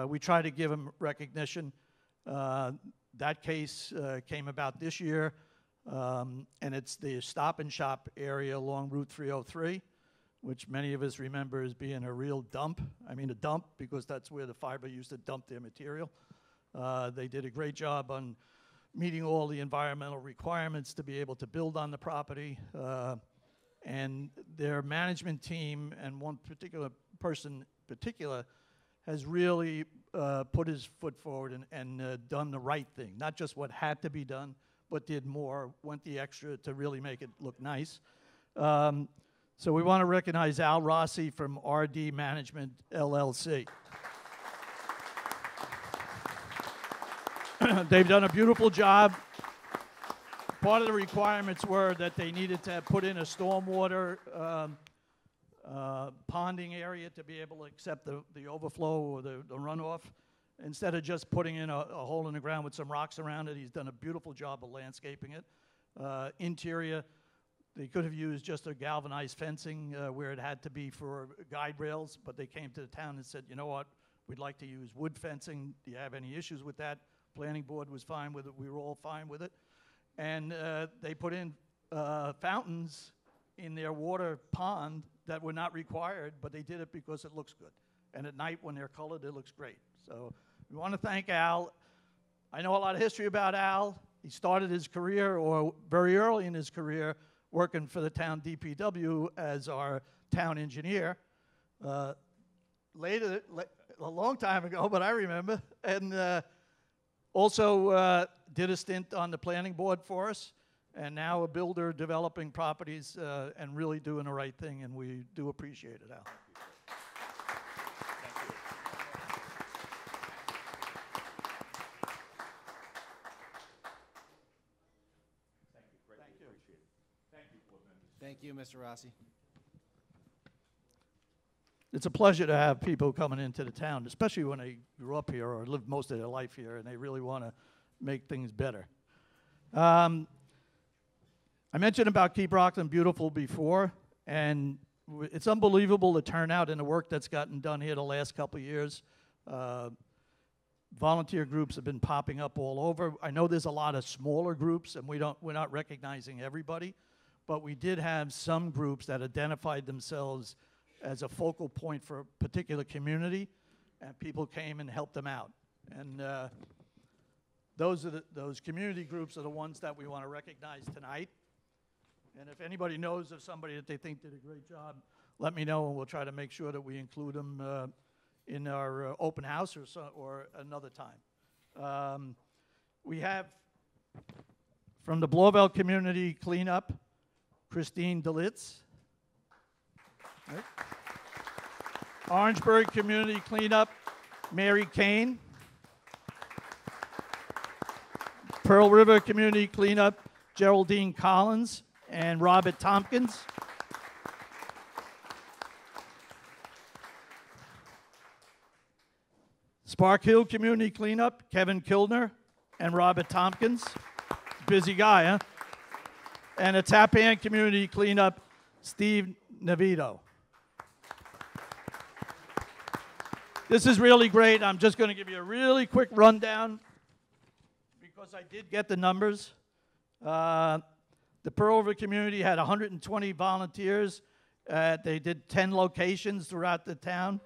We try to give them recognition. That case came about this year, and it's the Stop and Shop area along Route 303, which many of us remember as being a real dump. I mean a dump because that's where the fiber used to dump their material. They did a great job on meeting all the environmental requirements to be able to build on the property. And their management team and one particular person has really put his foot forward and done the right thing. Not just what had to be done, but did more, went the extra to really make it look nice. So we want to recognize Al Rossi from RD Management, LLC. They've done a beautiful job. Part of the requirements were that they needed to put in a stormwater ponding area to be able to accept the overflow or the runoff. Instead of just putting in a hole in the ground with some rocks around it, he's done a beautiful job of landscaping it. Interior, they could have used just a galvanized fencing where it had to be for guide rails, but they came to the town and said, you know what, we'd like to use wood fencing. Do you have any issues with that? Planning board was fine with it. We were all fine with it. And they put in fountains in their water pond that were not required, but they did it because it looks good. And at night when they're colored, it looks great. So we want to thank Al. I know a lot of history about Al. He started his career, or very early in his career, working for the town DPW as our town engineer. Later, a long time ago, but I remember. And also did a stint on the planning board for us, and now a builder developing properties and really doing the right thing, and we do appreciate it, Al. Thank you, Mr. Rossi. It's a pleasure to have people coming into the town, especially when they grew up here or lived most of their life here and they really want to make things better. I mentioned about Keep Rockland Beautiful before, and it's unbelievable the turnout and the work that's gotten done here the last couple of years. Volunteer groups have been popping up all over. I know there's a lot of smaller groups, and we're not recognizing everybody, but we did have some groups that identified themselves as a focal point for a particular community, and people came and helped them out. And those community groups are the ones that we want to recognize tonight. And if anybody knows of somebody that they think did a great job, let me know, and we'll try to make sure that we include them in our open house or another time. We have, from the Blauvelt Community Cleanup, Christine Delitz. Right. Orangeburg Community Cleanup, Mary Kane. Pearl River Community Cleanup, Geraldine Collins and Robert Tompkins. Spark Hill Community Cleanup, Kevin Kilner and Robert Tompkins. Busy guy, huh? And a Tappan Community Cleanup, Steve Navito. This is really great. I'm just going to give you a really quick rundown because I did get the numbers. The Pearl River community had 120 volunteers. They did 10 locations throughout the town,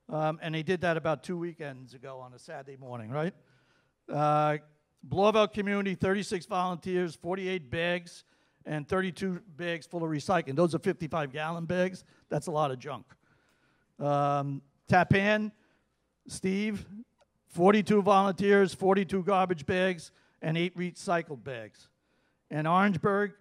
and they did that about 2 weekends ago on a Saturday morning, right? Blauvelt community, 36 volunteers, 48 bags, and 32 bags full of recycling. Those are 55-gallon bags. That's a lot of junk. Tappan, Steve, 42 volunteers, 42 garbage bags, and 8 recycled bags. And Orangeburg,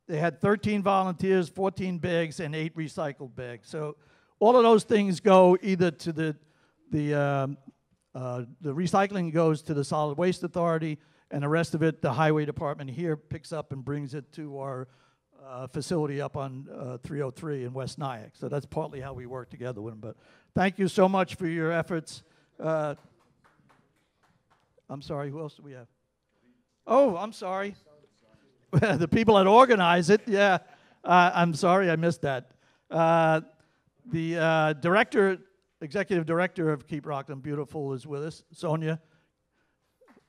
they had 13 volunteers, 14 bags, and 8 recycled bags. So all of those things go either to the recycling goes to the Solid Waste Authority, and the rest of it, the Highway Department here picks up and brings it to our facility up on 303 in West Nyack. So that's partly how we work together with them. But thank you so much for your efforts. I'm sorry, who else do we have? Oh, I'm sorry. The people that organize it, yeah. I'm sorry I missed that. The director executive director of Keep Rockland Beautiful is with us, Sonia.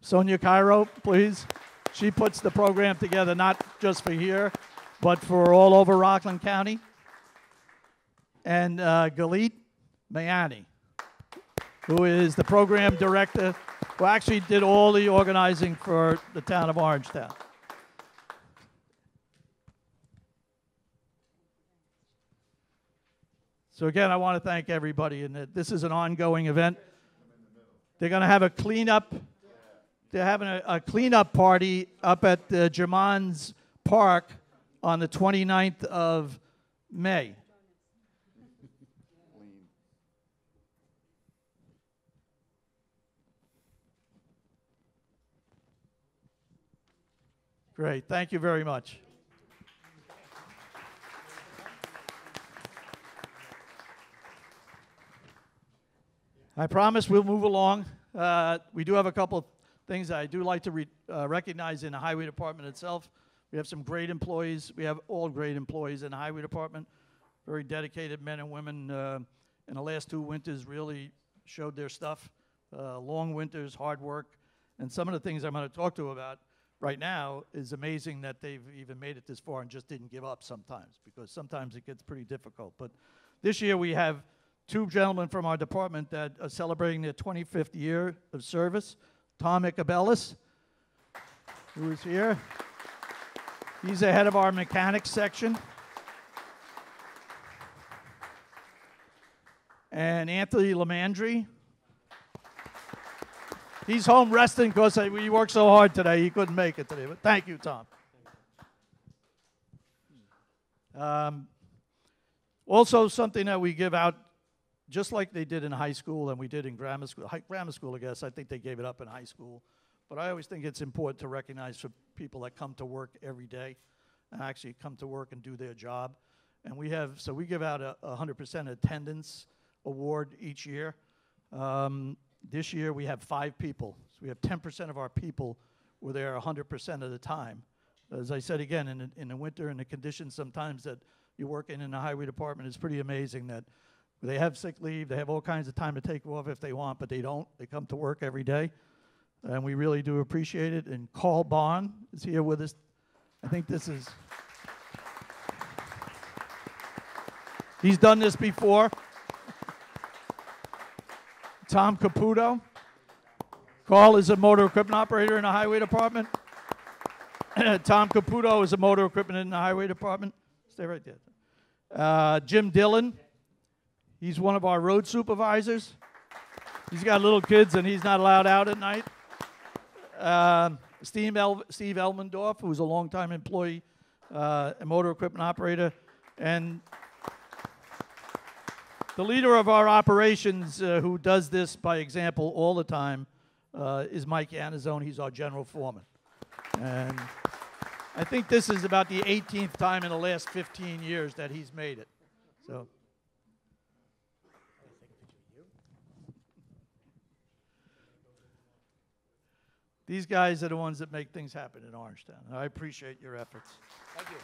Sonia Cairo, please. She puts the program together not just for here, but for all over Rockland County. And Galit Mayani, who is the program director, who actually did all the organizing for the town of Orangetown. So again, I want to thank everybody, and this is an ongoing event. They're going to have a cleanup. They're having a cleanup party up at the Germans Park on the 29th of May. Great. Thank you very much. I promise we'll move along. We do have a couple of things I do like to recognize in the highway department itself. We have some great employees. We have all great employees in the highway department. Very dedicated men and women. In the last 2 winters really showed their stuff. Long winters, hard work. And some of the things I'm going to talk to about right now is amazing that they've even made it this far and just didn't give up sometimes, because sometimes it gets pretty difficult. But this year we have 2 gentlemen from our department that are celebrating their 25th year of service. Tom Icabellis, who is here. He's the head of our mechanics section. And Anthony Lamandry. He's home resting because he worked so hard today. He couldn't make it today. But thank you, Tom. Also, something that we give out, just like they did in high school and we did in grammar school. Grammar school, I guess, I think they gave it up in high school. But I always think it's important to recognize for people that come to work every day and actually come to work and do their job. And we give out a 100% attendance award each year. This year we have 5 people. So we have 10% of our people were there 100% of the time. As I said again, in the winter and the conditions sometimes that you're working in the highway department, it's pretty amazing that they have sick leave, they have all kinds of time to take off if they want, but they don't. They come to work every day, and we really do appreciate it. And Carl Bond is here with us. I think this is, he's done this before. Tom Caputo. Carl is a motor equipment operator in the highway department. Tom Caputo is a motor equipment in the highway department. Stay right there. Jim Dillon. He's one of our road supervisors. He's got little kids and he's not allowed out at night. Steve Elmendorf, who's a longtime employee, a motor equipment operator. And the leader of our operations, who does this by example all the time, is Mike Yanazone. He's our general foreman. And I think this is about the 18th time in the last 15 years that he's made it. So. These guys are the ones that make things happen in Orangetown. I appreciate your efforts. Thank you.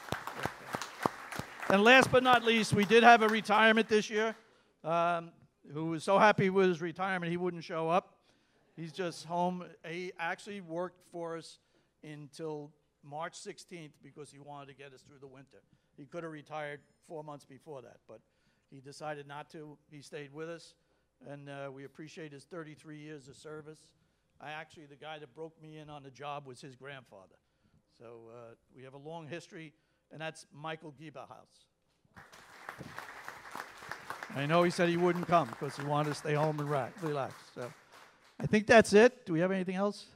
And last but not least, we did have a retirement this year. Who was so happy with his retirement he wouldn't show up. He's just home. He actually worked for us until March 16th because he wanted to get us through the winter. He could have retired 4 months before that, but he decided not to. He stayed with us, and we appreciate his 33 years of service. The guy that broke me in on the job was his grandfather. So we have a long history, and that's Michael Gieberhaus. I know he said he wouldn't come because he wanted to stay home and relax. So I think that's it. Do we have anything else?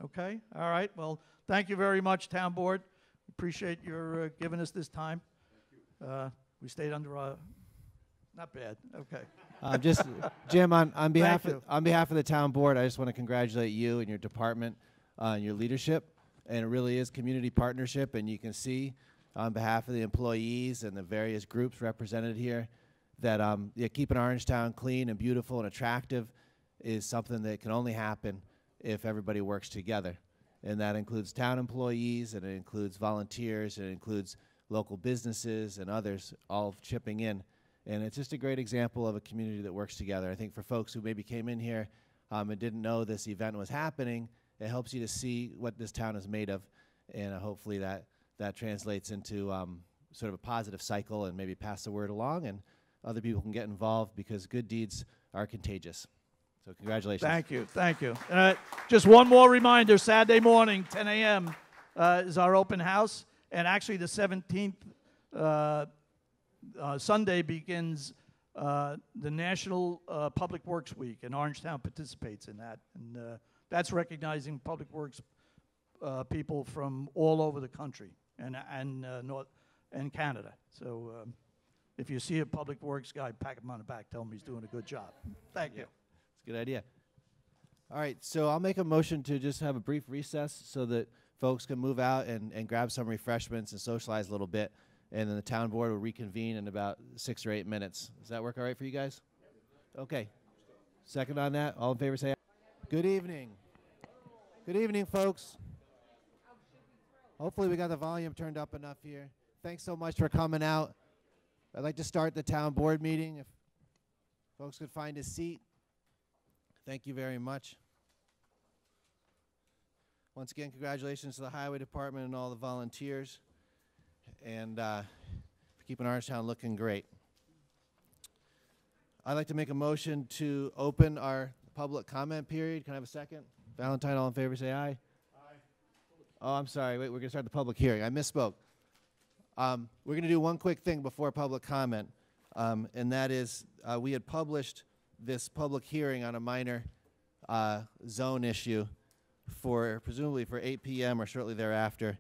Okay. All right. Well, thank you very much, Town Board. Appreciate your giving us this time. We stayed under not bad. Okay. Just Jim, on behalf of the Town Board, I just want to congratulate you and your department on your leadership. And it really is community partnership, and you can see on behalf of the employees and the various groups represented here that keeping Orangetown clean and beautiful and attractive is something that can only happen if everybody works together. And that includes town employees, and it includes volunteers, and it includes local businesses and others all chipping in. And it's just a great example of a community that works together. I think for folks who maybe came in here and didn't know this event was happening, it helps you to see what this town is made of, and hopefully that translates into sort of a positive cycle and maybe pass the word along, and other people can get involved because good deeds are contagious. So congratulations. Thank you, thank you. Just one more reminder, Saturday morning, 10 a.m. Is our open house, and actually the 17th Sunday begins the National Public Works Week, and Orangetown participates in that. And that's recognizing public works people from all over the country and North and Canada. So if you see a public works guy, pat him on the back, tell him he's doing a good job. Thank you. It's a good idea. All right, so I'll make a motion to just have a brief recess so that folks can move out and grab some refreshments and socialize a little bit. And then the town board will reconvene in about 6 or 8 minutes. Does that work all right for you guys? Okay. Second on that. All in favor say aye. Good evening. Good evening, folks. Hopefully we got the volume turned up enough here. Thanks so much for coming out. I'd like to start the town board meeting. If folks could find a seat. Thank you very much. Once again, congratulations to the Highway Department and all the volunteers, and for keeping Orangetown looking great. I'd like to make a motion to open our public comment period. Can I have a second? Valentine, all in favor, say aye. Aye. Oh, I'm sorry. Wait, we're going to start the public hearing. I misspoke. We're going to do one quick thing before public comment, and that is we had published this public hearing on a minor zone issue for presumably for 8 p.m. or shortly thereafter.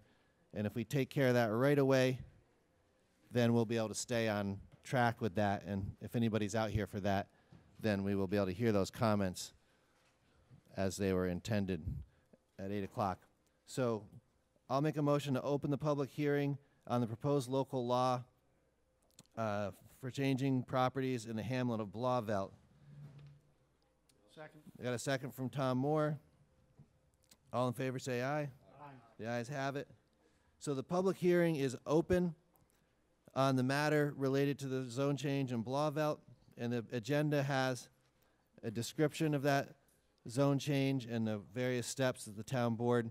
And if we take care of that right away, then we'll be able to stay on track with that. And if anybody's out here for that, then we will be able to hear those comments as they were intended at 8 o'clock. So I'll make a motion to open the public hearing on the proposed local law for changing properties in the hamlet of Blauvelt. Second. I got a second from Tom Moore. All in favor say aye. Aye. The ayes have it. So the public hearing is open on the matter related to the zone change in Blauvelt, and the agenda has a description of that zone change and the various steps that the town board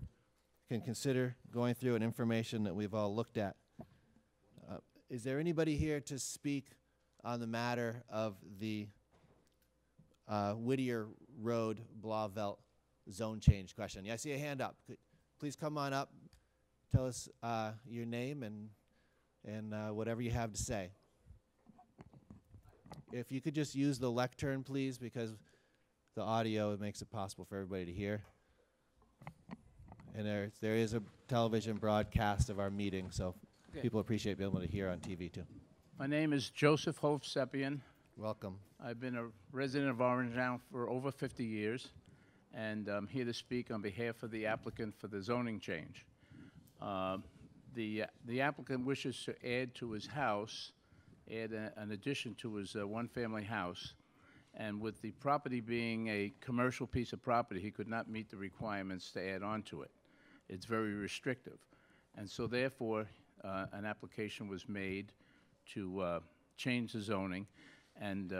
can consider going through, and information that we've all looked at. Is there anybody here to speak on the matter of the Whittier Road Blauvelt zone change question? Yeah, I see a hand up. Please come on up. Tell us your name and whatever you have to say. If you could just use the lectern, please, because the audio makes it possible for everybody to hear. And there is a television broadcast of our meeting, so people appreciate being able to hear on TV too. My name is Joseph Hovsepian. Welcome. I've been a resident of Orangetown for over 50 years, and I'm here to speak on behalf of the applicant for the zoning change. The applicant wishes to add to his house, an addition to his one-family house, and with the property being a commercial piece of property, he could not meet the requirements to add on to it. It's very restrictive, and so therefore an application was made to change the zoning, and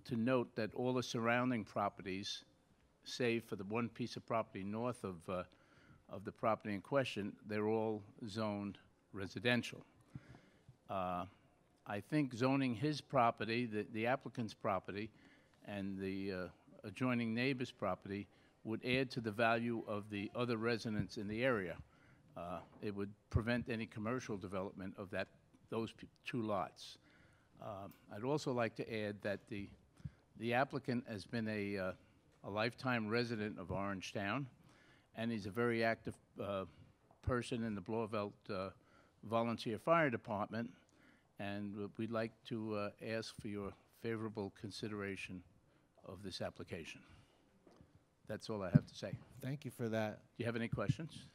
to note that all the surrounding properties, save for the one piece of property north of the property in question, they're all zoned residential. I think zoning his property, the applicant's property, and the adjoining neighbor's property would add to the value of the other residents in the area. It would prevent any commercial development of those two lots. I'd also like to add that the applicant has been a lifetime resident of Orangetown, and he's a very active person in the Blauvelt Volunteer Fire Department, and we'd like to ask for your favorable consideration of this application. That's all I have to say. Thank you for that. Do you have any questions?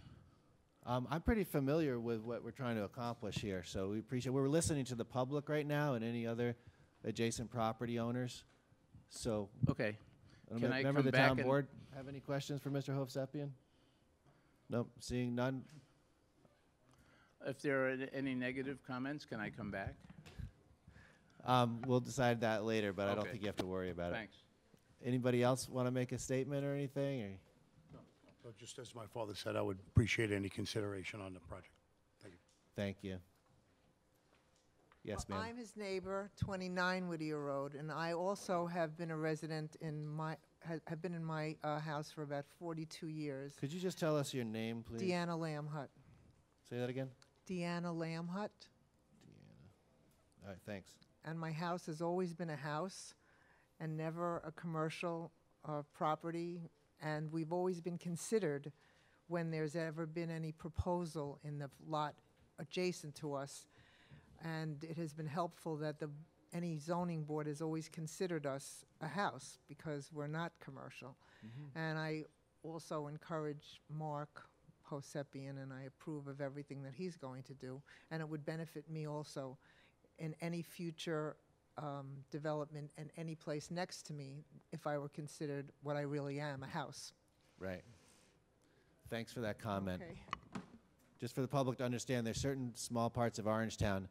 I'm pretty familiar with what we're trying to accomplish here, so we appreciate. We're listening to the public right now and any other adjacent property owners. So, okay. Can I member of come the back town and board have any questions for Mr. Hovsepian? Nope. Seeing none. if there are any negative comments, can I come back? We'll decide that later, but I don't Okay. think you have to worry about it. Thanks. Anybody else want to make a statement or anything? Or? So just as my father said, I would appreciate any consideration on the project. Thank you. Thank you. Yes, Well, ma'am. I'm his neighbor, 29 Whittier Road, and I also have been a resident in my, have been in my house for about 42 years. Could you just tell us your name, please? Deanna Lamhut. Say that again. Deanna Lamhut. All right, thanks. And my house has always been a house and never a commercial property. And we've always been considered when there's ever been any proposal in the lot adjacent to us. And it has been helpful that any zoning board has always considered us a house because we're not commercial. And I also encourage Mark Hosepian, and I approve of everything that he's going to do. And it would benefit me also in any future development in any place next to me if I were considered what I really am, a house. Right. Thanks for that comment. Okay. Just for the public to understand, there's certain small parts of Orangetown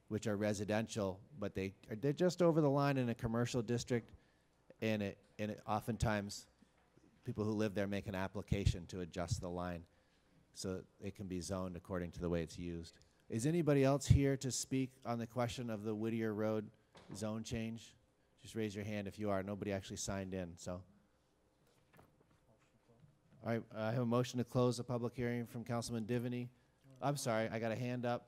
which are residential, but they're just over the line in a commercial district, and it oftentimes people who live there make an application to adjust the line so it can be zoned according to the way it's used. Is anybody else here to speak on the question of the Whittier Road zone change? Just raise your hand if you are. Nobody actually signed in, so. All right, I have a motion to close the public hearing from Councilman Divany. I'm sorry, I got a hand up.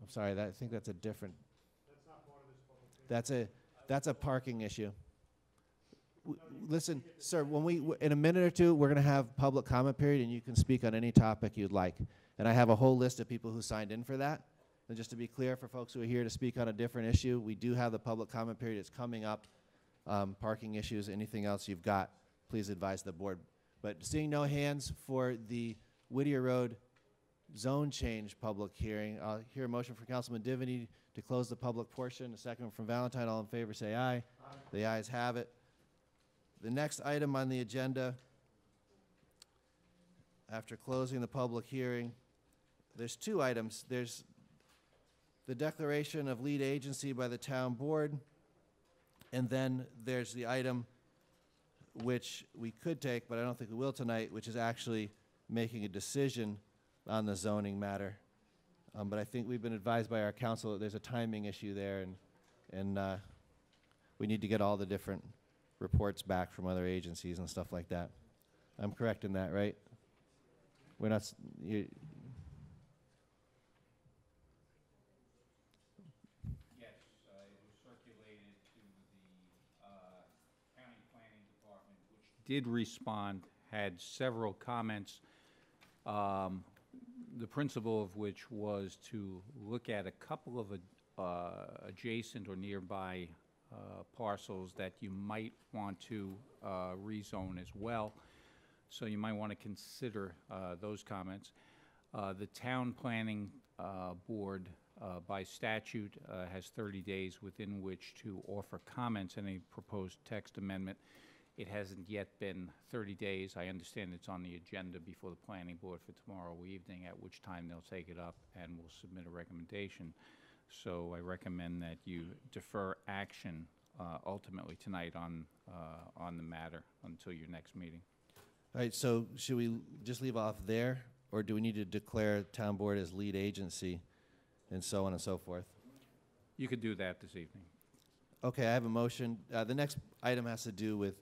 I'm sorry, I think that's a different. That's not part of this public hearing. That's a parking issue. Listen, sir, when in a minute or two, we're going to have public comment period, and you can speak on any topic you'd like. And I have a whole list of people who signed in for that. And just to be clear, for folks who are here to speak on a different issue, we do have the public comment period. It's coming up. Parking issues, anything else you've got, please advise the board. But seeing no hands for the Whittier Road zone change public hearing, I'll hear a motion from Councilman Divany to close the public portion. A second from Valentine. All in favor, say aye. Aye. The ayes have it. The next item on the agenda, after closing the public hearing, there's two items. There's the declaration of lead agency by the town board, and then there's the item which we could take, but I don't think we will tonight, which is actually making a decision on the zoning matter. But I think we've been advised by our council that there's a timing issue there, and we need to get all the different reports back from other agencies and stuff like that. I'm correct in that, right? We're not. Yes, it was circulated to the county planning department, which did respond, had several comments, the principal of which was to look at a couple of adjacent or nearby parcels that you might want to rezone as well. So you might want to consider those comments. The town planning board by statute has 30 days within which to offer comments on a proposed text amendment. It hasn't yet been 30 days. I understand it's on the agenda before the planning board for tomorrow evening, at which time they'll take it up and will submit a recommendation. So I recommend that you defer action ultimately tonight on the matter until your next meeting. All right, so should we just leave off there, or do we need to declare town board as lead agency and so on and so forth? You could do that this evening. Okay, I have a motion. The next item has to do with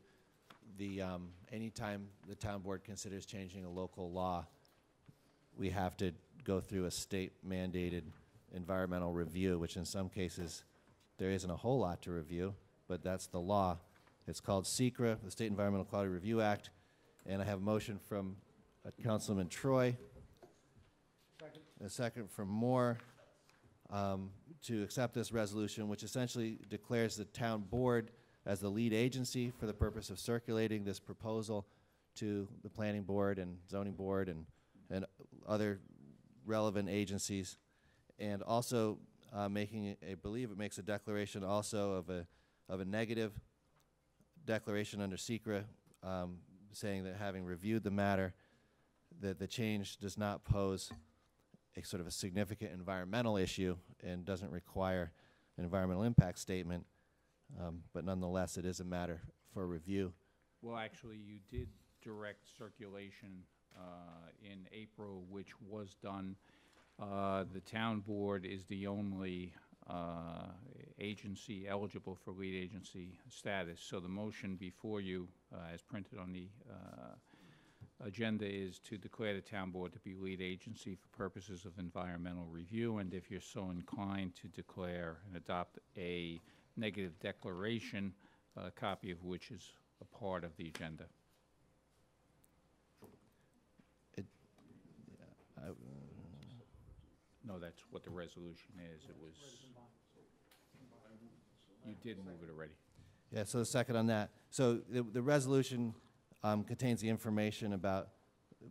the anytime the town board considers changing a local law, we have to go through a state mandated environmental review, which in some cases there isn't a whole lot to review, but that's the law. It's called SECRA, the State Environmental Quality Review Act, and I have a motion from Councilman Troy. Second. A second from Moore to accept this resolution, which essentially declares the town board as the lead agency for the purpose of circulating this proposal to the planning board and zoning board and other relevant agencies, and also making, I believe it makes a declaration also of a negative declaration under SECRA, saying that having reviewed the matter, that the change does not pose a sort of a significant environmental issue and doesn't require an environmental impact statement, but nonetheless, it is a matter for review. Well, actually, you did direct circulation in April, which was done. The town board is the only agency eligible for lead agency status. So the motion before you, as printed on the agenda, is to declare the town board to be lead agency for purposes of environmental review, and if you're so inclined to declare and adopt a negative declaration, a copy of which is a part of the agenda. No, that's what the resolution is. It was, you did move it already. Yeah, so a second on that. So the resolution contains the information about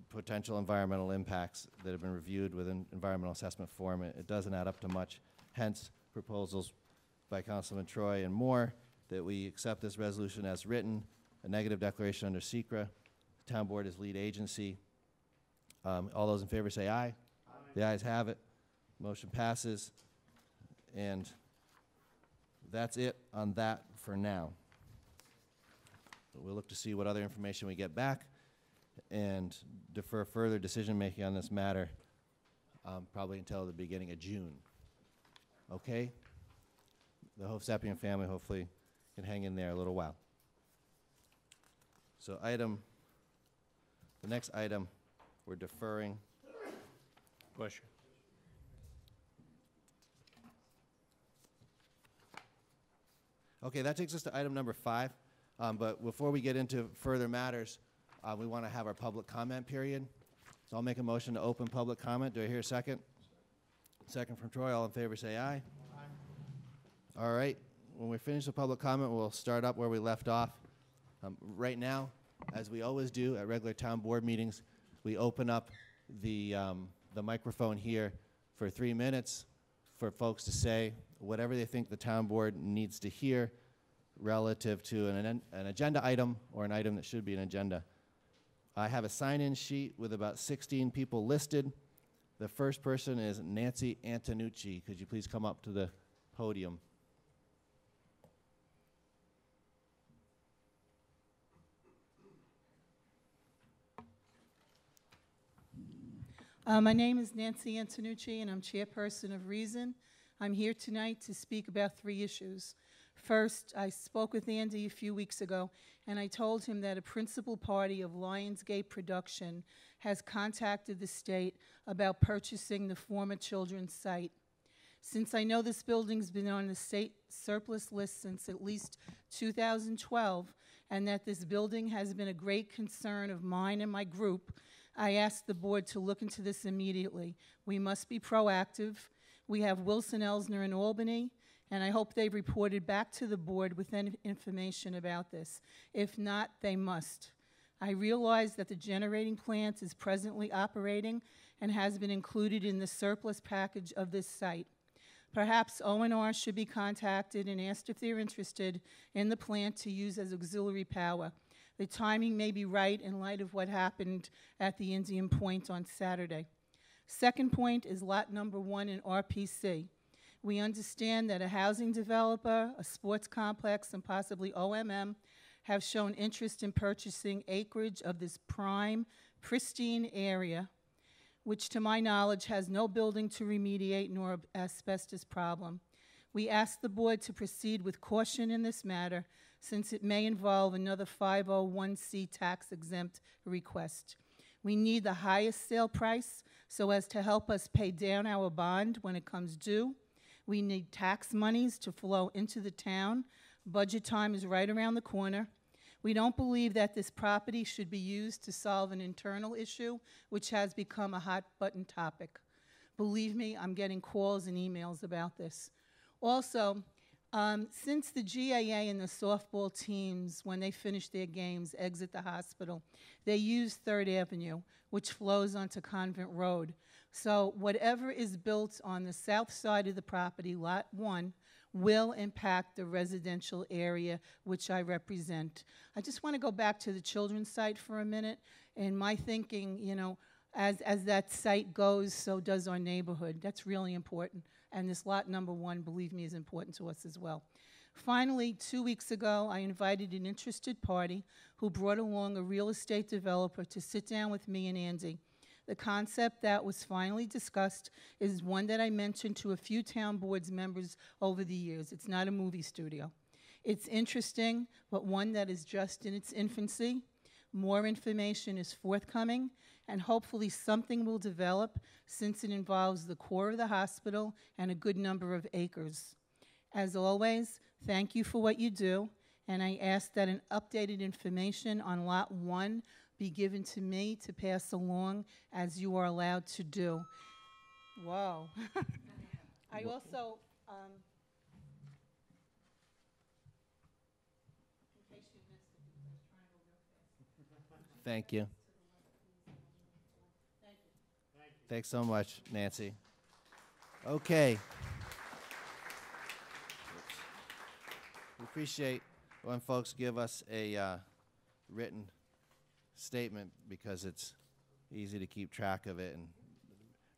potential environmental impacts that have been reviewed with an environmental assessment form. It doesn't add up to much, hence proposals by Councilman Troy and Moore that we accept this resolution as written, a negative declaration under SECRA. The town board is lead agency. All those in favor say aye. Aye. The ayes have it. Motion passes. And that's it on that for now. But we'll look to see what other information we get back and defer further decision-making on this matter probably until the beginning of June. Okay? The Hovsepian family hopefully can hang in there a little while. So the next item, we're deferring. Question. Okay, that takes us to item number 5. But before we get into further matters, we want to have our public comment period. So I'll make a motion to open public comment. Do I hear a second? Second from Troy. All in favor say aye. Aye. All right. When we finish the public comment, we'll start up where we left off. Right now, as we always do at regular town board meetings, we open up the microphone here for 3 minutes for folks to say whatever they think the town board needs to hear relative to an agenda item or an item that should be an agenda. I have a sign-in sheet with about 16 people listed. The first person is Nancy Antonucci. Could you please come up to the podium? My name is Nancy Antonucci, and I'm chairperson of Reason. I'm here tonight to speak about 3 issues. First, I spoke with Andy a few weeks ago, and I told him that a principal party of Lionsgate Production has contacted the state about purchasing the former children's site. Since I know this building's been on the state surplus list since at least 2012, and that this building has been a great concern of mine and my group, I asked the board to look into this immediately. We must be proactive. We have Wilson Elsner in Albany, and I hope they've reported back to the board with any information about this. If not, they must. I realize that the generating plant is presently operating and has been included in the surplus package of this site. Perhaps O&R should be contacted and asked if they're interested in the plant to use as auxiliary power. The timing may be right in light of what happened at the Indian Point on Saturday. Second point is lot number 1 in RPC. We understand that a housing developer, a sports complex, and possibly OMM have shown interest in purchasing acreage of this prime, pristine area, which to my knowledge has no building to remediate nor asbestos problem. We ask the board to proceed with caution in this matter, since it may involve another 501c tax-exempt request. We need the highest sale price so as to help us pay down our bond when it comes due. We need tax monies to flow into the town. Budget time is right around the corner. We don't believe that this property should be used to solve an internal issue, which has become a hot-button topic. Believe me, I'm getting calls and emails about this. Also, since the GAA and the softball teams, when they finish their games, exit the hospital, they use 3rd Avenue, which flows onto Convent Road. So whatever is built on the south side of the property, Lot 1, will impact the residential area which I represent. I just want to go back to the children's site for a minute. In my thinking, you know, As that site goes, so does our neighborhood. That's really important. And this lot number 1, believe me, is important to us as well. Finally, 2 weeks ago, I invited an interested party who brought along a real estate developer to sit down with me and Andy. The concept that was finally discussed is one that I mentioned to a few town boards members over the years. It's not a movie studio. It's interesting, but one that is just in its infancy. More information is forthcoming, and hopefully something will develop since it involves the core of the hospital and a good number of acres. As always, thank you for what you do, and I ask that an updated information on Lot 1 be given to me to pass along as you are allowed to do. Whoa. I also, in case you missed it, because I was trying to go real fast. Thank you. Thank you. Thanks so much, Nancy. Okay. We appreciate when folks give us a written statement because it's easy to keep track of it. And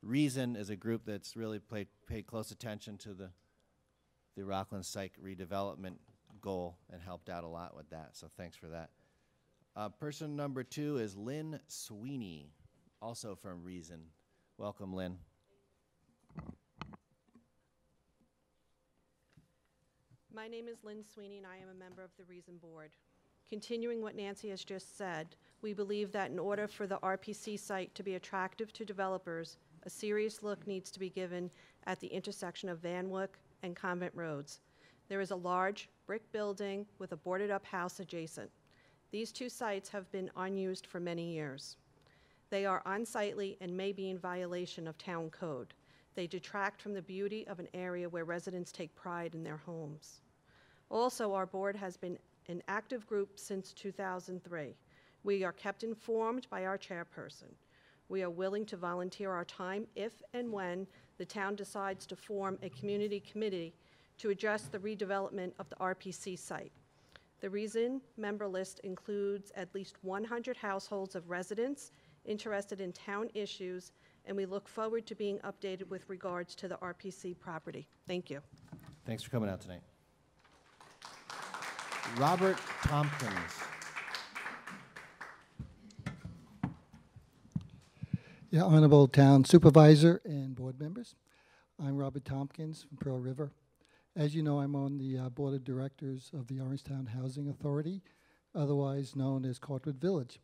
Reason is a group that's really paid close attention to the Rockland Psych redevelopment goal and helped out a lot with that. So thanks for that. Person number 2 is Lynn Sweeney, also from Reason. Welcome, Lynn. My name is Lynn Sweeney, and I am a member of the Reason Board. Continuing what Nancy has just said, we believe that in order for the RPC site to be attractive to developers, a serious look needs to be given at the intersection of Van Wyck and Convent Roads. There is a large brick building with a boarded-up house adjacent. These 2 sites have been unused for many years. They are unsightly and may be in violation of town code. They detract from the beauty of an area where residents take pride in their homes. Also, our board has been an active group since 2003. We are kept informed by our chairperson. We are willing to volunteer our time if and when the town decides to form a community committee to address the redevelopment of the RPC site. The Reason member list includes at least 100 households of residents interested in town issues, and we look forward to being updated with regards to the RPC property. Thank you. Thanks for coming out tonight. Robert Tompkins. Yeah, Honorable Town Supervisor and board members. I'm Robert Tompkins from Pearl River. As you know, I'm on the Board of Directors of the Orangetown Housing Authority, otherwise known as Cartwood Village.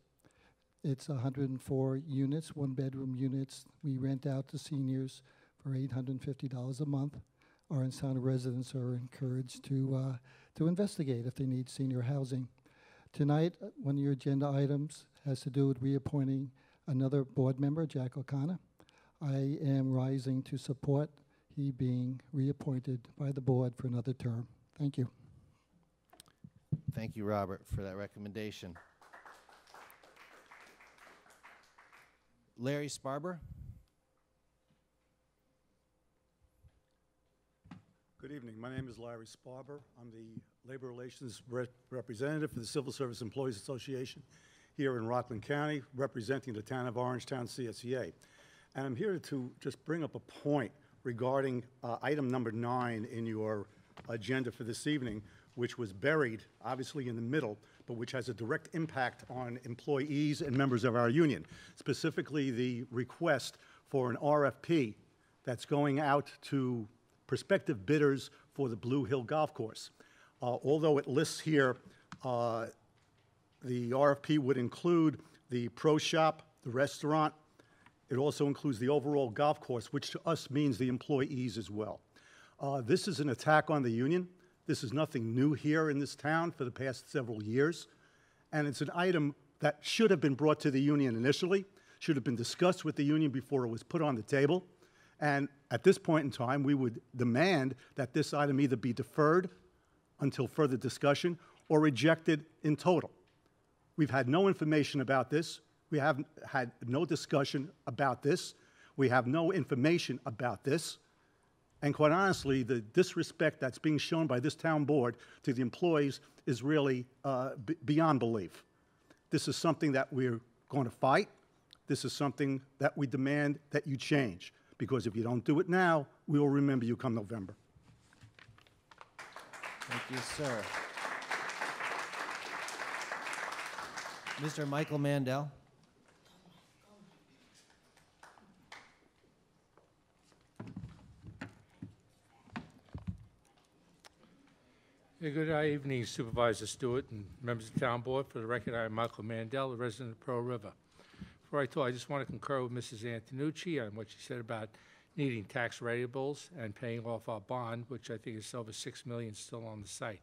It's 104 units, 1-bedroom units. We rent out to seniors for $850 a month. Orangetown residents are encouraged to investigate if they need senior housing. Tonight, one of your agenda items has to do with reappointing another board member, Jack O'Connor. I am rising to support he being reappointed by the board for another term. Thank you. Thank you, Robert, for that recommendation. Larry Sparber. Good evening. My name is Larry Sparber. I'm the Labor Relations Representative for the Civil Service Employees Association here in Rockland County, representing the town of Orangetown CSEA. And I'm here to just bring up a point regarding item number 9 in your agenda for this evening, which was buried, obviously, in the middle, but which has a direct impact on employees and members of our union, specifically the request for an RFP that's going out to prospective bidders for the Blue Hill Golf Course. Although it lists here the RFP would include the pro shop, the restaurant. It also includes the overall golf course, which to us means the employees as well. This is an attack on the union. This is nothing new here in this town for the past several years. And it's an item that should have been brought to the union initially, should have been discussed with the union before it was put on the table. And at this point in time, we would demand that this item either be deferred until further discussion or rejected in total. We've had no information about this. We have had no discussion about this. We have no information about this. And quite honestly, the disrespect that's being shown by this town board to the employees is really beyond belief. This is something that we're going to fight. this is something that we demand that you change, because if you don't do it now, we will remember you come November. Thank you, sir. Mr. Michael Mandel. Hey, good evening, Supervisor Stewart and members of the Town Board. For the record, I am Michael Mandel, a resident of Pearl River. Before I talk, I just want to concur with Mrs. Antonucci on what she said about needing tax ratables and paying off our bond, which I think is over $6 million still on the site.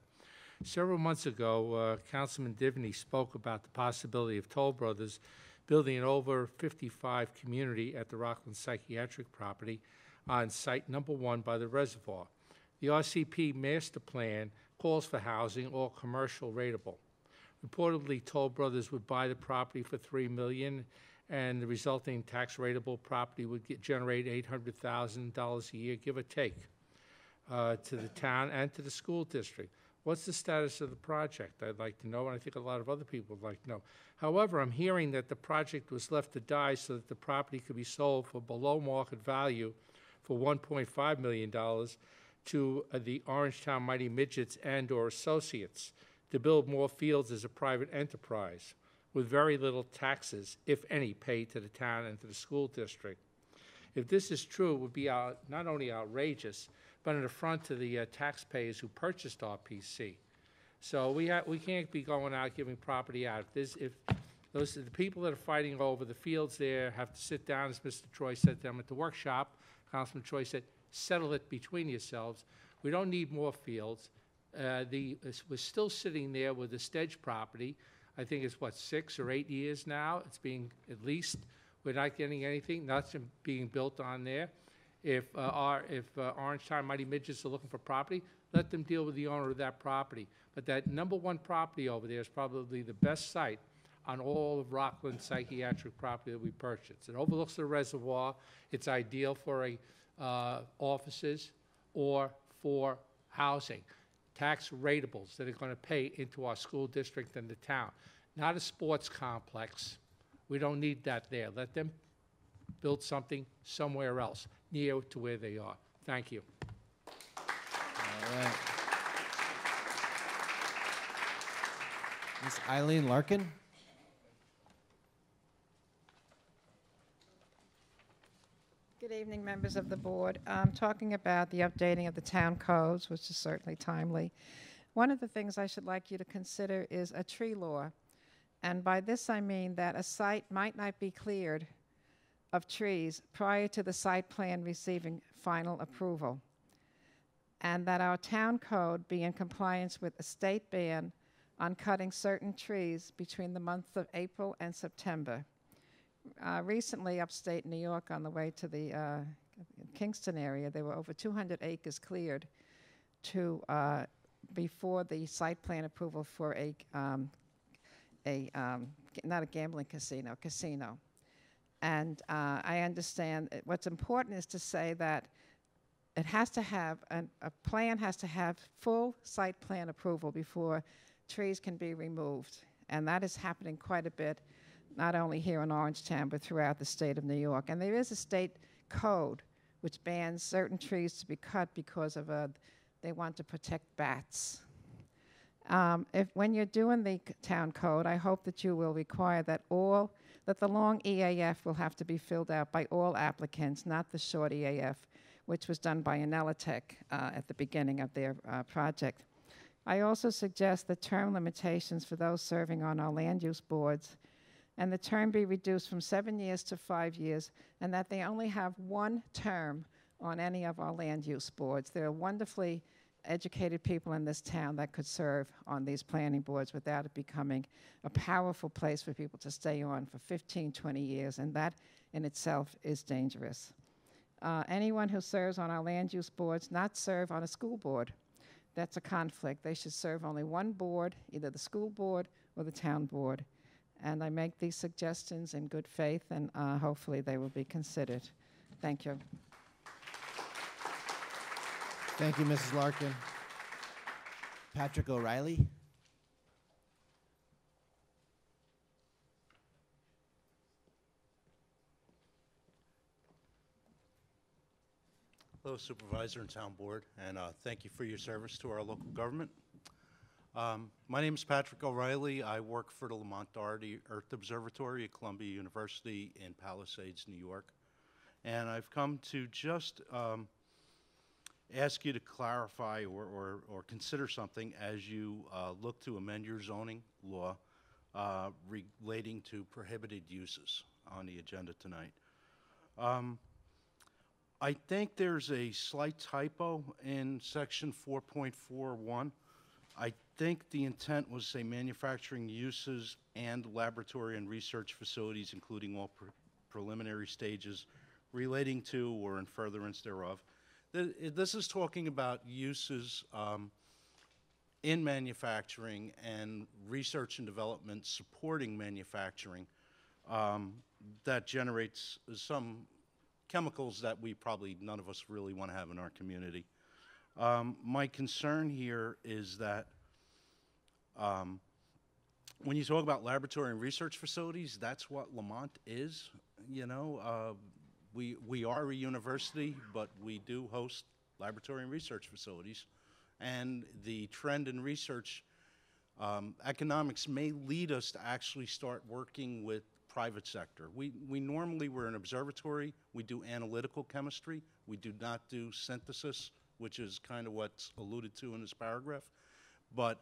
Several months ago, Councilman Divney spoke about the possibility of Toll Brothers building an over 55 community at the Rockland Psychiatric property on site number 1 by the reservoir. The RCP master plan calls for housing, all commercial rateable. Reportedly, Toll Brothers would buy the property for $3 million, and the resulting tax rateable property would generate $800,000 a year, give or take, to the town and to the school district. What's the status of the project? I'd like to know, and I think a lot of other people would like to know. However, I'm hearing that the project was left to die so that the property could be sold for below market value for $1.5 million to the Orangetown Mighty Midgets and or associates to build more fields as a private enterprise with very little taxes, if any, paid to the town and to the school district. If this is true, it would be not only outrageous, but an affront to the taxpayers who purchased RPC. So we can't be going out giving property out. If those the people that are fighting over the fields there have to sit down, as Mr. Troy said to them at the workshop, Councilman Troy said, settle it between yourselves. We don't need more fields. We're still sitting there with the Stedge property. I think it's, what, 6 or 8 years now? It's being, at least, we're not getting anything. Nothing being built on there. If Orangetown Mighty Midgets are looking for property, let them deal with the owner of that property. But that number 1 property over there is probably the best site on all of Rockland Psychiatric property that we purchased. It overlooks the reservoir. It's ideal for offices or for housing. Tax ratables that are going to pay into our school district and the town. Not a sports complex. We don't need that there. Let them build something somewhere else, near to where they are. Thank you. All right. Ms. Eileen Larkin. Good evening, members of the board. I'm talking about the updating of the town codes, which is certainly timely. One of the things I should like you to consider is a tree law. And by this I mean that a site might not be cleared of trees prior to the site plan receiving final approval, and that our town code be in compliance with a state ban on cutting certain trees between the months of April and September. Recently, upstate New York, on the way to the Kingston area, there were over 200 acres cleared before the site plan approval for not a gambling casino. And I understand what's important is to say that it has to have, a plan has to have full site plan approval before trees can be removed. And that is happening quite a bit, not only here in Orangetown, but throughout the state of New York. And there is a state code which bans certain trees to be cut because of they want to protect bats. When you're doing the town code, I hope that you will require that the long EAF will have to be filled out by all applicants, not the short EAF, which was done by Anelitech at the beginning of their project. I also suggest that term limitations for those serving on our land use boards and the term be reduced from 7 years to 5 years, and that they only have 1 term on any of our land use boards. There are wonderfully educated people in this town that could serve on these planning boards without it becoming a powerful place for people to stay on for 15, 20 years, and that in itself is dangerous. Anyone who serves on our land use boards not serve on a school board. That's a conflict. They should serve only 1 board, either the school board or the town board. And I make these suggestions in good faith, and hopefully they will be considered. Thank you. Thank you, Mrs. Larkin. Patrick O'Reilly. Hello, Supervisor and Town Board, and thank you for your service to our local government. My name is Patrick O'Reilly. I work for the Lamont Doherty Earth Observatory at Columbia University in Palisades, New York. And I've come to just ask you to clarify or consider something as you look to amend your zoning law relating to prohibited uses on the agenda tonight. I think there's a slight typo in section 4.41. I think the intent was say manufacturing uses and laboratory and research facilities, including all preliminary stages relating to or in furtherance thereof. This is talking about uses in manufacturing and research and development supporting manufacturing that generates some chemicals that we probably none of us really want to have in our community. My concern here is that when you talk about laboratory and research facilities, that's what Lamont is. You know, we are a university, but we do host laboratory and research facilities. And the trend in research economics may lead us to actually start working with private sector. We normally, we're an observatory. We do analytical chemistry. We do not do synthesis, which is kind of what's alluded to in this paragraph. But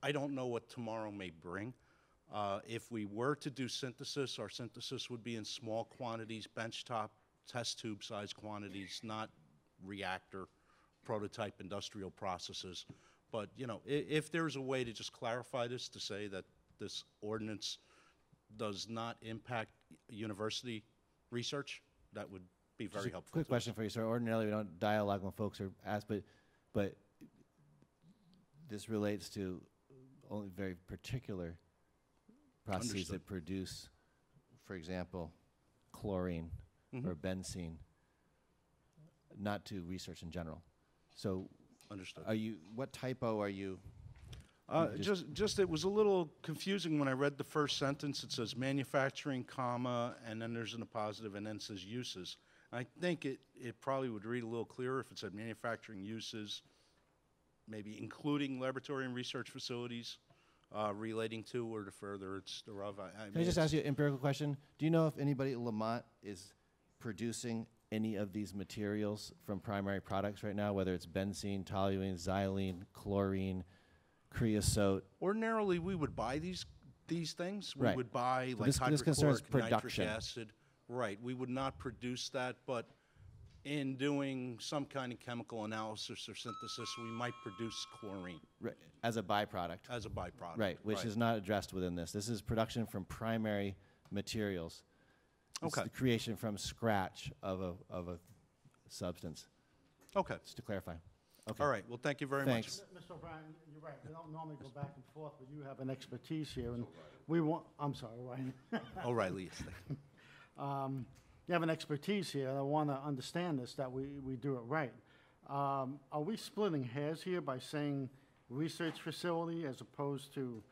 I don't know what tomorrow may bring. If we were to do synthesis, our synthesis would be in small quantities, benchtop, test tube size quantities, not reactor, prototype industrial processes. But, you know, if there's a way to just clarify this to say that this ordinance does not impact university research, that would be very helpful. Quick question for you, sir. Ordinarily, we don't dialogue when folks are asked, but this relates to only very particular processes Understood. that produce, for example, chlorine or benzene, not to research in general. So, Understood. what typo are you? Just it was a little confusing when I read the first sentence. It says manufacturing, comma, and then there's a positive, and then it says uses. I think it probably would read a little clearer if it said manufacturing uses, maybe including laboratory and research facilities relating to or to further its thereof. Can I just ask you an empirical question? Do you know if anybody at Lamont is producing any of these materials from primary products right now, whether it's benzene, toluene, xylene, chlorine, creosote? Ordinarily, we would buy these things. We Right. would buy So like this concerns hydrochloric nitric production. acid. Right. We would not produce that, but in doing some kind of chemical analysis or synthesis, we might produce chlorine Right, as a byproduct. as a byproduct. Right, which is not addressed within this. This is production from primary materials. It's Okay. the creation from scratch of a substance. Okay. Just to clarify. Okay. All right. Well, thank you very Thanks. much. Mr. O'Brien, you're right. We don't normally go back and forth, but you have an expertise here, and we want, I'm sorry, Ryan. O'Reilly, yes. Thank you. You have an expertise here, and I want to understand this, that we do it right. Are we splitting hairs here by saying research facility as opposed to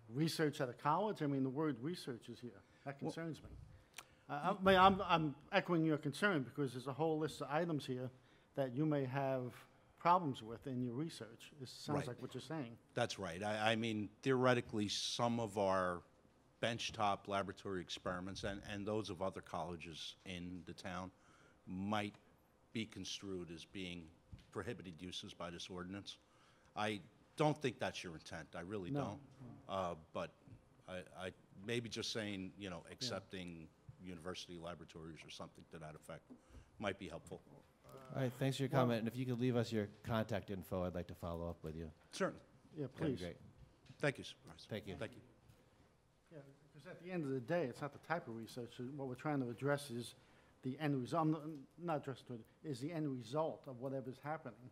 research at a college? I mean, the word research is here. That concerns me. I'm echoing your concern because there's a whole list of items here that you may have problems with in your research. This sounds Right. like what you're saying. That's right. I mean, theoretically, some of our benchtop laboratory experiments and those of other colleges in the town might be construed as being prohibited uses by this ordinance. I don't think that's your intent. I really No. don't. But I maybe just saying, you know, accepting university laboratories or something to that effect might be helpful. All right, thanks for your comment. And if you could leave us your contact info, I'd like to follow up with you. Certainly. Yeah, That'd be please. great. Thank you, Supervisor. Thank you. Thank you. Yeah, because at the end of the day, it's not the type of research. What we're trying to address is the end result. Not address to it, is the end result of whatever's happening.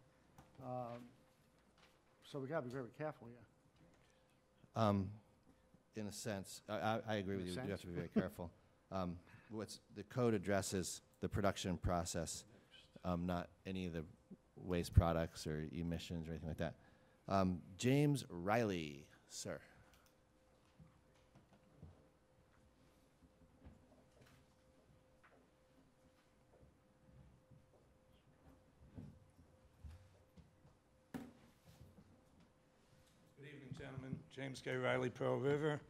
So we got to be very careful here. In a sense, I agree with In a you. We do have sense. to be very careful. The code addresses the production process, not any of the waste products or emissions or anything like that. James Riley, sir. Gentlemen, James K. Riley, Pearl River.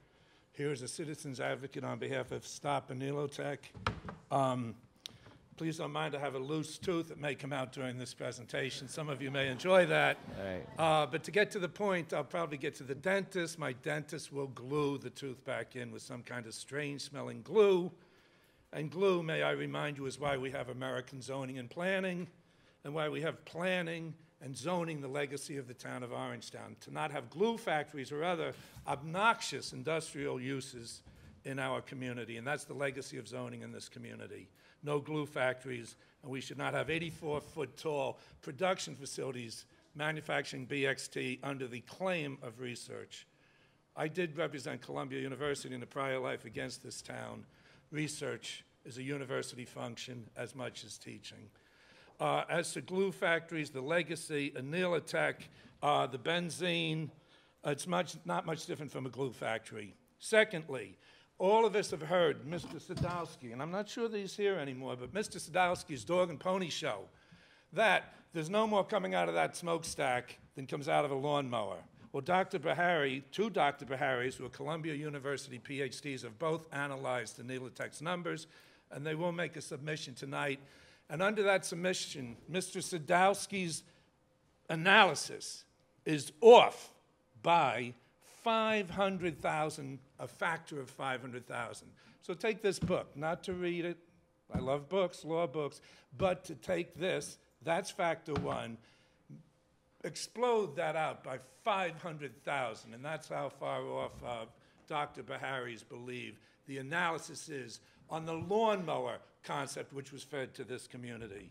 Here is a citizen's advocate on behalf of Stop Anilotech. Please don't mind, I have a loose tooth that may come out during this presentation. Some of you may enjoy that. All right. But to get to the point, I'll probably get to the dentist. My dentist will glue the tooth back in with some kind of strange-smelling glue. And glue, may I remind you, is why we have American zoning and planning, and why we have planning and zoning, the legacy of the town of Orangetown. To not have glue factories or other obnoxious industrial uses in our community, and that's the legacy of zoning in this community. No glue factories, and we should not have 84-foot-tall production facilities manufacturing BXT under the claim of research. I did represent Columbia University in a prior life against this town. Research is a university function as much as teaching. As to glue factories, the legacy, Anilotech, the benzene, it's not much different from a glue factory. Secondly, all of us have heard Mr. Sadowski, and I'm not sure that he's here anymore, but Mr. Sadowski's dog and pony show, that there's no more coming out of that smokestack than comes out of a lawnmower. Well, Dr. Bahari, two Dr. Baharis, who are Columbia University PhDs, have both analyzed Anilotech's numbers, and they will make a submission tonight. And under that submission, Mr. Sadowski's analysis is off by 500,000, a factor of 500,000. So take this book, not to read it. I love books, law books, but to take this, that's factor one, explode that out by 500,000, and that's how far off Dr. Bahari's believe the analysis is on the lawnmower concept which was fed to this community.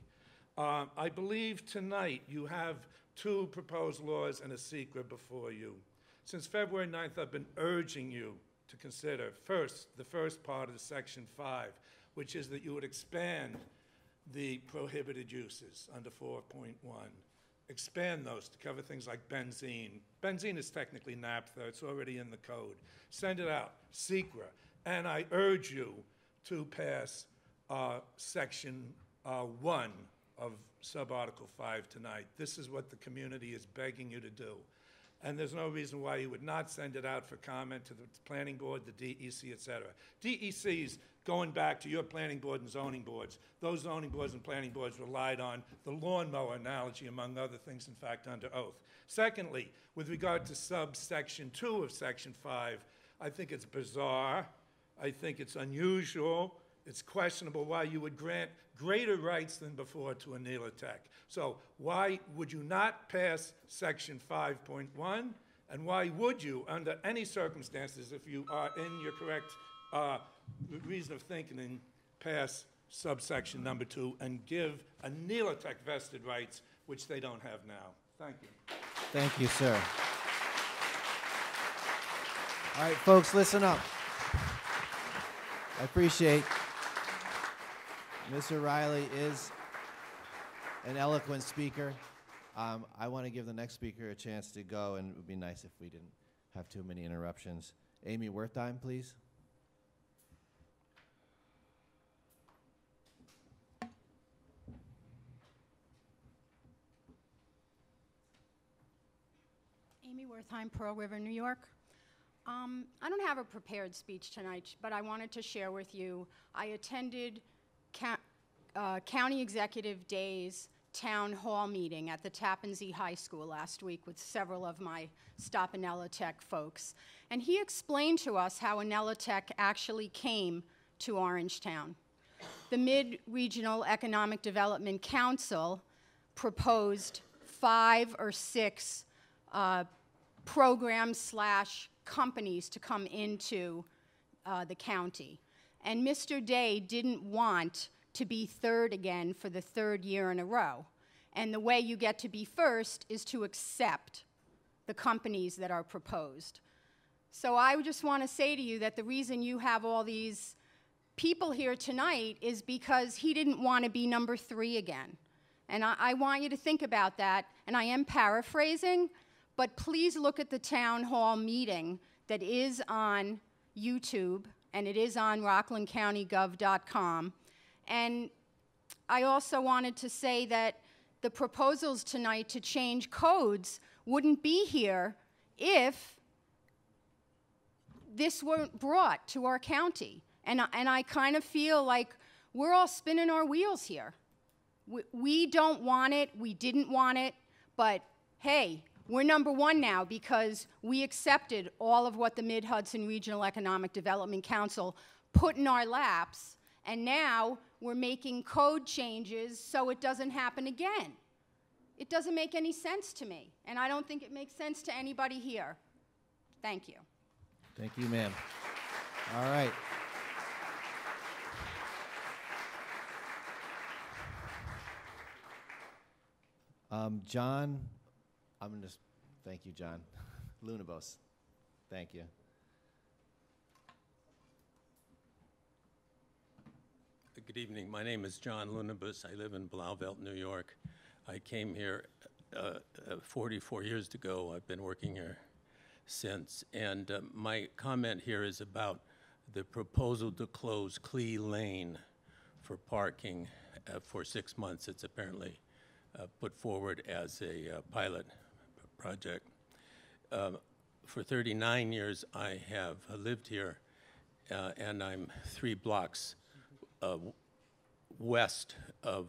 I believe tonight you have two proposed laws and a secret before you. Since February 9th, I've been urging you to consider first, the first part of Section 5, which is that you would expand the prohibited uses under 4.1. Expand those to cover things like benzene. Benzene is technically naphtha, it's already in the code. Send it out, secret. And I urge you to pass Section 1 of Subarticle 5 tonight. This is what the community is begging you to do. And there's no reason why you would not send it out for comment to the planning board, the DEC, et cetera. DEC's going back to your planning board and zoning boards. Those zoning boards and planning boards relied on the lawnmower analogy, among other things, in fact, under oath. Secondly, with regard to subsection 2 of Section 5, I think it's bizarre. I think it's unusual. It's questionable why you would grant greater rights than before to Anilotech. So why would you not pass Section 5.1? And why would you, under any circumstances, if you are in your correct reason of thinking, pass subsection number 2 and give Anilotech vested rights, which they don't have now? Thank you. Thank you, sir. All right, folks, listen up. I appreciate Mr. Riley is an eloquent speaker. I want to give the next speaker a chance to go, and it would be nice if we didn't have too many interruptions. Amy Wertheim, please. Amy Wertheim, Pearl River, New York. I don't have a prepared speech tonight, but I wanted to share with you. I attended County Executive Day's town hall meeting at the Tappan Zee High School last week with several of my Stop Anilotech folks. And he explained to us how Anilotech actually came to Orangetown. The Mid-Regional Economic Development Council proposed 5 or 6 programs / companies to come into the county. And Mr. Day didn't want to be third again for the 3rd year in a row. And the way you get to be first is to accept the companies that are proposed. So I just want to say to you that the reason you have all these people here tonight is because he didn't want to be number 3 again. And I want you to think about that, and I am paraphrasing, but please look at the town hall meeting that is on YouTube, and it is on rocklandcountygov.com. And I also wanted to say that the proposals tonight to change codes wouldn't be here if this weren't brought to our county. And I kind of feel like we're all spinning our wheels here. We don't want it, we didn't want it, but hey, we're number one now because we accepted all of what the Mid-Hudson Regional Economic Development Council put in our laps, and now we're making code changes so it doesn't happen again. It doesn't make any sense to me, and I don't think it makes sense to anybody here. Thank you. Thank you, ma'am. All right. John, I'm going to, thank you, John. Lunabos, thank you. Good evening. My name is John Lunabus. I live in Blauvelt, New York. I came here 44 years ago. I've been working here since. And my comment here is about the proposal to close Clee Lane for parking for 6 months. It's apparently put forward as a pilot project. For 39 years, I have lived here, and I'm 3 blocks west of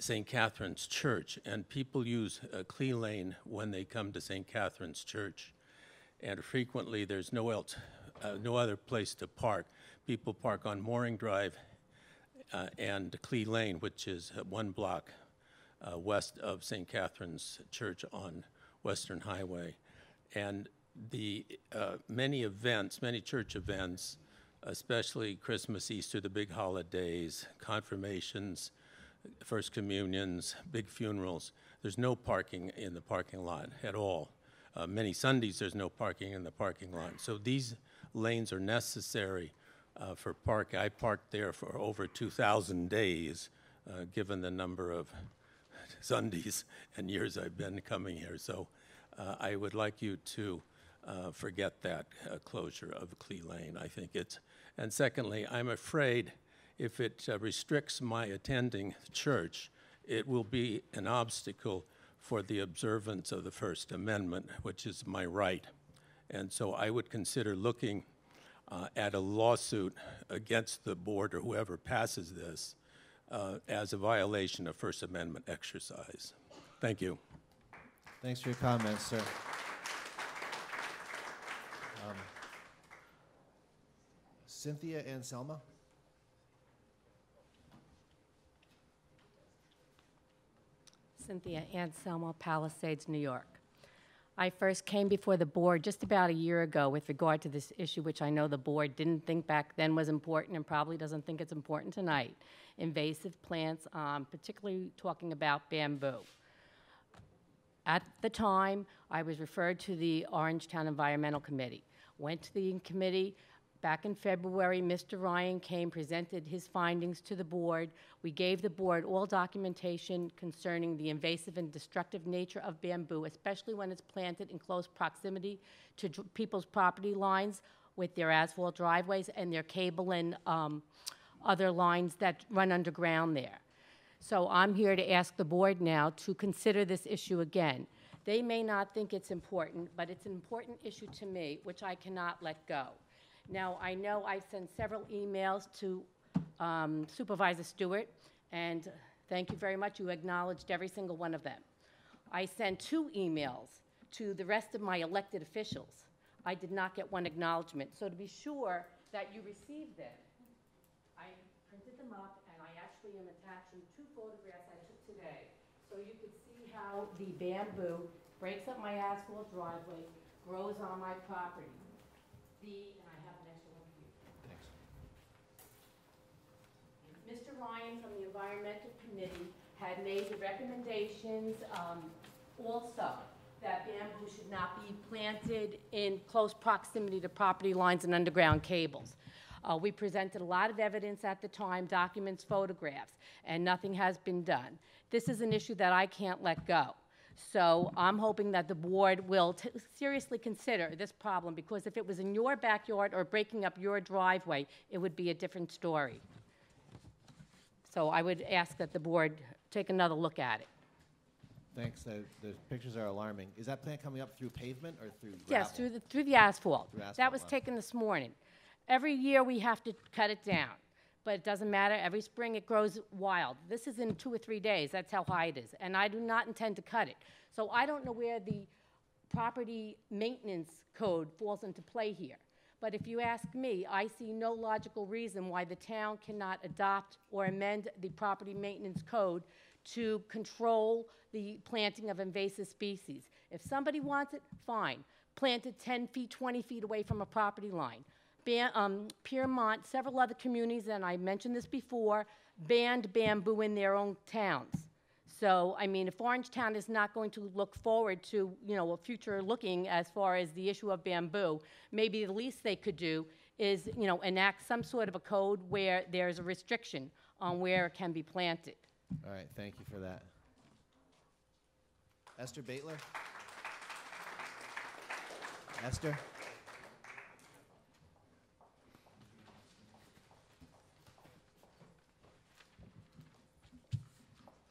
St. Catherine's Church, and people use Clee Lane when they come to St. Catherine's Church, and frequently there's no other place to park. People park on Mooring Drive and Clee Lane, which is 1 block west of St. Catherine's Church on Western Highway. And the many church events, especially Christmas, Easter, the big holidays, confirmations, First Communions, big funerals, there's no parking in the parking lot at all. Many Sundays there's no parking in the parking lot. So these lanes are necessary for parking. I parked there for over 2,000 days, given the number of Sundays and years I've been coming here. So I would like you to forget that closure of Clee Lane. I think it's, and secondly, I'm afraid if it restricts my attending church, it will be an obstacle for the observance of the First Amendment, which is my right. And so I would consider looking at a lawsuit against the board or whoever passes this as a violation of First Amendment exercise. Thank you. Thanks for your comments, sir. Cynthia Anselma. Cynthia Anselmo, Palisades, New York. I first came before the board just about a year ago with regard to this issue, which I know the board didn't think back then was important and probably doesn't think it's important tonight. Invasive plants, particularly talking about bamboo. At the time, I was referred to the Orangetown Environmental Committee. Went to the committee. Back in February, Mr. Ryan came, presented his findings to the board. We gave the board all documentation concerning the invasive and destructive nature of bamboo, especially when it's planted in close proximity to people's property lines with their asphalt driveways and their cable and other lines that run underground there. So I'm here to ask the board now to consider this issue again. They may not think it's important, but it's an important issue to me, which I cannot let go. Now, I know I've sent several emails to Supervisor Stewart, and thank you very much. You acknowledged every single one of them. I sent 2 emails to the rest of my elected officials. I did not get one acknowledgement. So to be sure that you received them, I printed them up, and I actually am attaching 2 photographs I took today. So you could see how the bamboo breaks up my asphalt driveway, grows on my property. And I have an extra one for you. Thanks. Mr. Ryan from the Environmental Committee had made the recommendations also that bamboo should not be planted in close proximity to property lines and underground cables. We presented a lot of evidence at the time, documents, photographs, and nothing has been done. This is an issue that I can't let go. So I'm hoping that the board will seriously consider this problem, because if it was in your backyard or breaking up your driveway, it would be a different story. So I would ask that the board take another look at it. Thanks. The pictures are alarming. Is that plant coming up through pavement or through gravel? Yes, through the asphalt. Through asphalt, That was wow. taken this morning. Every year we have to cut it down, but it doesn't matter. Every spring it grows wild. This is in 2 or 3 days. That's how high it is, and I do not intend to cut it. So I don't know where the property maintenance code falls into play here. But if you ask me, I see no logical reason why the town cannot adopt or amend the property maintenance code to control the planting of invasive species. If somebody wants it, fine. Plant it 10 feet, 20 feet away from a property line. Piermont, several other communities, and I mentioned this before, banned bamboo in their own towns. So, I mean, if Orangetown is not going to look forward to, a future looking as far as the issue of bamboo, maybe the least they could do is, enact some sort of a code where there's a restriction on where it can be planted. All right, thank you for that. Esther Baitler? Esther?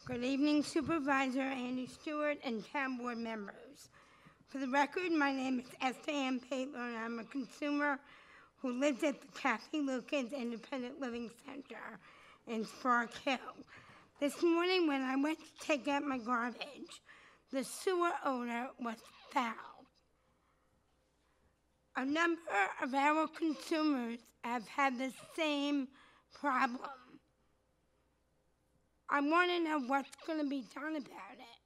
Good evening, Supervisor Andy Stewart and town board members. For the record, my name is Esther Ann Paitler, and I'm a consumer who lives at the Kathy Lucas Independent Living Center in Spark Hill. This morning when I went to take out my garbage, the sewer odor was foul. A number of our consumers have had the same problem. I want to know what's going to be done about it.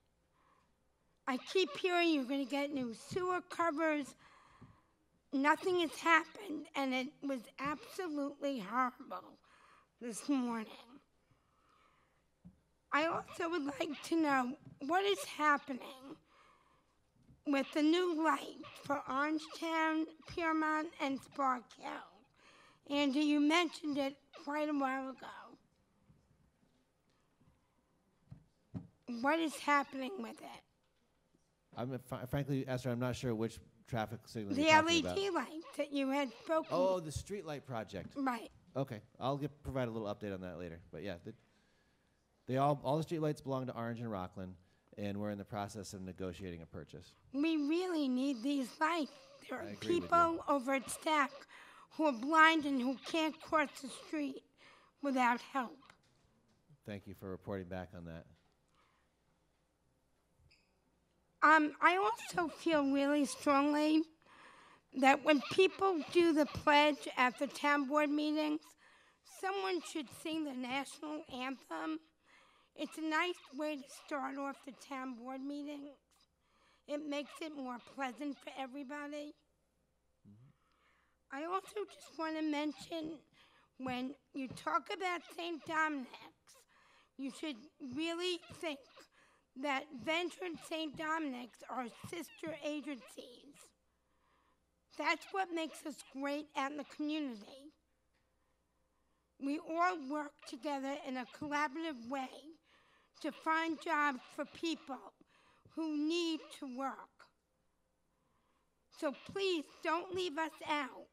I keep hearing you're going to get new sewer covers. Nothing has happened, and it was absolutely horrible this morning. I also would like to know what is happening with the new light for Orangetown, Piermont, and Spark Hill. Andy, you mentioned it quite a while ago. What is happening with it? Frankly, Esther, I'm not sure which traffic signal The you're talking about. LED light that you had spoken. Oh, the street light project. Right. Okay, I'll provide a little update on that later. But yeah, all the street lights belong to Orange and Rockland, and we're in the process of negotiating a purchase. We really need these lights. There I are agree with people over at Stack who are blind and who can't cross the street without help. Thank you for reporting back on that. I also feel really strongly that when people do the pledge at the town board meetings, someone should sing the national anthem. It's a nice way to start off the town board meetings. It makes it more pleasant for everybody. I also just want to mention, when you talk about St. Dominic's, you should really think that Venture and St. Dominic's are sister agencies. That's what makes us great out in the community. We all work together in a collaborative way to find jobs for people who need to work. So please don't leave us out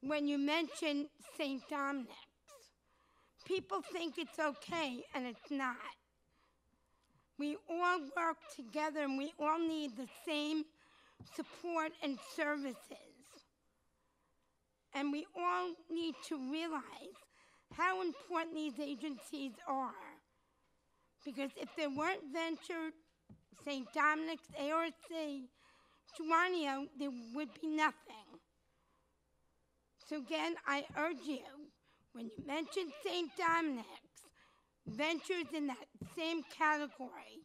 when you mention St. Dominic's. People think it's okay, and it's not. We all work together, and we all need the same support and services. And we all need to realize how important these agencies are. Because if there weren't Venture, St. Dominic's, ARC, Geronio, there would be nothing. So again, I urge you, when you mention St. Dominic's, Venture's in that same category.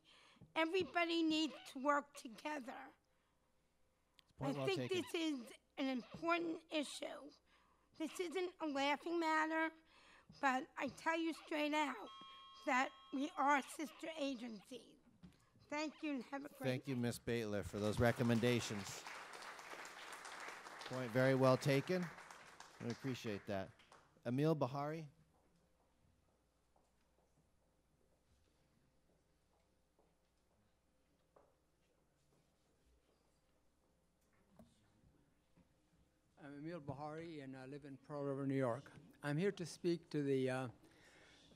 Everybody needs to work together. I think this is an important issue. This isn't a laughing matter, but I tell you straight out that we are sister agencies. Thank you and have a great Thank you, Ms. Baitler, for those recommendations. Point very well taken. We appreciate that. Emil Bahari? I'm Emil Bahari, and I live in Pearl River, New York. I'm here to speak to the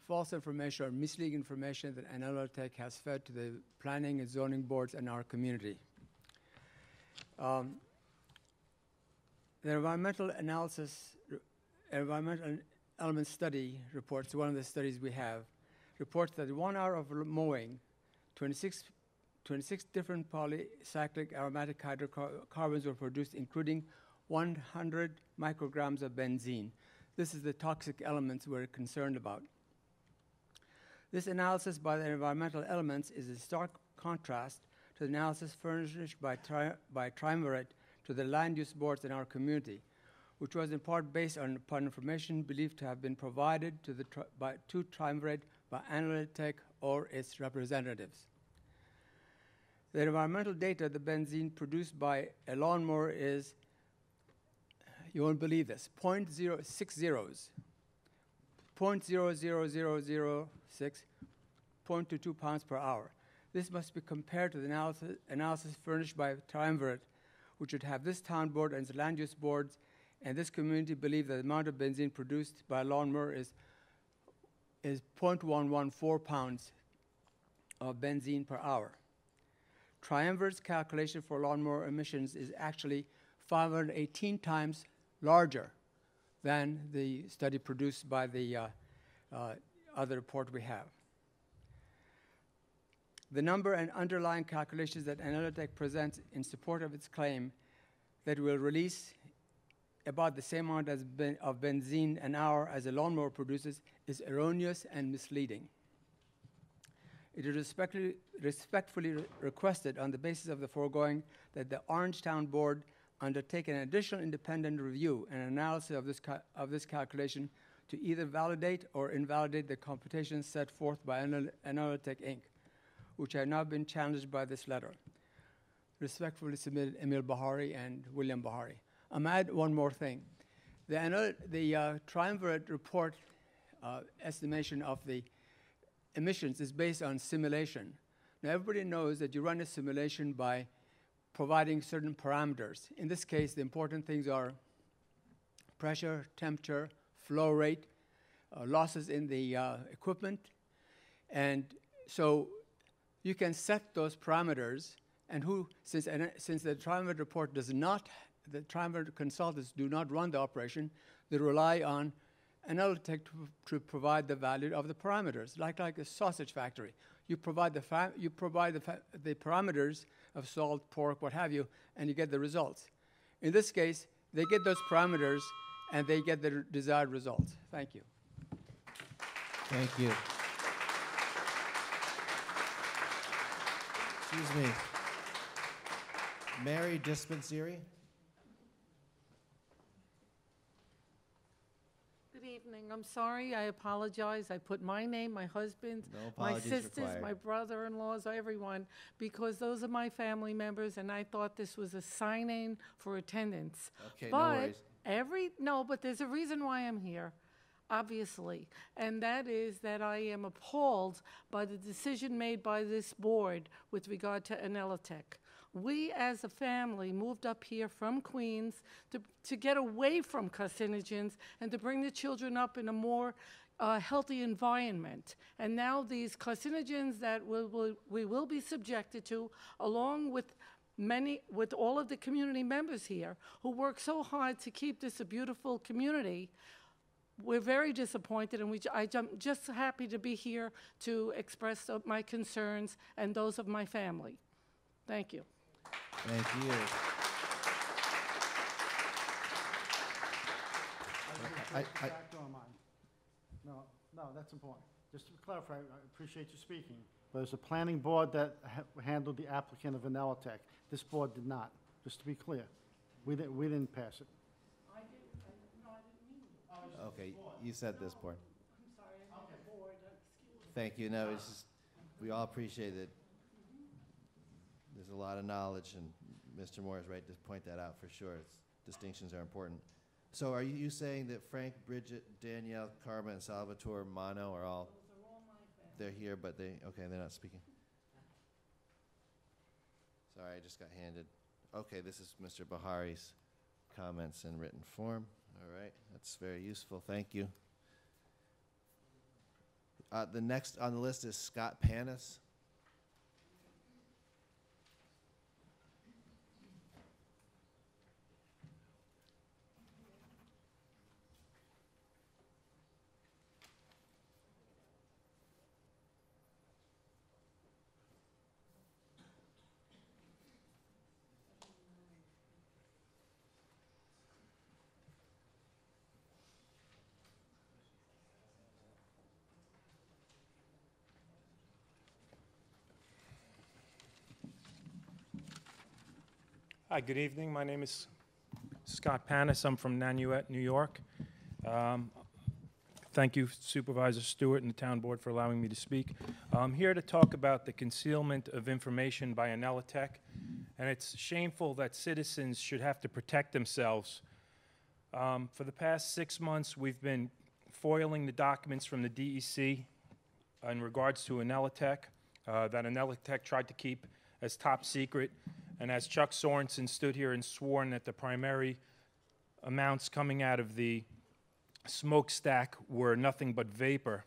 false information or misleading information that Analytech has fed to the planning and zoning boards in our community. The environmental element study reports, one of the studies we have, reports that 1 hour of mowing, 26 different polycyclic aromatic hydrocarbons were produced, including 100 micrograms of benzene. This is the toxic elements we're concerned about. This analysis by the environmental elements is in stark contrast to the analysis furnished by Triumvirate to the land use boards in our community, which was in part based upon information believed to have been provided to Triumvirate by Analytech or its representatives. The environmental data, the benzene produced by a lawnmower is, you won't believe this, 0.060, 0.00006, 0.22 pounds per hour. This must be compared to the analysis furnished by Triumvirate, which would have this town board and its land use boards and this community believe that the amount of benzene produced by a lawnmower is 0.114 pounds of benzene per hour. Triumvirate's calculation for lawnmower emissions is actually 518 times larger than the study produced by the other report we have. The number and underlying calculations that Analytech presents in support of its claim that will release about the same amount of benzene an hour as a lawnmower produces is erroneous and misleading. It is respectfully requested on the basis of the foregoing that the Orangetown Board undertake an additional independent review and analysis of this calculation to either validate or invalidate the computations set forth by Analytech Inc., which have now been challenged by this letter. Respectfully submitted, Emil Bahari and William Bahari. I'm add one more thing. The Triumvirate report estimation of the emissions is based on simulation. Now, everybody knows that you run a simulation by providing certain parameters. In this case, the important things are pressure, temperature, flow rate, losses in the equipment. And so you can set those parameters, and since the Triumvirate report does not, the Triumvirate consultants do not run the operation, they rely on Analytech to provide the value of the parameters, like a sausage factory. You provide the parameters of salt, pork, what have you, and you get the results. In this case, they get those parameters and they get the desired results. Thank you. Thank you. Excuse me. Mary Dispensary. Good evening. I'm sorry. I apologize. I put my name, my husband's, No my apologies sisters, required. my brother-in-laws, everyone, because those are my family members, and I thought this was a sign-in for attendance. Okay, no worries. But there's a reason why I'm here, obviously, and that is that I am appalled by the decision made by this board with regard to Analytech. We, as a family, moved up here from Queens to get away from carcinogens and to bring the children up in a more healthy environment. And now these carcinogens that we will be subjected to, along with all of the community members here who work so hard to keep this a beautiful community, we're very disappointed, and I'm just happy to be here to express my concerns and those of my family. Thank you. Thank you. No, that's important. Just to clarify, I appreciate you speaking, but it's a planning board that handled the applicant of Analytech. This board did not, just to be clear. We didn't pass it. I didn't mean. Okay, you said this board. I'm sorry, I'm on the board. Excuse me. Thank you. No, it's just, we all appreciate it. There's a lot of knowledge, and Mr. Moore is right to point that out for sure. Distinctions are important. So are you saying that Frank, Bridget, Danielle, Karma, and Salvatore Mano are all, they're here, but they're not speaking? Sorry, I just got handed. Okay, this is Mr. Bahari's comments in written form. All right, that's very useful. Thank you. The next on the list is Scott Panis. Hi, good evening. My name is Scott Panis. I'm from Nanuet, New York. Thank you, Supervisor Stewart and the Town Board, for allowing me to speak. I'm here to talk about the concealment of information by Anelitech, and it's shameful that citizens should have to protect themselves. For the past 6 months, we've been foiling the documents from the DEC in regards to Anelitech that Anelitech tried to keep as top secret. And as Chuck Sorensen stood here and sworn that the primary amounts coming out of the smokestack were nothing but vapor.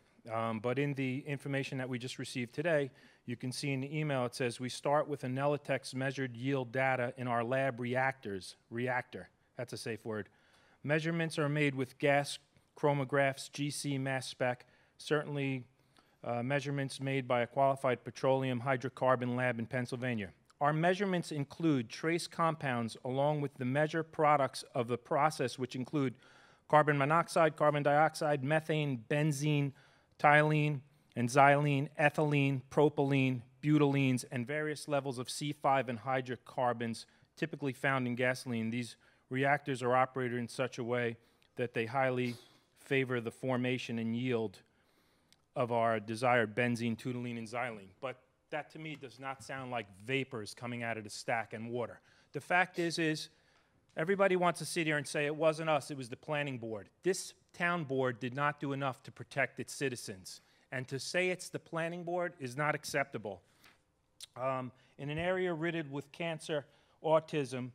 But in the information that we just received today, you can see in the email it says, we start with Anelitech's measured yield data in our lab reactor. That's a safe word. Measurements are made with gas chromographs, GC mass spec, certainly measurements made by a qualified petroleum hydrocarbon lab in Pennsylvania. Our measurements include trace compounds along with the measure products of the process, which include carbon monoxide, carbon dioxide, methane, benzene, toluene, and xylene, ethylene, propylene, butylenes, and various levels of C5 and hydrocarbons typically found in gasoline. These reactors are operated in such a way that they highly favor the formation and yield of our desired benzene, toluene, and xylene. But that to me does not sound like vapors coming out of the stack and water. The fact is everybody wants to sit here and say it wasn't us, it was the planning board. This town board did not do enough to protect its citizens. And to say it's the planning board is not acceptable. In an area riddled with cancer, autism,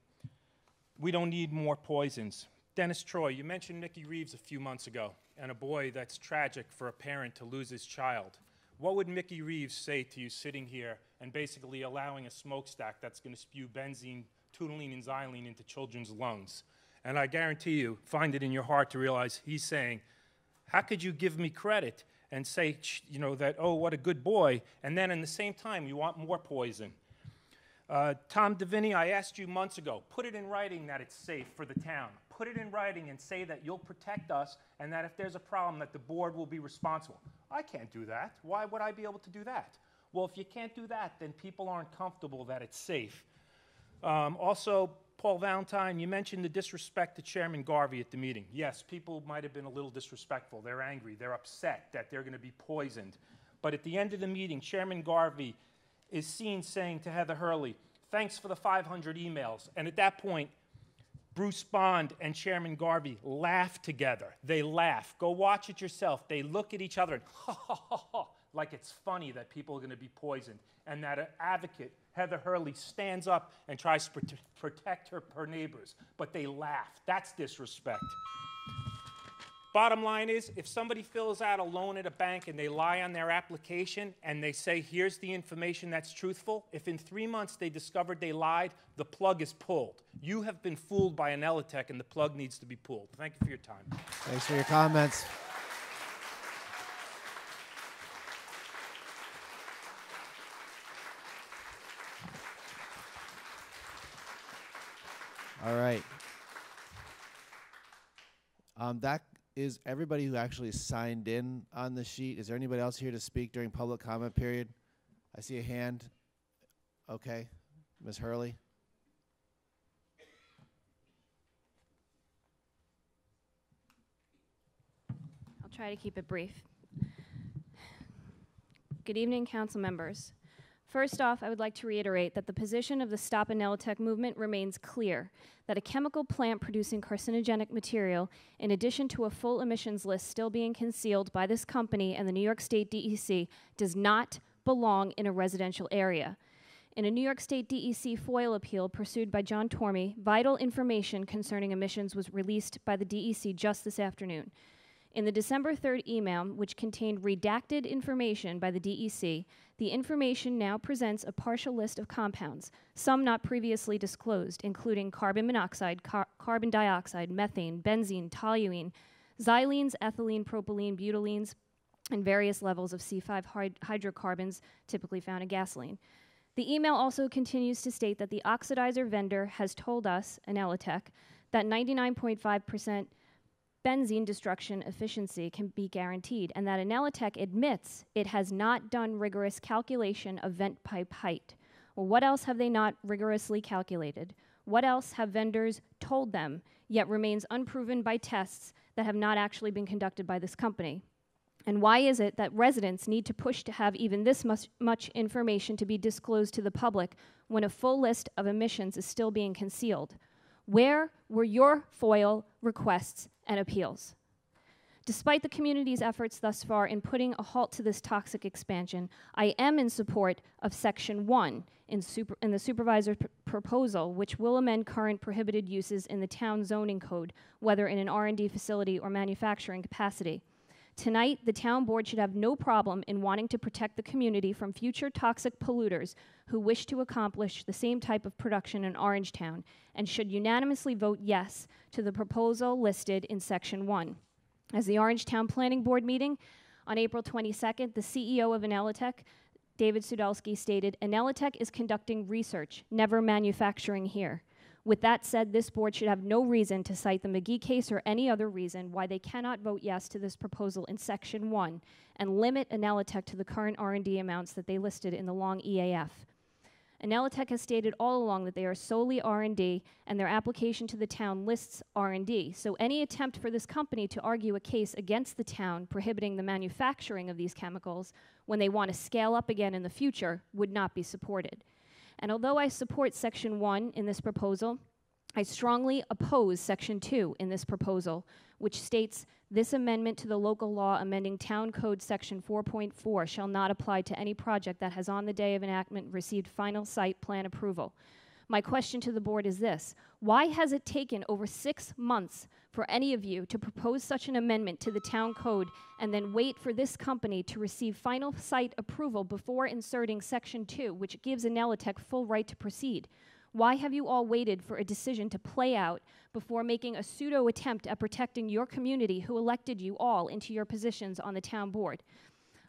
we don't need more poisons. Dennis Troy, you mentioned Mickey Reeves a few months ago, and a boy that's tragic for a parent to lose his child. What would Mickey Reeves say to you sitting here and basically allowing a smokestack that's going to spew benzene, toluene, and xylene into children's lungs? And I guarantee you, find it in your heart to realize he's saying, how could you give me credit and say, you know, that, oh, what a good boy, and then in the same time you want more poison? Tom Deviney, I asked you months ago, put it in writing that it's safe for the town. Put it in writing and say that you'll protect us and that if there's a problem that the board will be responsible. I can't do that. Why would I be able to do that? Well, if you can't do that, then people aren't comfortable that it's safe. Also, Paul Valentine, you mentioned the disrespect to Chairman Garvey at the meeting. Yes, people might have been a little disrespectful. They're angry. They're upset that they're going to be poisoned. But at the end of the meeting, Chairman Garvey is seen saying to Heather Hurley, thanks for the 500 emails. And at that point, Bruce Bond and Chairman Garvey laugh together. They laugh. Go watch it yourself. They look at each other and ha, ha, ha, ha, like it's funny that people are going to be poisoned. And that an advocate, Heather Hurley, stands up and tries to protect her neighbors. But they laugh. That's disrespect. Bottom line is, if somebody fills out a loan at a bank and they lie on their application and they say, here's the information that's truthful, if in 3 months they discovered they lied, the plug is pulled. You have been fooled by Anelitech and the plug needs to be pulled. Thank you for your time. Thanks for your comments. All right. That is everybody who actually signed in on the sheet. Is there anybody else here to speak during public comment period? I see a hand. Okay. Ms. Hurley. I'll try to keep it brief. Good evening, council members. First off, I would like to reiterate that the position of the Stop Anelitech movement remains clear, that a chemical plant producing carcinogenic material, in addition to a full emissions list still being concealed by this company and the New York State DEC, does not belong in a residential area. In a New York State DEC FOIL appeal pursued by John Tormey, vital information concerning emissions was released by the DEC just this afternoon. In the December 3rd email, which contained redacted information by the DEC, the information now presents a partial list of compounds, some not previously disclosed, including carbon monoxide, carbon dioxide, methane, benzene, toluene, xylenes, ethylene, propylene, butylenes, and various levels of C5 hydrocarbons typically found in gasoline. The email also continues to state that the oxidizer vendor has told us, Inelitech, that 99.5% benzene destruction efficiency can be guaranteed, and that Inelitech admits it has not done rigorous calculation of vent pipe height. Well, what else have they not rigorously calculated? What else have vendors told them, yet remains unproven by tests that have not actually been conducted by this company? And why is it that residents need to push to have even this much information to be disclosed to the public when a full list of emissions is still being concealed? Where were your FOIL requests and appeals? Despite the community's efforts thus far in putting a halt to this toxic expansion, I am in support of Section 1 in the supervisor's proposal, which will amend current prohibited uses in the town zoning code, whether in an R&D facility or manufacturing capacity. Tonight, the town board should have no problem in wanting to protect the community from future toxic polluters who wish to accomplish the same type of production in Orangetown, and should unanimously vote yes to the proposal listed in Section 1. As the Orangetown Planning Board meeting on April 22nd, the CEO of Inelitech, David Sudelsky, stated, "Inelitech is conducting research, never manufacturing here." With that said, this board should have no reason to cite the McGee case or any other reason why they cannot vote yes to this proposal in Section 1 and limit Inelitech to the current R&D amounts that they listed in the long EAF. Inelitech has stated all along that they are solely R&D, and their application to the town lists R&D. So any attempt for this company to argue a case against the town prohibiting the manufacturing of these chemicals when they want to scale up again in the future would not be supported. And although I support Section 1 in this proposal, I strongly oppose Section 2 in this proposal, which states, "This amendment to the local law amending Town Code Section 4.4 shall not apply to any project that has on the day of enactment received final site plan approval." My question to the board is this: why has it taken over 6 months for any of you to propose such an amendment to the town code and then wait for this company to receive final site approval before inserting Section 2, which gives Inelitech full right to proceed? Why have you all waited for a decision to play out before making a pseudo attempt at protecting your community who elected you all into your positions on the town board?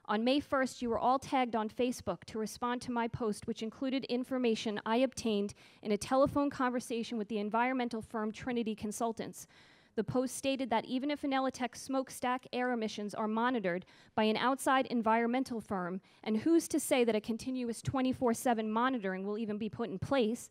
On May 1st, you were all tagged on Facebook to respond to my post, which included information I obtained in a telephone conversation with the environmental firm Trinity Consultants. The post stated that even if Inelitech's smokestack air emissions are monitored by an outside environmental firm, and who's to say that a continuous 24/7 monitoring will even be put in place,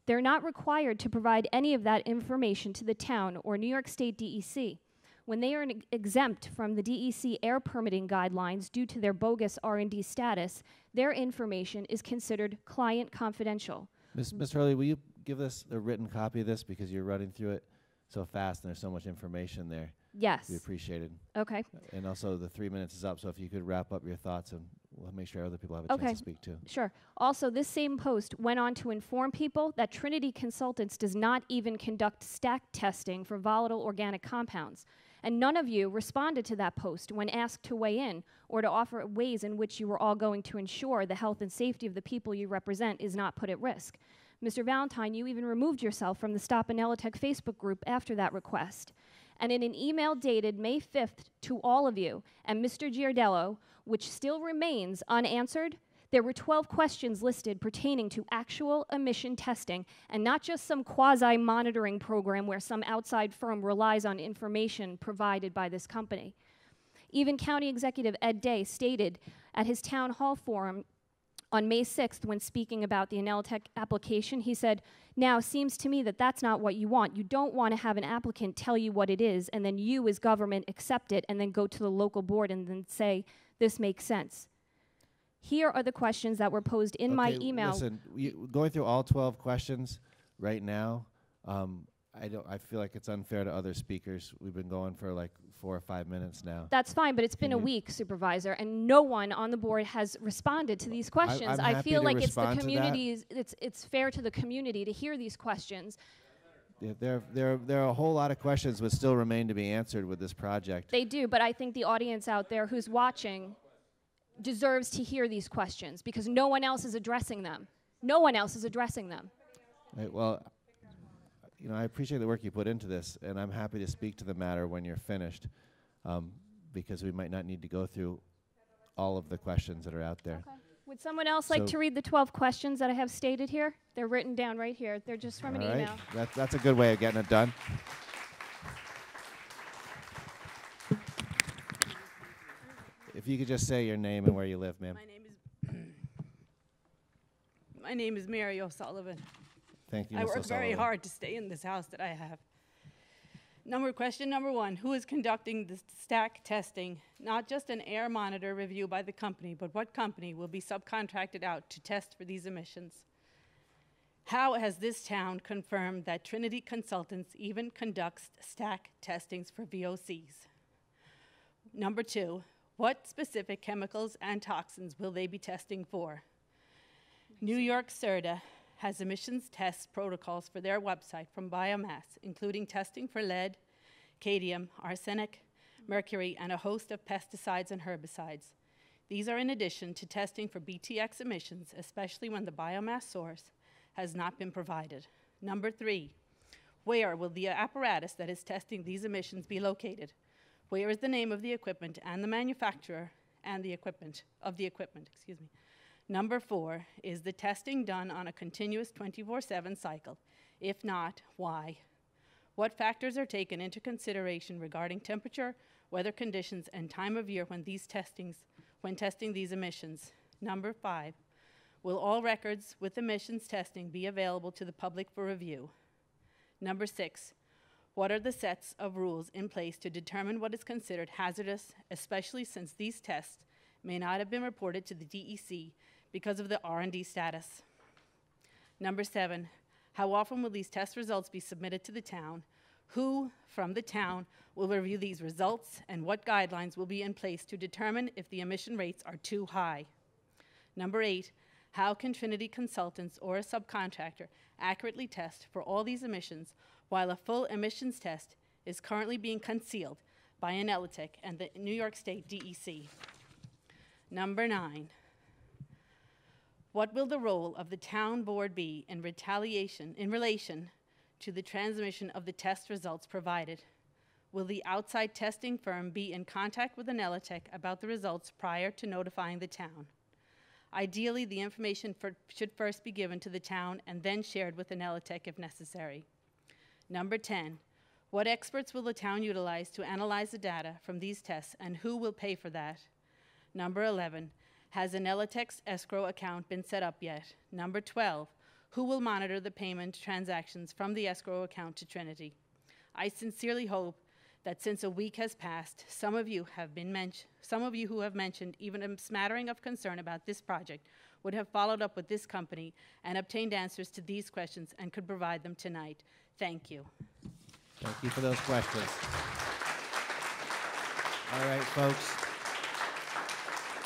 they're not required to provide any of that information to the town or New York State DEC. When they are exempt from the DEC air permitting guidelines due to their bogus R&D status, their information is considered client confidential. Ms. Hurley, will you give us a written copy of this, because you're running through it so fast and there's so much information there? Yes. We appreciate it. Okay. And also the 3 minutes is up, so if you could wrap up your thoughts, and we'll make sure other people have a chance to speak too. Sure. Also, this same post went on to inform people that Trinity Consultants does not even conduct stack testing for volatile organic compounds. And none of you responded to that post when asked to weigh in or to offer ways in which you were all going to ensure the health and safety of the people you represent is not put at risk. Mr. Valentine, you even removed yourself from the Stop Inelitech Facebook group after that request. And in an email dated May 5th to all of you and Mr. Giardello, which still remains unanswered, there were 12 questions listed pertaining to actual emission testing, and not just some quasi-monitoring program where some outside firm relies on information provided by this company. Even County Executive Ed Day stated at his town hall forum on May 6th, when speaking about the Inelitech application, he said, "Now, seems to me that that's not what you want. You don't want to have an applicant tell you what it is, and then you as government accept it, and then go to the local board and then say, this makes sense." Here are the questions that were posed in my email. Listen, going through all 12 questions right now, I feel like it's unfair to other speakers. We've been going for like 4 or 5 minutes now. That's fine, but it's been a week, Supervisor, and no one on the board has responded to these questions. I'm I happy feel to like it's the respond to that. community's, it's fair to the community to hear these questions. There are a whole lot of questions that still remain to be answered with this project. They do, but I think the audience out there who's watching deserves to hear these questions because no one else is addressing them. No one else is addressing them. Right, well, you know, I appreciate the work you put into this, and I'm happy to speak to the matter when you're finished, because we might not need to go through all of the questions that are out there. Okay. Would someone else like to read the 12 questions that I have stated here? They're written down right here. They're just from an email. That's a good way of getting it done. If you could just say your name and where you live, ma'am. My name is Mary O'Sullivan. Thank you, I Ms. work very O'Sullivan. hard to stay in this house that I have. Question number 1, who is conducting the stack testing? Not just an air monitor review by the company, but what company will be subcontracted out to test for these emissions? How has this town confirmed that Trinity Consultants even conducts stack testings for VOCs? Number 2, what specific chemicals and toxins will they be testing for? New York CERTA has emissions test protocols for their website from biomass, including testing for lead, cadmium, arsenic, mercury, and a host of pesticides and herbicides. These are in addition to testing for BTX emissions, especially when the biomass source has not been provided. Number 3, where will the apparatus that is testing these emissions be located? Where is the name of the equipment and the manufacturer and the equipment, excuse me. Number 4, is the testing done on a continuous 24/7 cycle? If not, why? What factors are taken into consideration regarding temperature, weather conditions, and time of year when testing these emissions? Number 5, will all records with emissions testing be available to the public for review? Number 6, what are the sets of rules in place to determine what is considered hazardous, especially since these tests may not have been reported to the DEC because of the R&D status? Number 7, how often will these test results be submitted to the town? Who from the town will review these results, and what guidelines will be in place to determine if the emission rates are too high? Number 8, how can Trinity Consultants or a subcontractor accurately test for all these emissions while a full emissions test is currently being concealed by Anelitech and the New York State DEC? Number 9, what will the role of the town board be in relation to the transmission of the test results provided? Will the outside testing firm be in contact with Anelitech about the results prior to notifying the town? Ideally, the information should first be given to the town and then shared with Anelitech if necessary. Number 10, what experts will the town utilize to analyze the data from these tests, and who will pay for that? Number 11, has Anelitech's escrow account been set up yet? Number 12, who will monitor the payment transactions from the escrow account to Trinity? I sincerely hope that since a week has passed, some of you who have mentioned even a smattering of concern about this project would have followed up with this company and obtained answers to these questions and could provide them tonight. Thank you. Thank you for those questions. All right, folks.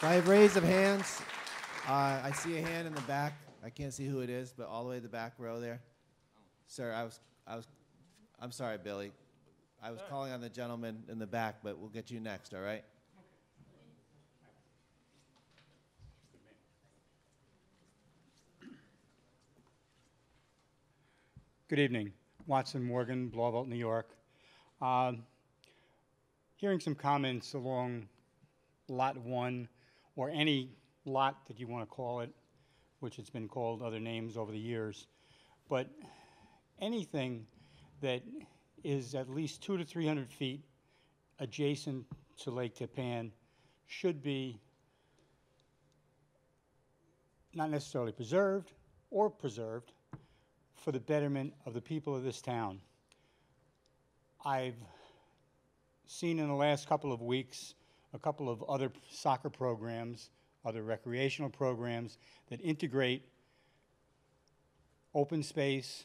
By a raise of hands, I see a hand in the back. I can't see who it is, but all the way to the back row there. Sir, I'm sorry, Billy. I was calling on the gentleman in the back, but we'll get you next, all right? Good evening. Watson Morgan, Blauvelt, New York. Hearing some comments along Lot 1, or any lot that you want to call it, which it's been called other names over the years, but anything that is at least 200 to 300 feet adjacent to Lake Tapan should be not necessarily preserved or preserved for the betterment of the people of this town. I've seen in the last couple of weeks a couple of other soccer programs, other recreational programs that integrate open space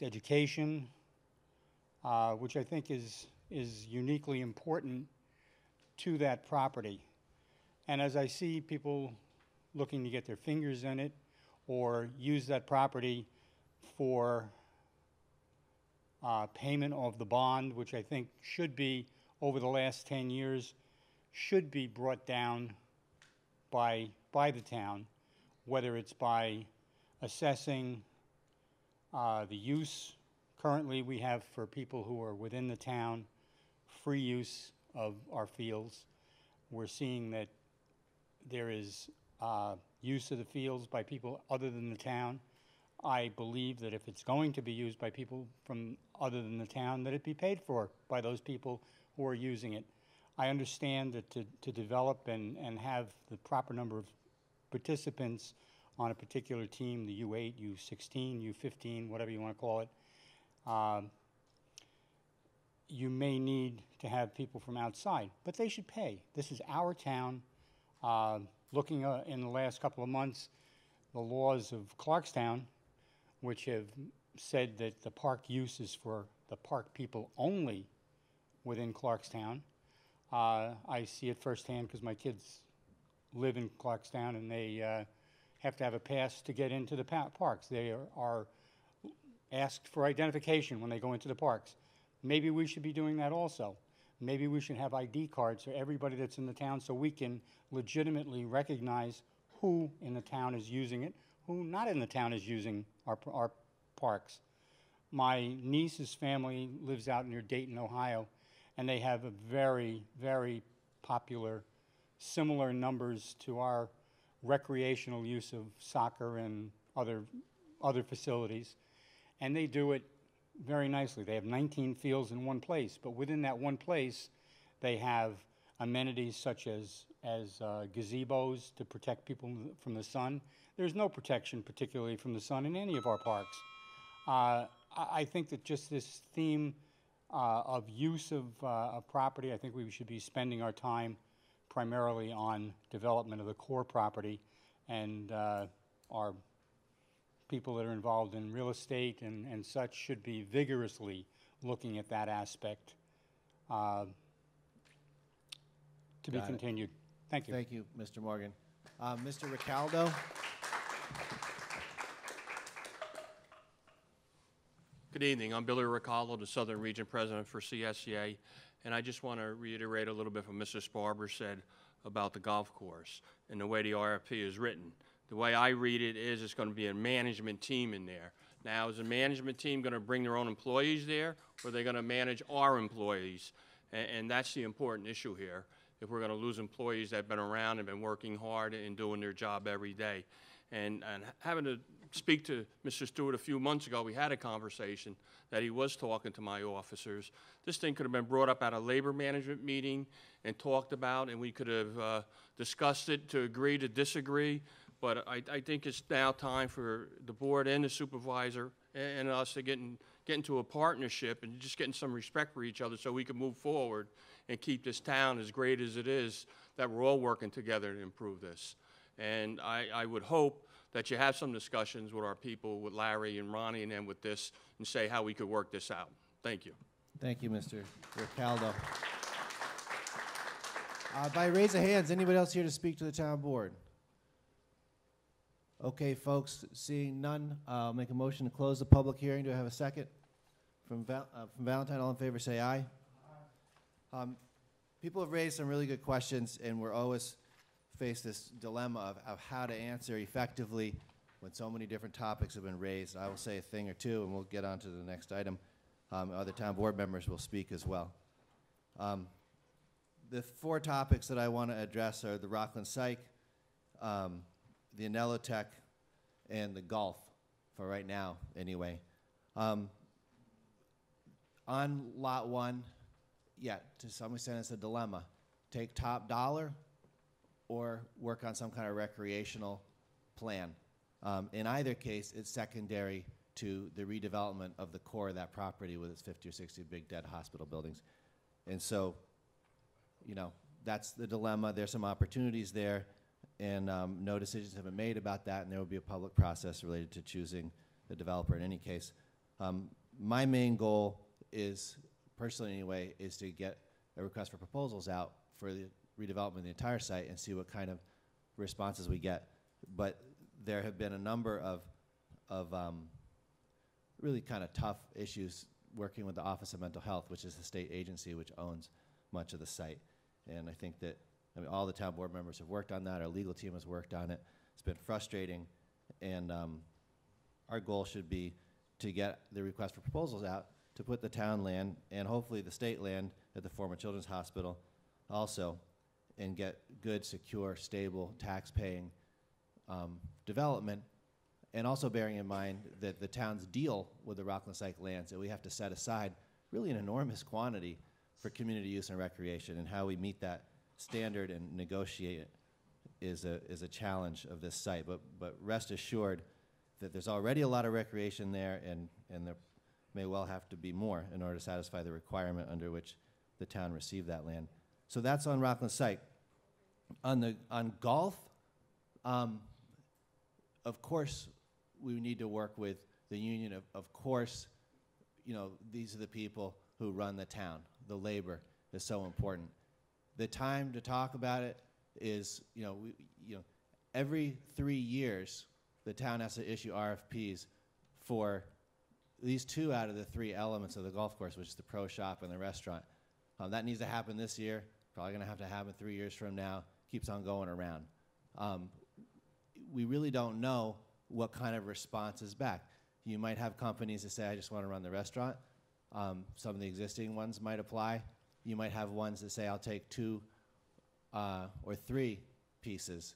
education, which I think is uniquely important to that property. And as I see people looking to get their fingers in it or use that property for payment of the bond, which I think should be, over the last 10 years, should be brought down by the town, whether it's by assessing the use currently we have for people who are within the town, free use of our fields. We're seeing that there is use of the fields by people other than the town. I believe that if it's going to be used by people from other than the town, that it be paid for by those people who are using it. I understand that to develop and have the proper number of participants on a particular team, the U8, U16, U15, whatever you want to call it, you may need to have people from outside, but they should pay. This is our town. Looking in the last couple of months, the laws of Clarkstown, which have said that the park use is for the park people only within Clarkstown. I see it firsthand because my kids live in Clarkstown and they have to have a pass to get into the parks. They are asked for identification when they go into the parks. Maybe we should be doing that also. Maybe we should have ID cards for everybody that's in the town so we can legitimately recognize who in the town is using it, who not in the town is using our parks. My niece's family lives out near Dayton, Ohio, and they have a very, very popular, similar numbers to our recreational use of soccer and other facilities. And they do it very nicely. They have 19 fields in one place, but within that one place, they have amenities such as gazebos to protect people from the sun. There's no protection, particularly from the sun, in any of our parks. I think that just this theme of use of property, I think we should be spending our time primarily on development of the core property, and our people that are involved in real estate and such should be vigorously looking at that aspect to be continued. Thank you. Thank you, Mr. Morgan. Mr. Ricaldo. Good evening. I'm Billy Ricaldo, the Southern Region President for CSCA, and I just want to reiterate a little bit from Mr. Sparber said about the golf course and the way the RFP is written. The way I read it is it's going to be a management team in there. Now, is the management team going to bring their own employees there, or are they going to manage our employees? And that's the important issue here. If we're going to lose employees that have been around and been working hard and doing their job every day. And having to speak to Mr. Stewart a few months ago, we had a conversation that he was talking to my officers. This thing could have been brought up at a labor management meeting and talked about, and we could have discussed it to agree to disagree. But I think it's now time for the board and the supervisor and us to get into a partnership and just getting some respect for each other so we can move forward and keep this town as great as it is, that we're all working together to improve this. And I would hope that you have some discussions with our people, with Larry and Ronnie and them with this, and say how we could work this out. Thank you. Thank you, Mr. Ricaldo. By raise of hands, anybody else here to speak to the town board? Okay, folks, seeing none, I'll make a motion to close the public hearing. Do I have a second? From Valentine, all in favor say aye. People have raised some really good questions, and we're always face this dilemma of how to answer effectively when so many different topics have been raised. I will say a thing or two, and we'll get on to the next item. Other town board members will speak as well. The four topics that I want to address are the Rockland Psych, the Anelotech, and the golf, for right now, anyway. On Lot 1, yeah, to some extent it's a dilemma. Take top dollar or work on some kind of recreational plan. In either case, it's secondary to the redevelopment of the core of that property with its 50 or 60 big dead hospital buildings. And so, you know, that's the dilemma. There's some opportunities there, and no decisions have been made about that, and there will be a public process related to choosing the developer in any case. My main goal is, personally anyway, is to get a request for proposals out for the redevelopment of the entire site and see what kind of responses we get. But there have been a number of really kind of tough issues working with the Office of Mental Health, which is the state agency which owns much of the site. And I think that, I mean, all the town board members have worked on that. Our legal team has worked on it. It's been frustrating. And our goal should be to get the request for proposals out to put the town land and hopefully the state land at the former Children's Hospital also, and get good, secure, stable, tax-paying development, and also bearing in mind that the town's deal with the Rockland Site lands, that we have to set aside really an enormous quantity for community use and recreation, and how we meet that standard and negotiate it is a challenge of this site. But rest assured that there's already a lot of recreation there, and there may well have to be more in order to satisfy the requirement under which the town received that land. So that's on Rockland Site. On golf, of course, we need to work with the union. Of course, you know, these are the people who run the town. The labor is so important. The time to talk about it is, every 3 years, the town has to issue RFPs for these 2 out of the 3 elements of the golf course, which is the pro shop and the restaurant. That needs to happen this year. Probably going to have to happen 3 years from now. Keeps on going around. We really don't know what kind of response is back. You might have companies that say, I just want to run the restaurant. Some of the existing ones might apply. You might have ones that say, I'll take 2 or 3 pieces.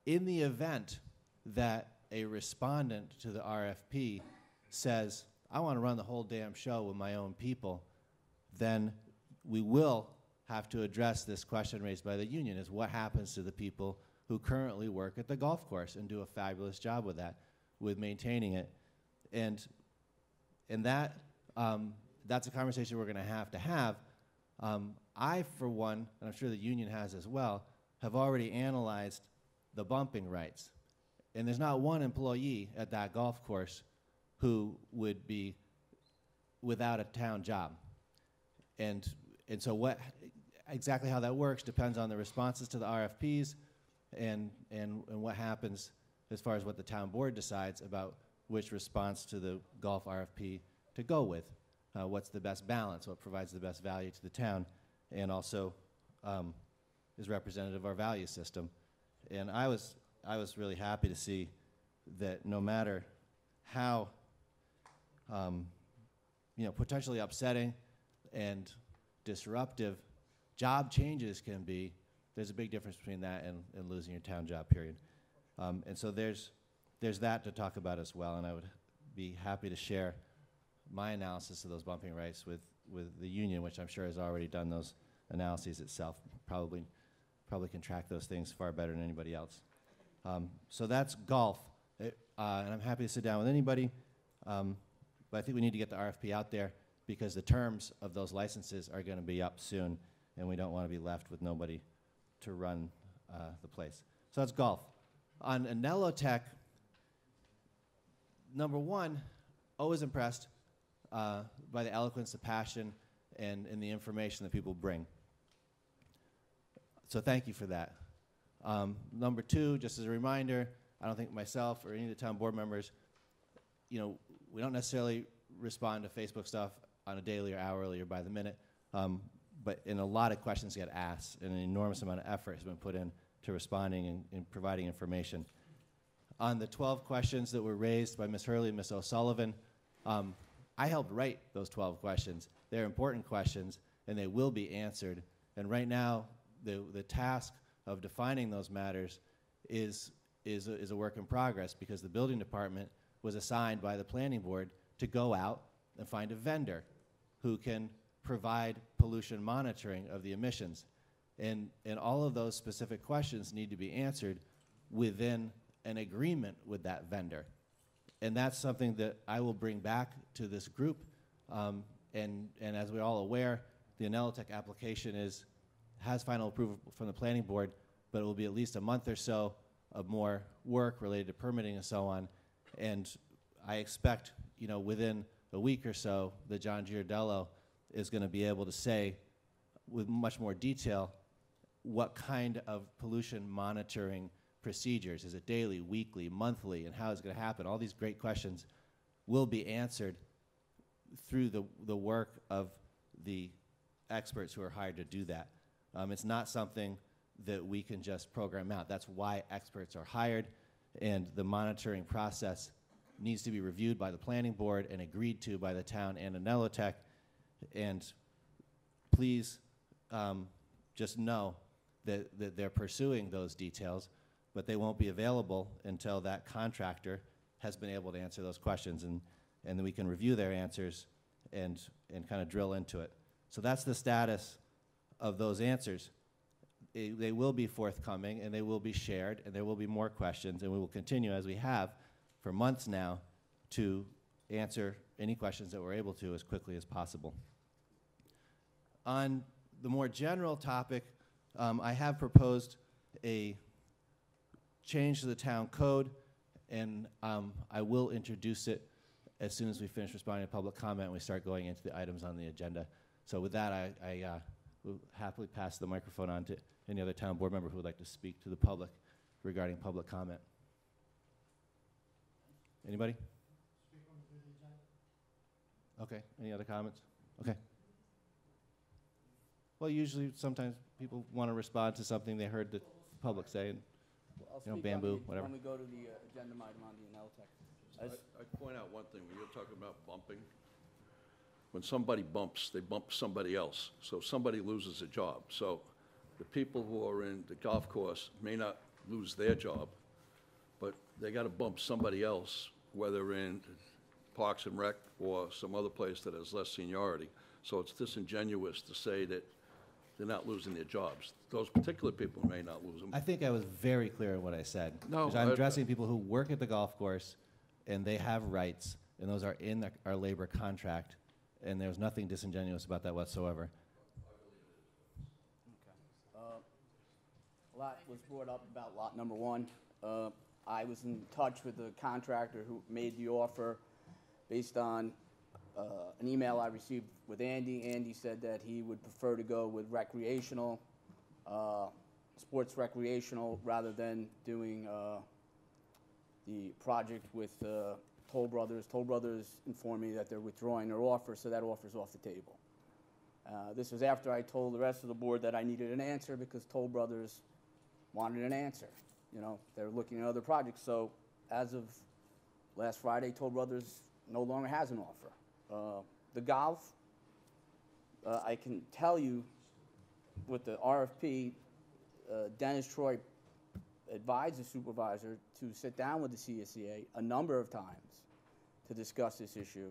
In the event that a respondent to the RFP says, I want to run the whole damn show with my own people, then we will have to address this question raised by the union, is what happens to the people who currently work at the golf course and do a fabulous job with that, with maintaining it. And that's a conversation we're going to have. I, for one, and I'm sure the union has as well, have already analyzed the bumping rights. And there's not one employee at that golf course who would be without a town job. And so exactly how that works depends on the responses to the RFPs and what happens as far as what the town board decides about which response to the golf RFP to go with. What's the best balance, what provides the best value to the town, and also is representative of our value system. And I was really happy to see that no matter how potentially upsetting and disruptive job changes can be, there's a big difference between that and losing your town job, period. And so there's that to talk about as well, and I would be happy to share my analysis of those bumping rights with the union, which I'm sure has already done those analyses itself. Probably can track those things far better than anybody else. So that's golf, and I'm happy to sit down with anybody, but I think we need to get the RFP out there because the terms of those licenses are going to be up soon, and we don't want to be left with nobody to run the place. So that's golf. On Anelotech, number one, always impressed by the eloquence, the passion, and the information that people bring. So thank you for that. Number two, just as a reminder, I don't think myself or any of the town board members, we don't necessarily respond to Facebook stuff on a daily or hourly or by the minute, but a lot of questions get asked, and an enormous amount of effort has been put in to responding and providing information. On the 12 questions that were raised by Ms. Hurley and Ms. O'Sullivan, I helped write those 12 questions. They're important questions, and they will be answered. And right now, the task of defining those matters is a work in progress because the building department was assigned by the planning board to go out and find a vendor who can provide pollution monitoring of the emissions. And all of those specific questions need to be answered within an agreement with that vendor. And that's something that I will bring back to this group. And as we're all aware, the Anelotech application has final approval from the planning board, but it will be at least a month or so of more work related to permitting and so on. And I expect, within a week or so, that John Giardello is going to be able to say with much more detail what kind of pollution monitoring procedures. Is it daily, weekly, monthly, and how is it going to happen? All these great questions will be answered through the work of the experts who are hired to do that. It's not something that we can just program out. That's why experts are hired, and the monitoring process needs to be reviewed by the planning board and agreed to by the town and Anelotech. And please just know that they're pursuing those details, but they won't be available until that contractor has been able to answer those questions, and then we can review their answers and kind of drill into it. So that's the status of those answers. They will be forthcoming, and they will be shared, and there will be more questions, and we will continue, as we have for months now, to answer any questions that we're able to as quickly as possible. On the more general topic, I have proposed a change to the town code, and I will introduce it as soon as we finish responding to public comment and we start going into the items on the agenda. So with that, I will happily pass the microphone on to any other town board member who would like to speak to the public regarding public comment. Anybody? Okay, any other comments? Okay. Well, usually, sometimes people want to respond to something they heard the public say, and you know, bamboo, whatever. When we go to the agenda item on the Anelotech. I'd point out one thing, when you're talking about bumping, when somebody bumps, they bump somebody else, so somebody loses a job. So the people who are in the golf course may not lose their job, but they got to bump somebody else, whether in Parks and Rec or some other place that has less seniority. So it's disingenuous to say that they're not losing their jobs. Those particular people may not lose them. I think I was very clear in what I said. No, because I'm addressing people who work at the golf course, and they have rights, and those are in our labor contract, and there's nothing disingenuous about that whatsoever. A lot was brought up about lot number one. I was in touch with the contractor who made the offer based on an email I received with Andy. Andy said that he would prefer to go with recreational, sports recreational, rather than doing the project with Toll Brothers. Toll Brothers informed me that they're withdrawing their offer, so that offer's off the table. This was after I told the rest of the board that I needed an answer because Toll Brothers wanted an answer. You know, they're looking at other projects. So as of last Friday, Toll Brothers no longer has an offer. The golf, I can tell you with the RFP, Dennis Troy advised the supervisor to sit down with the CSEA a number of times to discuss this issue.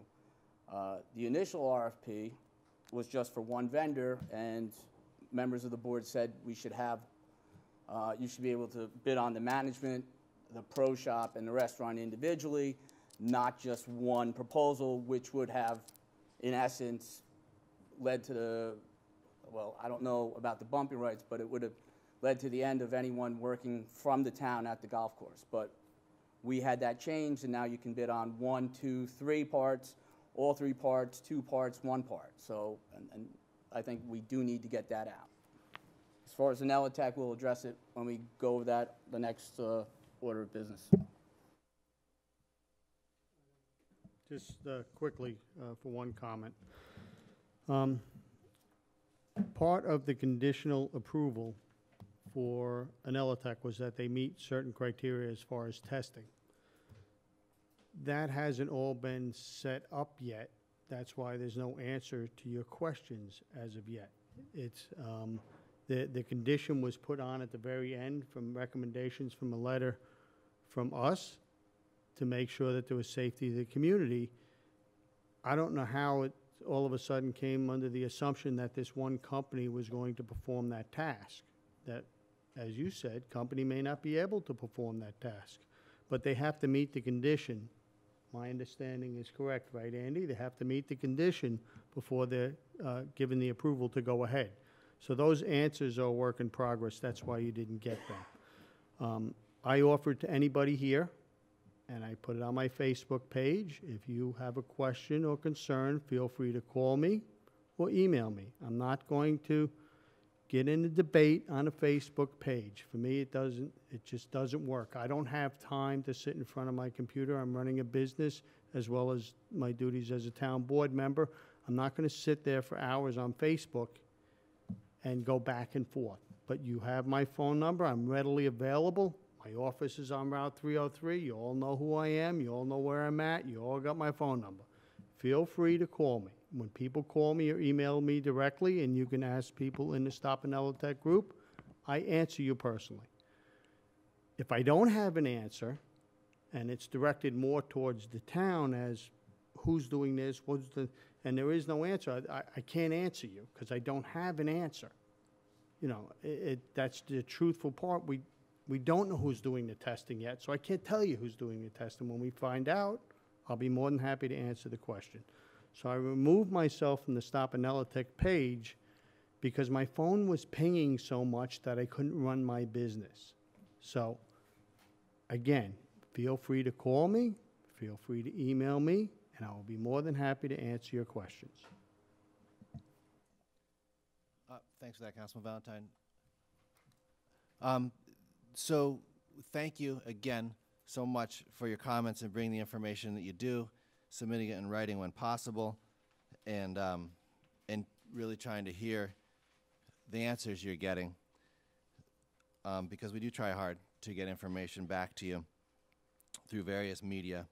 The initial RFP was just for one vendor, and members of the board said we should have, you should be able to bid on the management, the pro shop, and the restaurant individually, not just one proposal, which would have, in essence, led to the, well, I don't know about the bumping rights, but it would have led to the end of anyone working from the town at the golf course. But we had that changed, and now you can bid on 1, 2, 3 parts, all 3 parts, 2 parts, 1 part. So, and I think we do need to get that out. As far as Anelotech, we'll address it when we go over that, the next order of business. Just quickly for one comment. Part of the conditional approval for Anelotech was that they meet certain criteria as far as testing. That hasn't all been set up yet. That's why there's no answer to your questions as of yet. It's the condition was put on at the very end from recommendations from a letter from us to make sure that there was safety of the community. I don't know how it all of a sudden came under the assumption that this one company was going to perform that task. That, as you said, company may not be able to perform that task, but they have to meet the condition. My understanding is correct, right, Andy? They have to meet the condition before they're given the approval to go ahead. So those answers are a work in progress. That's why you didn't get them. I offered to anybody here, and I put it on my Facebook page. If you have a question or concern, feel free to call me or email me. I'm not going to get in a debate on a Facebook page. For me, it just doesn't work. I don't have time to sit in front of my computer. I'm running a business as well as my duties as a town board member. I'm not going to sit there for hours on Facebook and go back and forth. But you have my phone number. I'm readily available. My office is on Route 303. You all know who I am. You all know where I'm at. You all got my phone number. Feel free to call me. When people call me or email me directly, and you can ask people in the Stop and Elotech group, I answer you personally. If I don't have an answer, and it's directed more towards the town as who's doing this, and there is no answer, I can't answer you because I don't have an answer. You know, that's the truthful part. We don't know who's doing the testing yet, so I can't tell you who's doing the testing. When we find out, I'll be more than happy to answer the question. So I removed myself from the Stop and Elotech page because my phone was pinging so much that I couldn't run my business. So, again, feel free to call me, feel free to email me, and I will be more than happy to answer your questions. Thanks for that, Councilman Valentine. So thank you again so much for your comments and bringing the information that you do, submitting it in writing when possible, and really trying to hear the answers you're getting, because we do try hard to get information back to you through various media.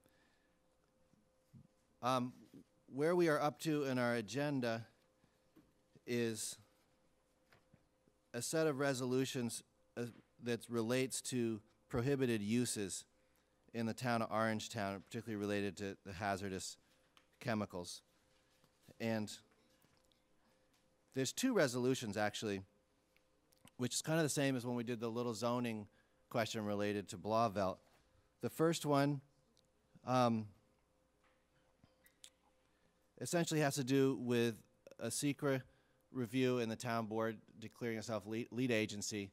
Where we are up to in our agenda is a set of resolutions that relates to prohibited uses in the town of Orangetown, particularly related to the hazardous chemicals. And there's two resolutions, actually, which is kind of the same as when we did the little zoning question related to Blauvelt. The first one essentially has to do with a secret review in the town board declaring itself lead agency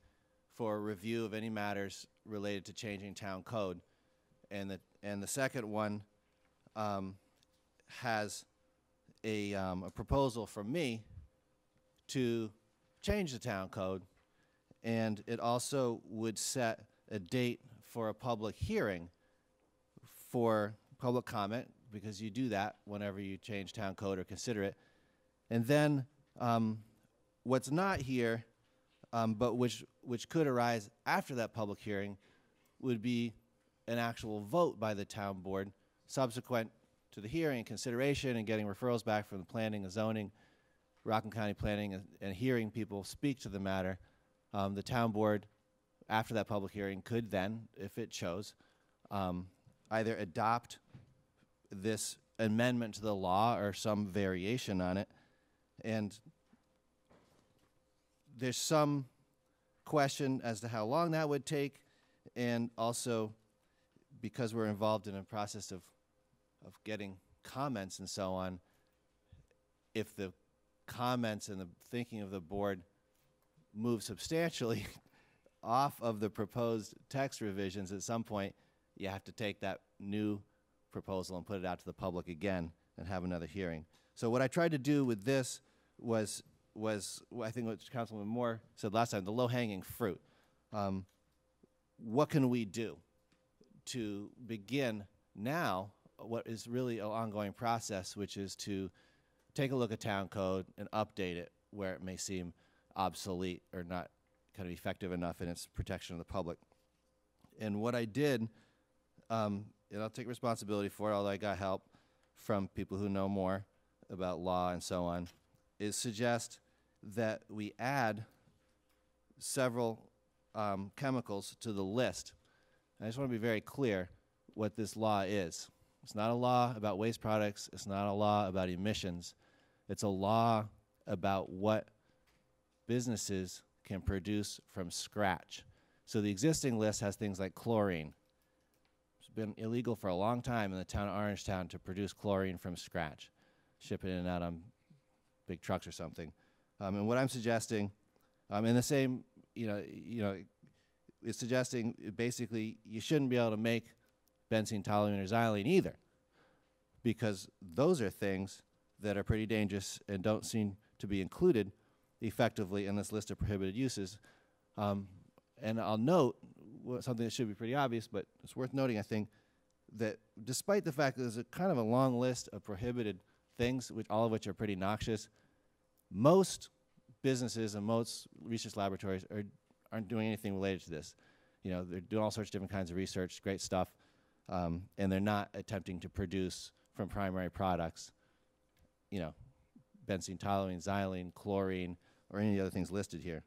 for review of any matters related to changing town code. And the second one has a proposal from me to change the town code, and it also would set a date for a public hearing for public comment, because you do that whenever you change town code or consider it. And then what's not here, but which could arise after that public hearing, would be an actual vote by the town board subsequent to the hearing and consideration and getting referrals back from the planning and zoning, Rockland County Planning, and hearing people speak to the matter. The town board, after that public hearing, could then, if it chose, either adopt this amendment to the law or some variation on it. And there's some question as to how long that would take, and also because we're involved in a process of getting comments and so on, if the comments and the thinking of the board move substantially off of the proposed text revisions, at some point you have to take that new proposal and put it out to the public again and have another hearing. So what I tried to do with this was I think what Councilman Moore said last time, the low-hanging fruit. What can we do to begin now what is really an ongoing process, which is to take a look at town code and update it where it may seem obsolete or not kind of effective enough in its protection of the public. And what I did, and I'll take responsibility for it, although I got help from people who know more about law and so on, is suggest that we add several chemicals to the list. And I just want to be very clear what this law is. It's not a law about waste products. It's not a law about emissions. It's a law about what businesses can produce from scratch. So the existing list has things like chlorine. It's been illegal for a long time in the town of Orangetown to produce chlorine from scratch, ship it in and out on big trucks or something. And what I'm suggesting, in the same, is suggesting basically you shouldn't be able to make benzene, toluene, or xylene either, because those are things that are pretty dangerous and don't seem to be included effectively in this list of prohibited uses. And I'll note something that should be pretty obvious, but it's worth noting, I think, that despite the fact that there's a kind of a long list of prohibited things, all of which are pretty noxious, most businesses and most research laboratories aren't doing anything related to this. You know, they're doing all sorts of different kinds of research, great stuff, and they're not attempting to produce from primary products, you know, benzene, toluene, xylene, chlorine, or any of the other things listed here.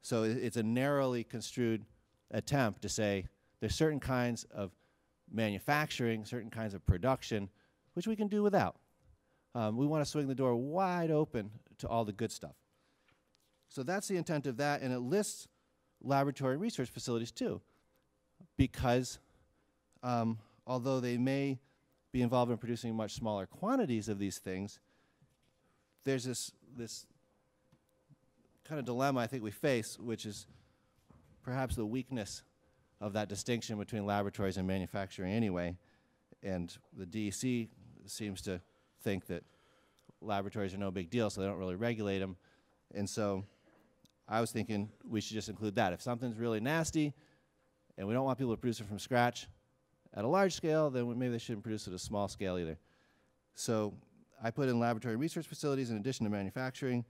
So it's a narrowly construed attempt to say there's certain kinds of manufacturing, certain kinds of production, which we can do without. We want to swing the door wide open to all the good stuff. So that's the intent of that, and it lists laboratory research facilities too, because although they may be involved in producing much smaller quantities of these things, there's this kind of dilemma I think we face, which is perhaps the weakness of that distinction between laboratories and manufacturing anyway. And the DEC seems to think that laboratories are no big deal, so they don't really regulate them. And so I was thinking we should just include that. If something's really nasty and we don't want people to produce it from scratch at a large scale, then maybe they shouldn't produce it at a small scale either. So I put in laboratory research facilities in addition to manufacturing,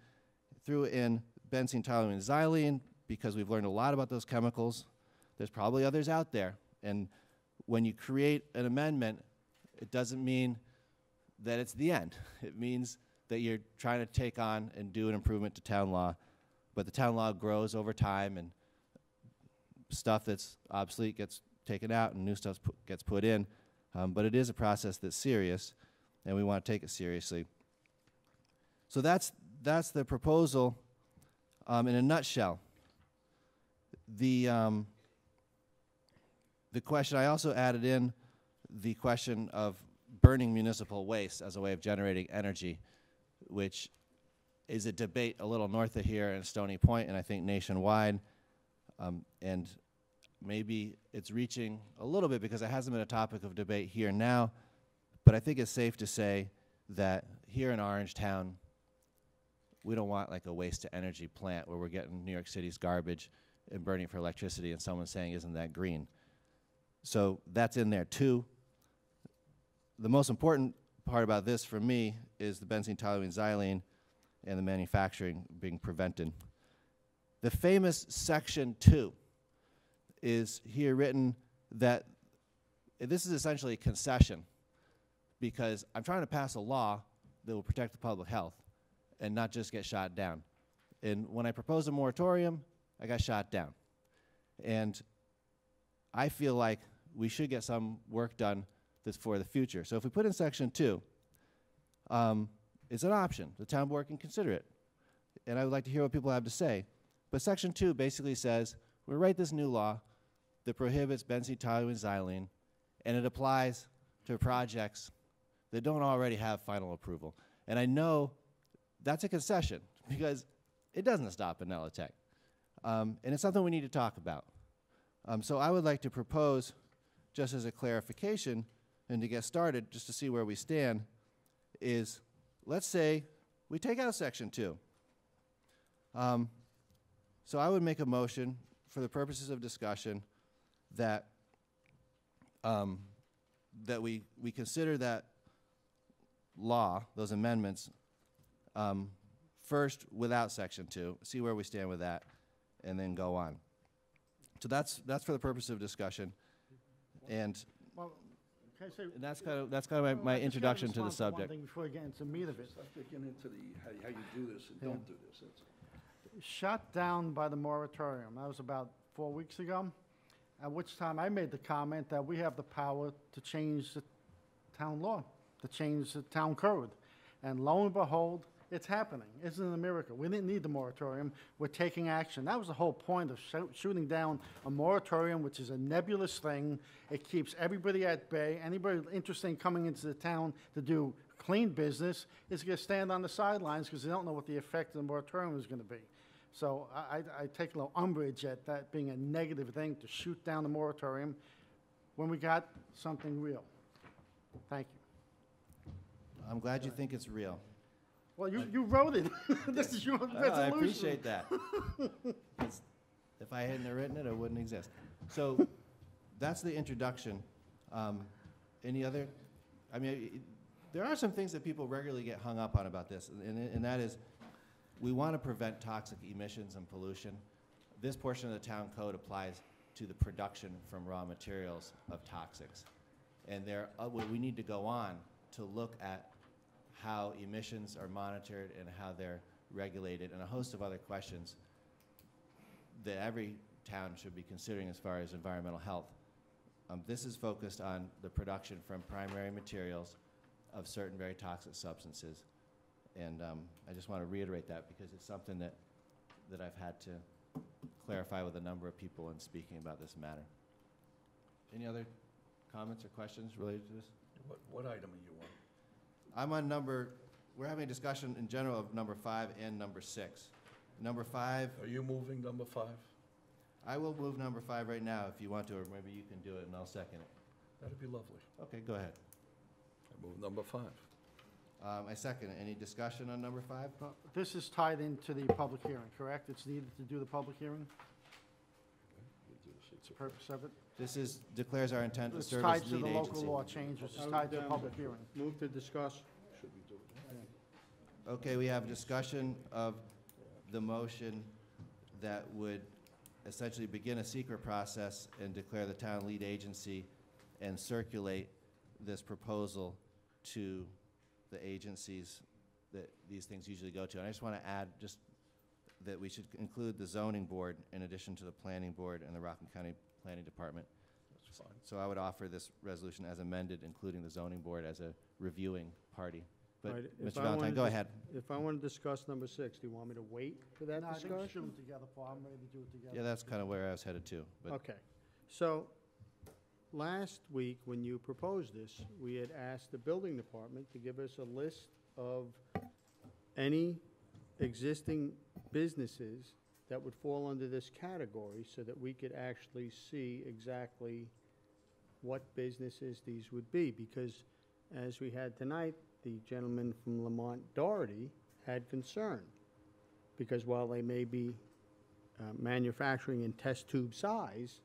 threw in benzene, toluene, and xylene because we've learned a lot about those chemicals. There's probably others out there. And when you create an amendment, it doesn't mean that it's the end. It means that you're trying to take on and do an improvement to town law. But the town law grows over time, and stuff that's obsolete gets taken out and new stuff gets put in. But it is a process that's serious, and we want to take it seriously. So that's the proposal in a nutshell. The question, I also added in the question of burning municipal waste as a way of generating energy, which is a debate a little north of here in Stony Point, and I think nationwide. And maybe it's reaching a little bit because it hasn't been a topic of debate here now, but I think it's safe to say that here in Orangetown, we don't want like a waste-to-energy plant where we're getting New York City's garbage and burning for electricity and someone saying, isn't that green? So that's in there too. The most important part about this for me is the benzene, toluene, xylene, and the manufacturing being prevented. The famous Section 2 is here written that this is essentially a concession because I'm trying to pass a law that will protect the public health and not just get shot down. And when I proposed a moratorium, I got shot down. And I feel like we should get some work done that's for the future. So if we put in Section 2, it's an option. The town board can consider it. And I would like to hear what people have to say. But Section 2 basically says, we write this new law that prohibits benzene, toluene, xylene, and it applies to projects that don't already have final approval. And I know that's a concession because it doesn't stop in Nelitech. And it's something we need to talk about. So I would like to propose, just as a clarification and to get started, just to see where we stand, is let's say we take out Section 2. So I would make a motion for the purposes of discussion that that we consider that law, those amendments, first without Section 2, see where we stand with that, and then go on. So that's for the purpose of discussion, and Well, can I say, that's kind of my introduction to the subject. One thing before we get into the meat of it. Stop getting into how you do this and don't do this. Shut down by the moratorium. That was about 4 weeks ago, at which time I made the comment that we have the power to change the town law, to change the town code. And lo and behold, it's happening. Isn't it a miracle? We didn't need the moratorium. We're taking action. That was the whole point of shooting down a moratorium, which is a nebulous thing. It keeps everybody at bay. Anybody interested in coming into the town to do clean business is going to stand on the sidelines because they don't know what the effect of the moratorium is going to be. So I take a little umbrage at that being a negative thing to shoot down the moratorium when we got something real. Thank you. I'm glad you think it's real. Well, you wrote it. This is your resolution. I appreciate that. If I hadn't written it, it wouldn't exist. So that's the introduction. Any other? I mean, there are some things that people regularly get hung up on about this, and that is, we want to prevent toxic emissions and pollution. This portion of the town code applies to the production from raw materials of toxics. And we need to go on to look at how emissions are monitored and how they're regulated, and a host of other questions that every town should be considering as far as environmental health. This is focused on the production from primary materials of certain very toxic substances. And I just want to reiterate that because it's something that I've had to clarify with a number of people in speaking about this matter. Any other comments or questions related to this? What item are you on? I'm on we're having a discussion in general of number 5 and number 6. Number 5. Are you moving number 5? I will move number 5 right now if you want to, or maybe you can do it and I'll second it. That'd be lovely. Okay, go ahead. I move number 5. I second it. Any discussion on number 5? This is tied into the public hearing, correct? It's needed to do the public hearing? It's the purpose of it? This declares our intent to It's serve tied as to lead the agency. local law change, which is tied to the public hearing. Move to discuss. Okay, we have discussion of the motion that would essentially begin a secret process and declare the town lead agency and circulate this proposal to the agencies that these things usually go to. And I just want to add just that we should include the zoning board in addition to the planning board and the Rockland County Planning Department. That's fine. So I would offer this resolution as amended, including the zoning board as a reviewing party. But, Right, if Mr. I Valentine, wanna go dis- ahead. If I want to discuss number 6, do you want me to wait for that No, I think we should do discussion? them together, Paul. I'm ready to do it together. Yeah, that's kind of where I was headed to. But Okay. So, last week, when you proposed this, we had asked the building department to give us a list of any existing businesses that would fall under this category so that we could actually see exactly what businesses these would be. Because as we had tonight, the gentleman from Lamont Doherty had concern. Because while they may be manufacturing in test tube size,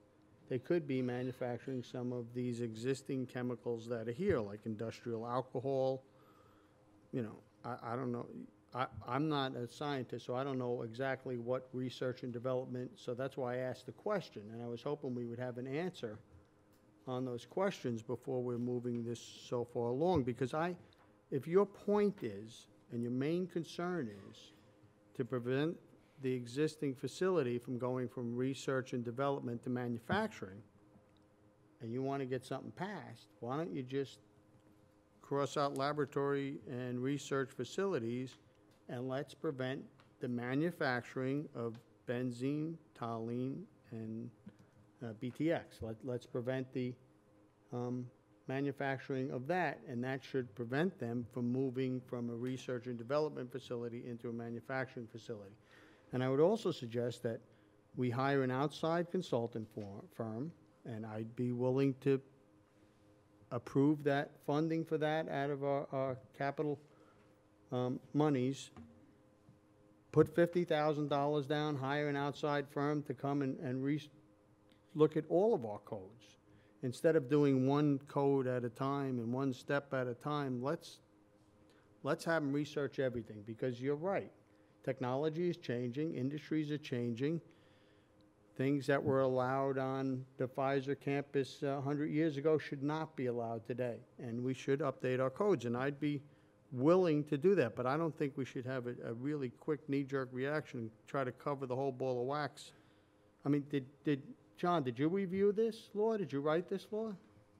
they could be manufacturing some of these existing chemicals that are here, like industrial alcohol. You know, I don't know. I'm not a scientist, so I don't know exactly what research and development, so that's why I asked the question, and I was hoping we would have an answer on those questions before we're moving this so far along, because if your point is, and your main concern is, to prevent the existing facility from going from research and development to manufacturing, and you want to get something passed, why don't you just cross out laboratory and research facilities, and let's prevent the manufacturing of benzene, toluene, and BTX. Let's prevent the manufacturing of that, and that should prevent them from moving from a research and development facility into a manufacturing facility. And I would also suggest that we hire an outside consultant firm, and I'd be willing to approve that funding for that out of our capital monies. Put $50,000 down, hire an outside firm to come and look at all of our codes. Instead of doing one code at a time and one step at a time, let's have them research everything, because you're right. Technology is changing, industries are changing. Things that were allowed on the Pfizer campus 100 years ago should not be allowed today, and we should update our codes, and I'd be willing to do that, but I don't think we should have a really quick knee-jerk reaction and try to cover the whole ball of wax. I mean, John, did you review this law? Did you write this law?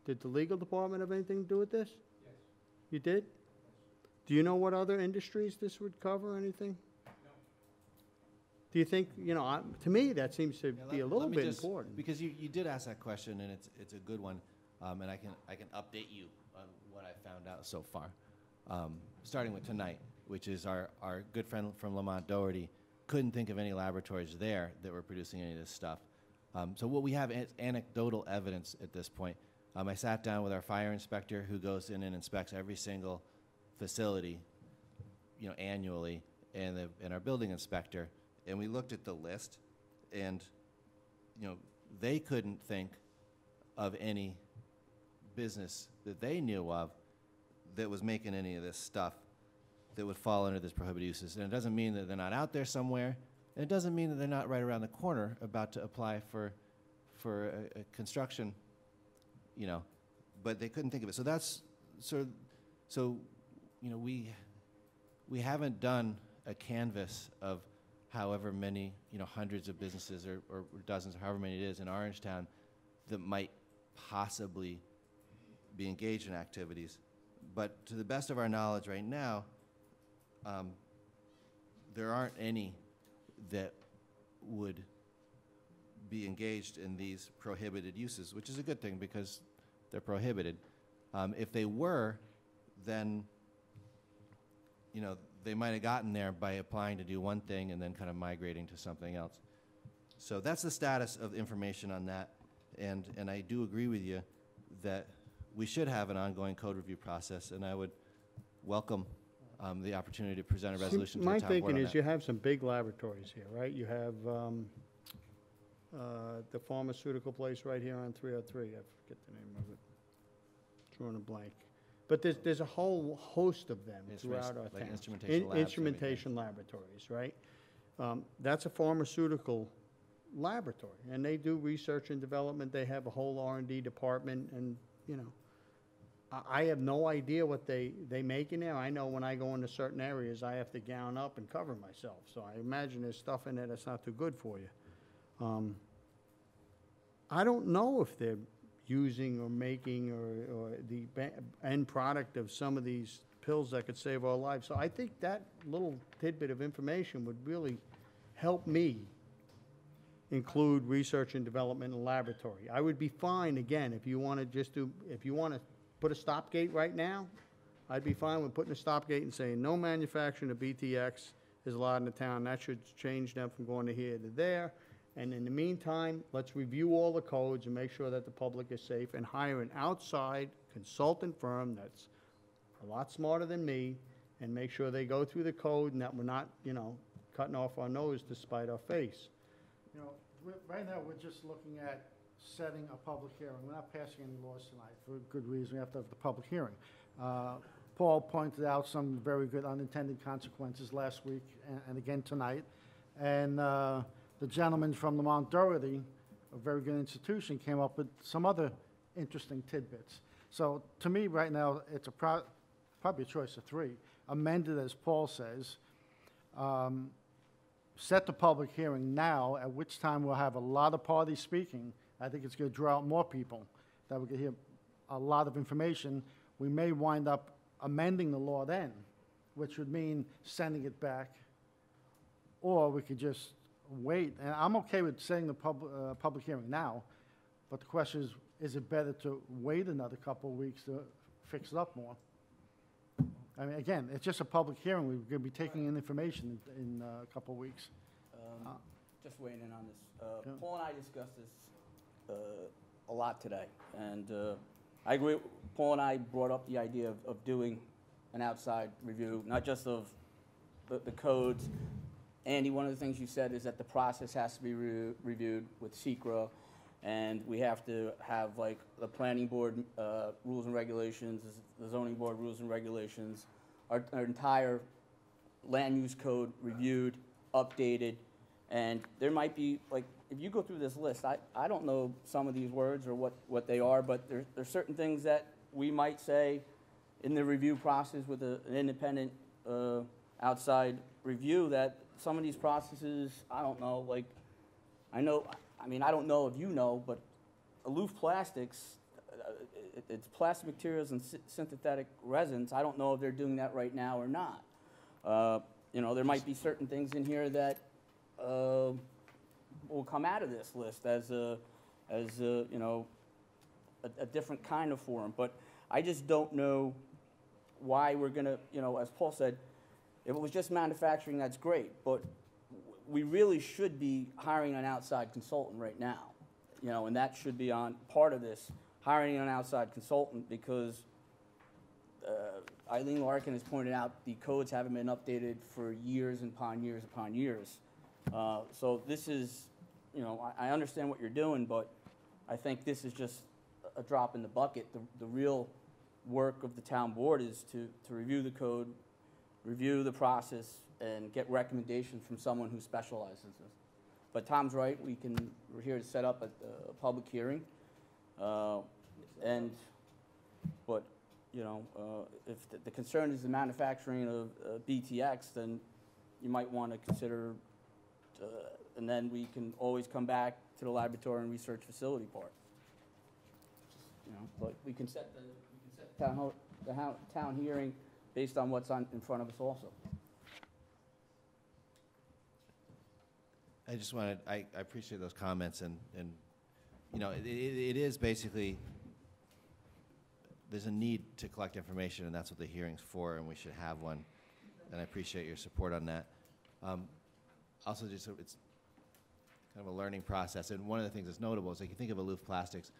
Did the legal department have anything to do with this? Yes. You did? Do you know what other industries this would cover, anything? No. Do you think, to me, that seems to be a little bit important. Because you did ask that question, and it's a good one, and I can update you on what I found out so far. Starting with tonight, which is our good friend from Lamont Doherty couldn't think of any laboratories there that were producing any of this stuff. So what we have is anecdotal evidence at this point. I sat down with our fire inspector, who goes in and inspects every single facility, annually, and our building inspector, and we looked at the list, and they couldn't think of any business that they knew of that was making any of this stuff that would fall under this prohibited uses. And it doesn't mean that they're not out there somewhere, and it doesn't mean that they're not right around the corner about to apply for a construction, you know, but they couldn't think of it. So that's sort of, so, you know, we haven't done a canvas of however many, you know, hundreds of businesses or dozens, or however many it is in Orangetown that might possibly be engaged in activities. But to the best of our knowledge right now, there aren't any that would be engaged in these prohibited uses, which is a good thing because they're prohibited. If they were, then, you know, they might have gotten there by applying to do one thing and then kind of migrating to something else. So that's the status of information on that. And I do agree with you that we should have an ongoing code review process, and I would welcome the opportunity to present a resolution to the My town board thinking on is that. you have some big laboratories here, right? You have the pharmaceutical place right here on 303. I forget the name of it. Drawing a blank. But there's a whole host of them throughout our like town. instrumentation labs, Instrumentation laboratories, right? That's a pharmaceutical laboratory, and they do research and development. They have a whole R&D department, and, you know, I have no idea what they make in there. I know when I go into certain areas, I have to gown up and cover myself. So I imagine there's stuff in there that's not too good for you. I don't know if they're using or making or the end product of some of these pills that could save our lives. So I think that little tidbit of information would really help me include research and development and laboratory. I would be fine, again, if you want to just do, if you want to put a stop gate right now, I'd be fine with putting a stop gate and saying no manufacturing of BTX is allowed in the town. That should change them from going to here to there. And in the meantime, let's review all the codes and make sure that the public is safe, and hire an outside consultant firm that's a lot smarter than me, and make sure they go through the code and that we're not, you know, cutting off our nose to spite our face. You know, right now, we're just looking at setting a public hearing. We're not passing any laws tonight. For a good reason, we have to have the public hearing. Paul pointed out some very good unintended consequences last week and again tonight. And the gentleman from Lamont Doherty, a very good institution, came up with some other interesting tidbits. So to me, right now, it's probably a choice of three. Amended, as Paul says. Set the public hearing now, at which time we'll have a lot of parties speaking. I think it's going to draw out more people, that we can hear a lot of information. We may wind up amending the law then, which would mean sending it back, or we could just wait. And I'm okay with setting the public hearing now, but the question is it better to wait another couple of weeks to fix it up more? I mean, again, it's just a public hearing. We're going to be taking in information in a couple of weeks. Just weighing in on this. Paul and I discussed this a lot today, and I agree. Paul and I brought up the idea of doing an outside review, not just of the codes. Andy, one of the things you said is that the process has to be reviewed with SECRA, and we have to have, like, the planning board rules and regulations, the zoning board rules and regulations, our entire land use code reviewed, updated, and there might be, like, if you go through this list, I don't know some of these words or what they are, but there's certain things that we might say in the review process with an independent outside review that some of these processes, I don't know, like, I don't know if you know, but aloof plastics, it's plastic materials and synthetic resins. I don't know if they're doing that right now or not. You know, there might be certain things in here that will come out of this list as you know, a different kind of forum. But I just don't know why we're gonna, you know, as Paul said, if it was just manufacturing, that's great, but we really should be hiring an outside consultant right now, you know, and that should be on part of this, hiring an outside consultant, because Eileen Larkin has pointed out the codes haven't been updated for years upon years upon years. So this is, you know, I understand what you're doing, but I think this is just a drop in the bucket. The real work of the town board is to review the code, review the process, and get recommendations from someone who specializes in this. But Tom's right, we're here to set up a public hearing. But, you know, if the concern is the manufacturing of BTX, then you might want to consider, and then we can always come back to the laboratory and research facility part. You know, but we can set the town hearing based on what's in front of us also. I just wanted, I appreciate those comments, and you know, it is basically, there's a need to collect information, and that's what the hearing's for, and we should have one, and I appreciate your support on that. Also, just it's kind of a learning process, and one of the things that's notable is, like, you think of Aloof Plastics,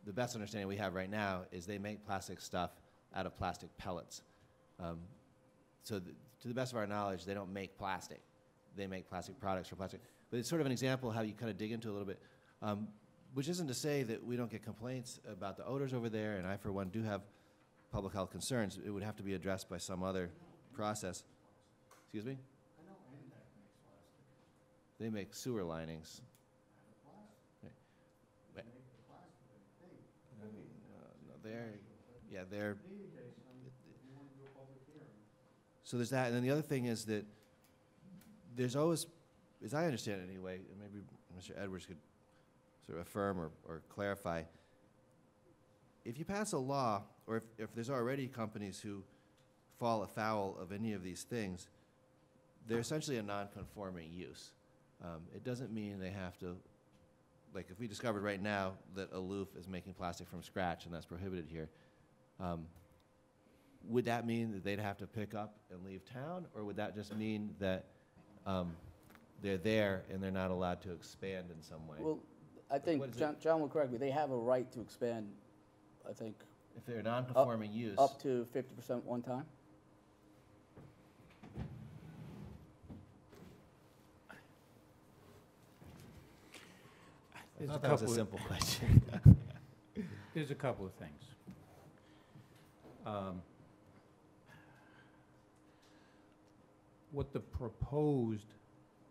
the best understanding we have right now is they make plastic stuff out of plastic pellets. So to the best of our knowledge, they don't make plastic. They make plastic products for plastic. But it's sort of an example of how you kind of dig into a little bit, which isn't to say that we don't get complaints about the odors over there, and I, for one, do have public health concerns. It would have to be addressed by some other process. Excuse me? They make sewer linings. They're. So there's that, and then the other thing is that there's always, as I understand it anyway, and maybe Mr. Edwards could sort of affirm or clarify, if you pass a law, or if there's already companies who fall afoul of any of these things, they're essentially a non-conforming use. It doesn't mean they have to, like if we discovered right now that Aloof is making plastic from scratch and that's prohibited here, would that mean that they'd have to pick up and leave town, or would that just mean that they're there and they're not allowed to expand in some way? Well, I think John will correct me. They have a right to expand, I think. If they're non-conforming use. Up to 50% one time? I thought that was a simple question. There's a couple of things. What the proposed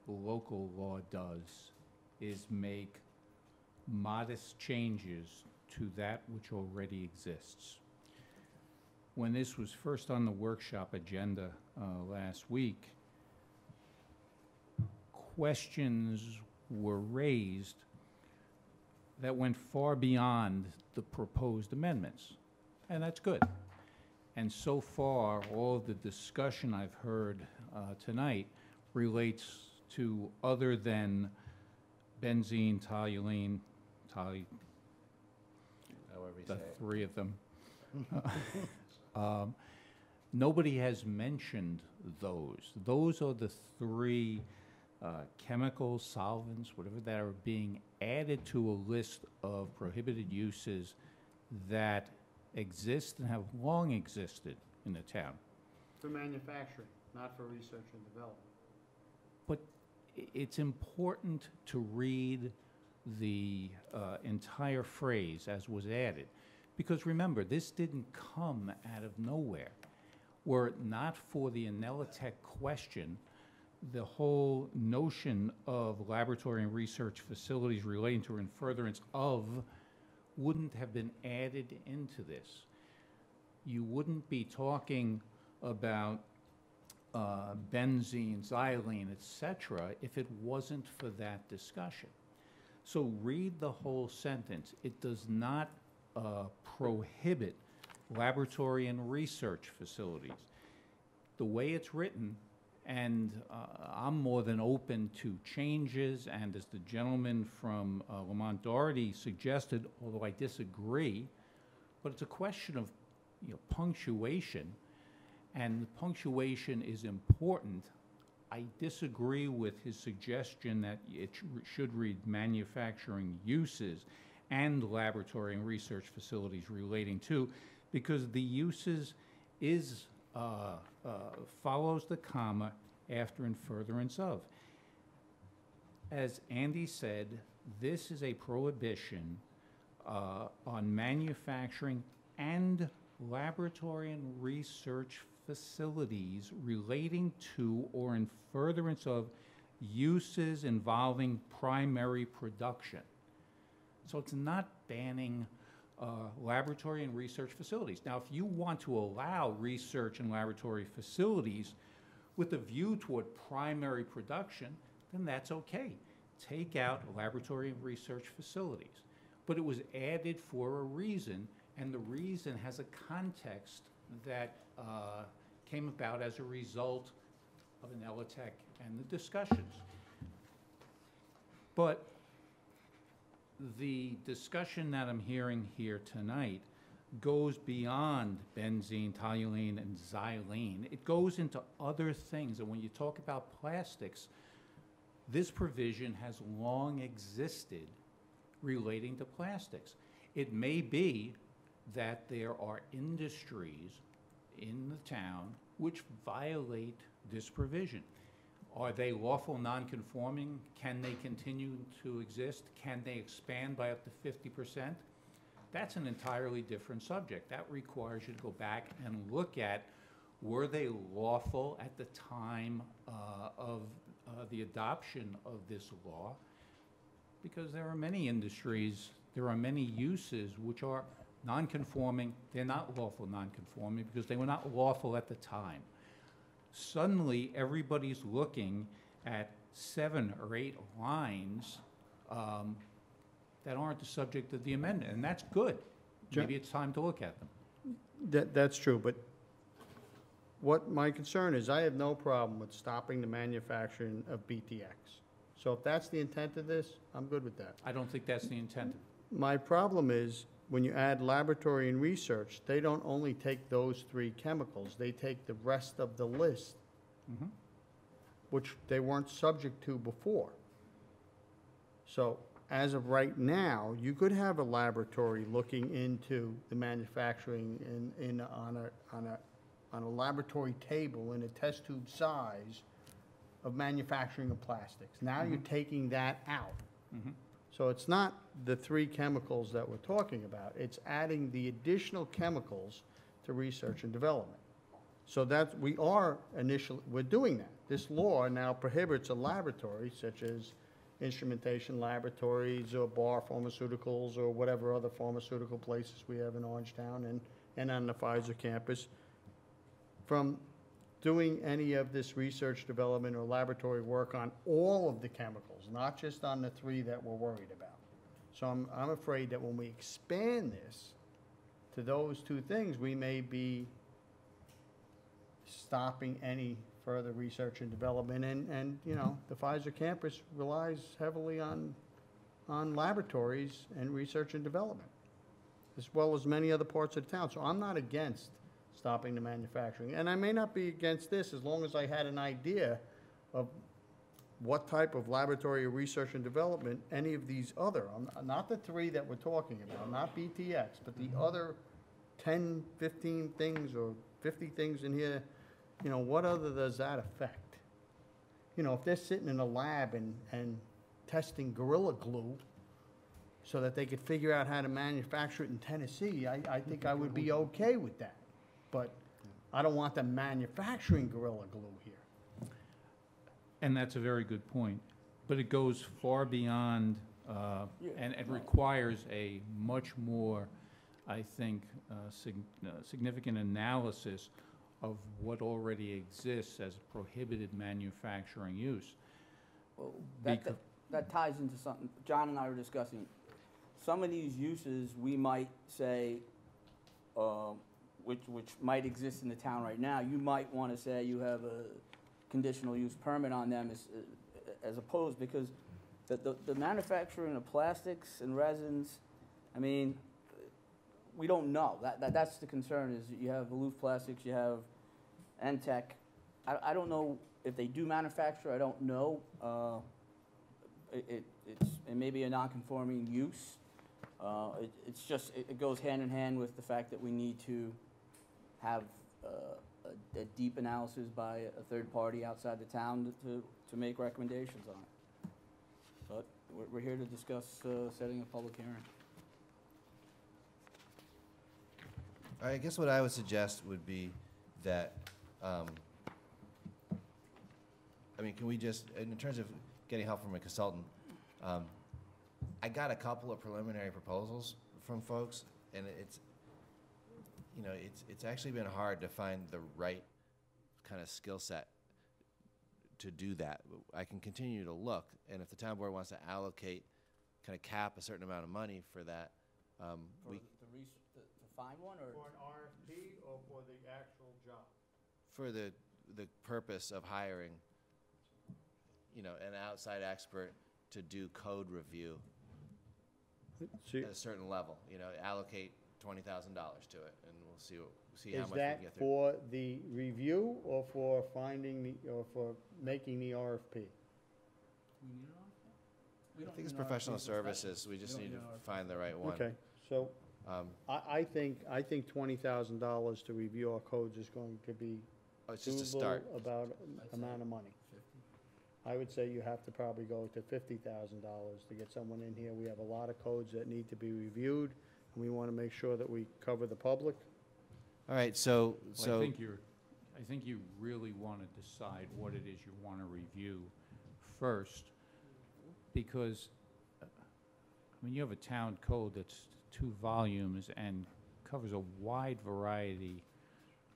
local law does is make modest changes to that which already exists. When this was first on the workshop agenda last week, questions were raised that went far beyond the proposed amendments, and that's good. And so far, all of the discussion I've heard tonight relates to other than benzene, toluene, the three of them. Nobody has mentioned those. Those are the three chemicals, solvents, whatever, that are being added to a list of prohibited uses that exist and have long existed in the town. For manufacturing, not for research and development. But it's important to read the entire phrase as was added, because remember, this didn't come out of nowhere. Were it not for the Anelitech question, the whole notion of laboratory and research facilities relating to and furtherance of wouldn't have been added into this. You wouldn't be talking about benzene, xylene, etc., if it wasn't for that discussion. So read the whole sentence. It does not prohibit laboratory and research facilities. The way it's written, and I'm more than open to changes, and as the gentleman from Lamont Doherty suggested, although I disagree, but it's a question of punctuation, and punctuation is important. I disagree with his suggestion that it should read manufacturing uses and laboratory and research facilities relating to, because the uses is follows the comma after and furtherance of. As Andy said, this is a prohibition on manufacturing and laboratory and research facilities relating to or in furtherance of uses involving primary production. So it's not banning laboratory and research facilities. Now, if you want to allow research and laboratory facilities with a view toward primary production, then that's okay. Take out laboratory and research facilities. But it was added for a reason, and the reason has a context that came about as a result of an ELATEC and the discussions. But the discussion that I'm hearing here tonight goes beyond benzene, toluene, and xylene. It goes into other things, and when you talk about plastics, this provision has long existed relating to plastics. It may be that there are industries in the town which violate this provision. Are they lawful non-conforming? Can they continue to exist? Can they expand by up to 50%? That's an entirely different subject. That requires you to go back and look at, were they lawful at the time of the adoption of this law? Because there are many industries, there are many uses which are non-conforming. They're not lawful non-conforming because they were not lawful at the time. Suddenly, everybody's looking at 7 or 8 lines that aren't the subject of the amendment, and that's good. Maybe it's time to look at them. That's true, but what my concern is, I have no problem with stopping the manufacturing of BTX. So if that's the intent of this, I'm good with that. I don't think that's the intent. My problem is, when you add laboratory and research, they don't only take those 3 chemicals, they take the rest of the list, which they weren't subject to before. So as of right now, you could have a laboratory looking into the manufacturing on a laboratory table in a test tube size of manufacturing of plastics. Now you're taking that out. So it's not the 3 chemicals that we're talking about. It's adding the additional chemicals to research and development. So that we're doing that. This law now prohibits a laboratory such as instrumentation laboratories or Bar Pharmaceuticals or whatever other pharmaceutical places we have in Orangetown and on the Pfizer campus from doing any of this research development or laboratory work on all of the chemicals, not just on the 3 that we're worried about. So I'm afraid that when we expand this to those 2 things, we may be stopping any further research and development. And you know, the Pfizer campus relies heavily on laboratories and research and development, as well as many other parts of the town. So I'm not against stopping the manufacturing. And I may not be against this as long as I had an idea of what type of laboratory or research and development any of these other, not the 3 that we're talking about, not BTX, but the other 10, 15 things or 50 things in here, you know, what other does that affect? You know, if they're sitting in a lab and testing Gorilla Glue so that they could figure out how to manufacture it in Tennessee, I think I would be okay with that. But I don't want them manufacturing Gorilla Glue here. And that's a very good point. But it goes far beyond, and it requires a much more, I think, significant analysis of what already exists as prohibited manufacturing use. Well, that ties into something John and I were discussing. Some of these uses we might say, which might exist in the town right now, you might want to say you have a conditional use permit on them as opposed, because the manufacturing of plastics and resins, I mean, we don't know. That's the concern, is you have Aloof Plastics, you have Entech. I don't know if they do manufacture, I don't know. It may be a non-conforming use. It's just, it goes hand in hand with the fact that we need to have a deep analysis by a third party outside the town to make recommendations on it. But we're here to discuss setting a public hearing. I guess what I would suggest would be that, I mean, can we just, in terms of getting help from a consultant, I got a couple of preliminary proposals from folks, and it's, you know, it's actually been hard to find the right kind of skill set to do that. I can continue to look, and if the town board wants to allocate, kind of cap a certain amount of money for that, To find one, or? For an RFP or for the actual job? for the purpose of hiring, you know, an outside expert to do code review at a certain level, you know, allocate $20,000 to it, and we'll see how much we can Is get that through. for the review or for finding the, or for making the RFP? I think it's professional services, we just need to find the right one. Okay, so I think $20,000 to review our codes is going to be it's just a doable start. about amount of money. I would say you have to probably go to $50,000 to get someone in here. We have a lot of codes that need to be reviewed, and we want to make sure that we cover the public. All right, so, Well, I think you really want to decide what it is you want to review first, because, I mean, you have a town code that's 2 volumes and covers a wide variety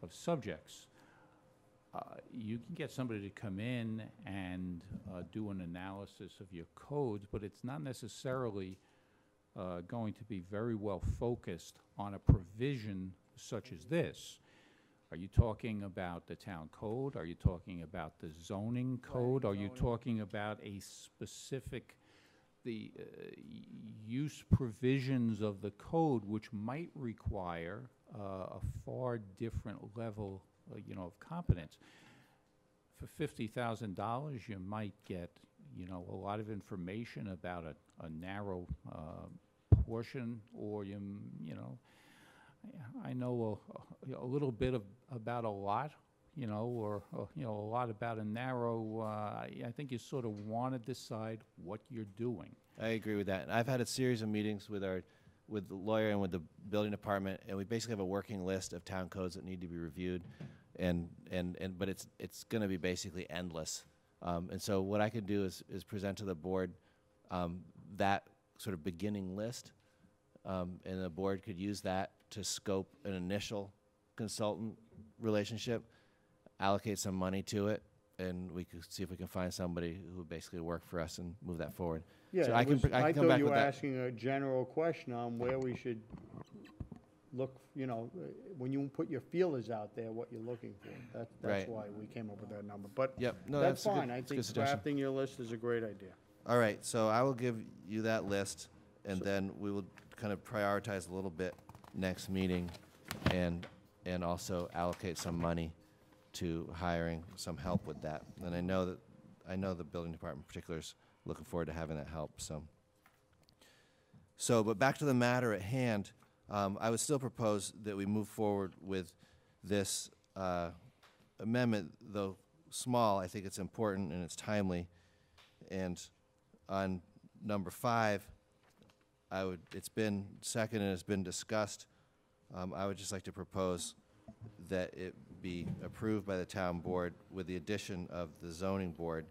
of subjects. You can get somebody to come in and do an analysis of your codes, but it's not necessarily going to be very well focused on a provision such as this. Are you talking about the town code? Are you talking about the zoning code? Are you talking about a specific, use provisions of the code, which might require a far different level, you know, of competence? For $50,000, you might get, you know, a lot of information about a narrow portion, or you know, I know a little bit about a lot, you know, or you know, a lot about a narrow. I think you sort of want to decide what you're doing. I agree with that. I've had a series of meetings with the lawyer and with the building department, and we basically have a working list of town codes that need to be reviewed, but it's going to be basically endless. And so what I could do is present to the board that sort of beginning list, and the board could use that to scope an initial consultant relationship, allocate some money to it, and we could see if we can find somebody who would basically work for us and move that forward. Yeah, so I come thought back you with were that. asking a general question on where we should look, you know, when you put your feelers out there, what you're looking for. That's Right. why we came up with that number. But Yep. No, that's that's a good- fine. I that's a think good suggestion. drafting your list is a great idea. All right, so I will give you that list, and then we will kind of prioritize a little bit next meeting, and also allocate some money to hiring some help with that. And I know the building department in particular is looking forward to having that help. So, but back to the matter at hand, I would still propose that we move forward with this amendment, though small. I think it's important and it's timely. And on number 5, it's been seconded and it's been discussed. I would just like to propose that it be approved by the town board with the addition of the zoning board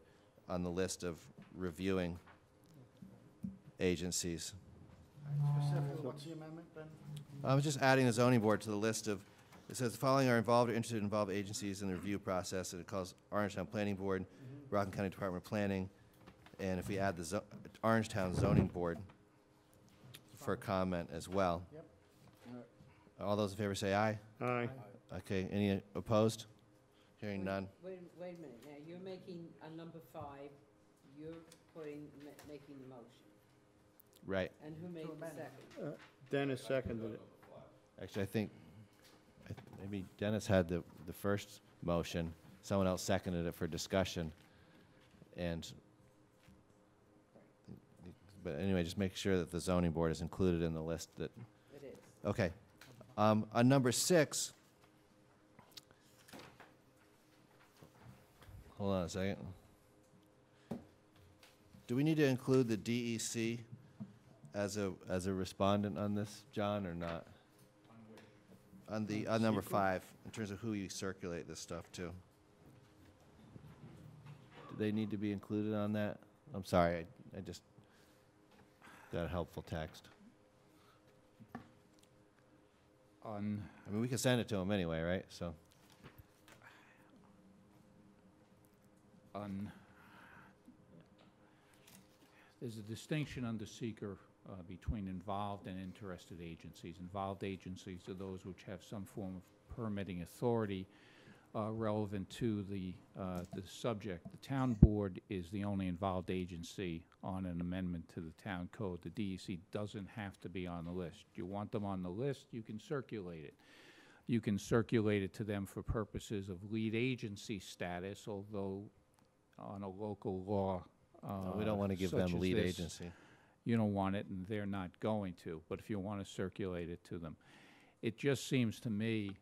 on the list of reviewing agencies. Specifically, what's the amendment, Ben? I was just adding the zoning board to the list of, it says the following are involved or interested in involved agencies in the review process, and it calls Orangetown Planning Board, Rockland County Department of Planning, and if we add the Orangetown Zoning Board for comment as well. Yep. All those in favor say aye. Aye. Okay, any opposed? Hearing none. Wait a minute, now, you're making a number 5, you're making the motion. Right. And who made the second? Dennis seconded it. Actually, I think maybe Dennis had the first motion. Someone else seconded it for discussion. But anyway, just make sure that the zoning board is included in the list. That It is. Okay. On number 6, hold on a second. Do we need to include the DEC as a respondent on this, John, or not? on number 5, in terms of who you circulate this stuff to. Do they need to be included on that? I'm sorry, I just got a helpful text. I mean, we can send it to them anyway, right? So. There's a distinction under seeker between involved and interested agencies. Involved agencies are those which have some form of permitting authority relevant to the subject. The town board is the only involved agency on an amendment to the town code. The DEC doesn't have to be on the list. You want them on the list, you can circulate it. You can circulate it to them for purposes of lead agency status, although on a local law No, we don't want to give such them as lead this, agency. you don't want it, and they're not going to. But if you want to circulate it to them, it just seems to me,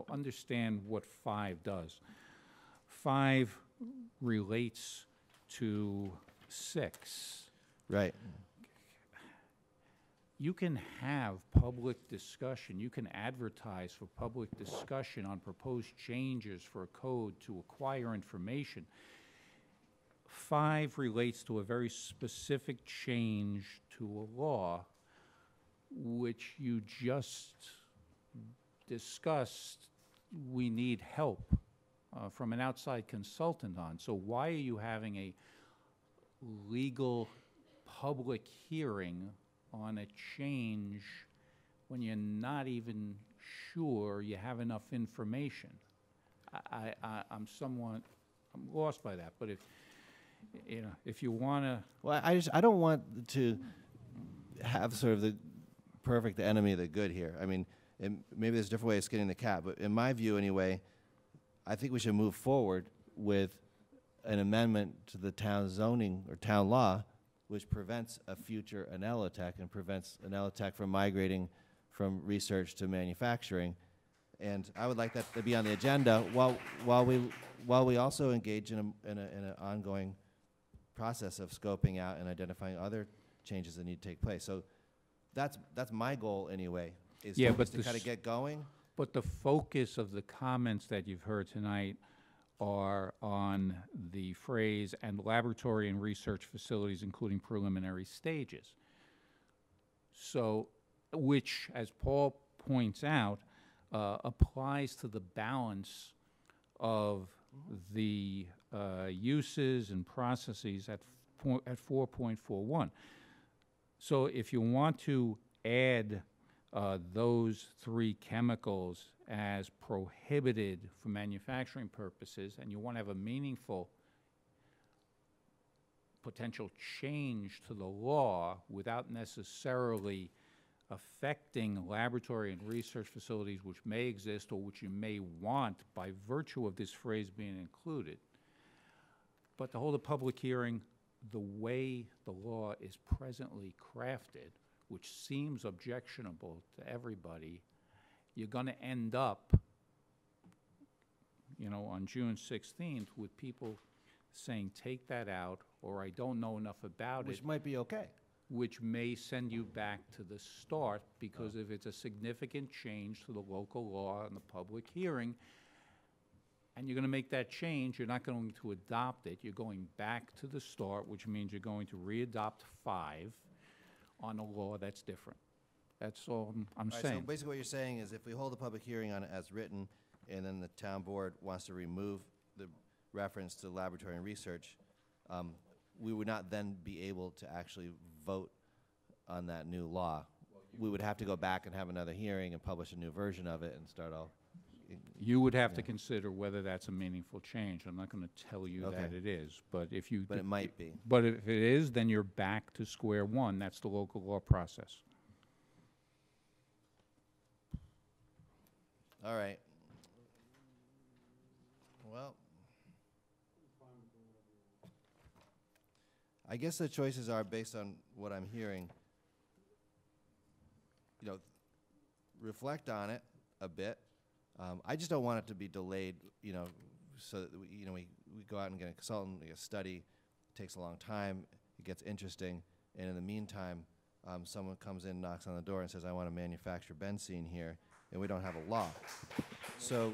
understand what 5 does. 5 relates to 6. Right. You can have public discussion. You can advertise for public discussion on proposed changes for a code to acquire information. 5 relates to a very specific change to a law, which you just discussed we need help from an outside consultant on. So why are you having a legal public hearing on a change when you're not even sure you have enough information? I'm lost by that. But if you want to, well, I don't want to have sort of the perfect enemy of the good here. I mean, maybe there's a different way of skinning the cat, but in my view anyway, I think we should move forward with an amendment to the town zoning or town law which prevents a future Anelotech and prevents Anelotech from migrating from research to manufacturing. And I would like that to be on the agenda while we also engage in an ongoing process of scoping out and identifying other changes that need to take place. So that's my goal anyway, is to kind of get going. But the focus of the comments that you've heard tonight are on the phrase "and laboratory and research facilities, including preliminary stages." So, which, as Paul points out, applies to the balance of the uses and processes at 4.41. So if you want to add those 3 chemicals as prohibited for manufacturing purposes, and you want to have a meaningful potential change to the law without necessarily affecting laboratory and research facilities which may exist or which you may want by virtue of this phrase being included. But to hold a public hearing the way the law is presently crafted, which seems objectionable to everybody, you're going to end up, on June 16th with people saying, take that out, or I don't know enough about it. Which might be okay. Which may send you back to the start, because if it's a significant change to the local law and the public hearing, and you're going to make that change, you're not going to adopt it. You're going back to the start, which means you're going to re-adopt 5 on a law that's different. That's all I'm saying. So basically what you're saying is if we hold a public hearing on it as written, and then the town board wants to remove the reference to laboratory and research, we would not then be able to actually vote on that new law. We would have to go back and have another hearing and publish a new version of it and start all. You would have to consider whether that's a meaningful change. I'm not going to tell you that it is, but if you. But it might be. But if it is, then you're back to square one. That's the local law process. All right. Well, I guess the choices are based on what I'm hearing. Reflect on it a bit. I just don't want it to be delayed, so that we go out and get a consultant, a study. It takes a long time. It gets interesting. And in the meantime, someone comes in, knocks on the door and says, I want to manufacture benzene here. and we don't have a law. So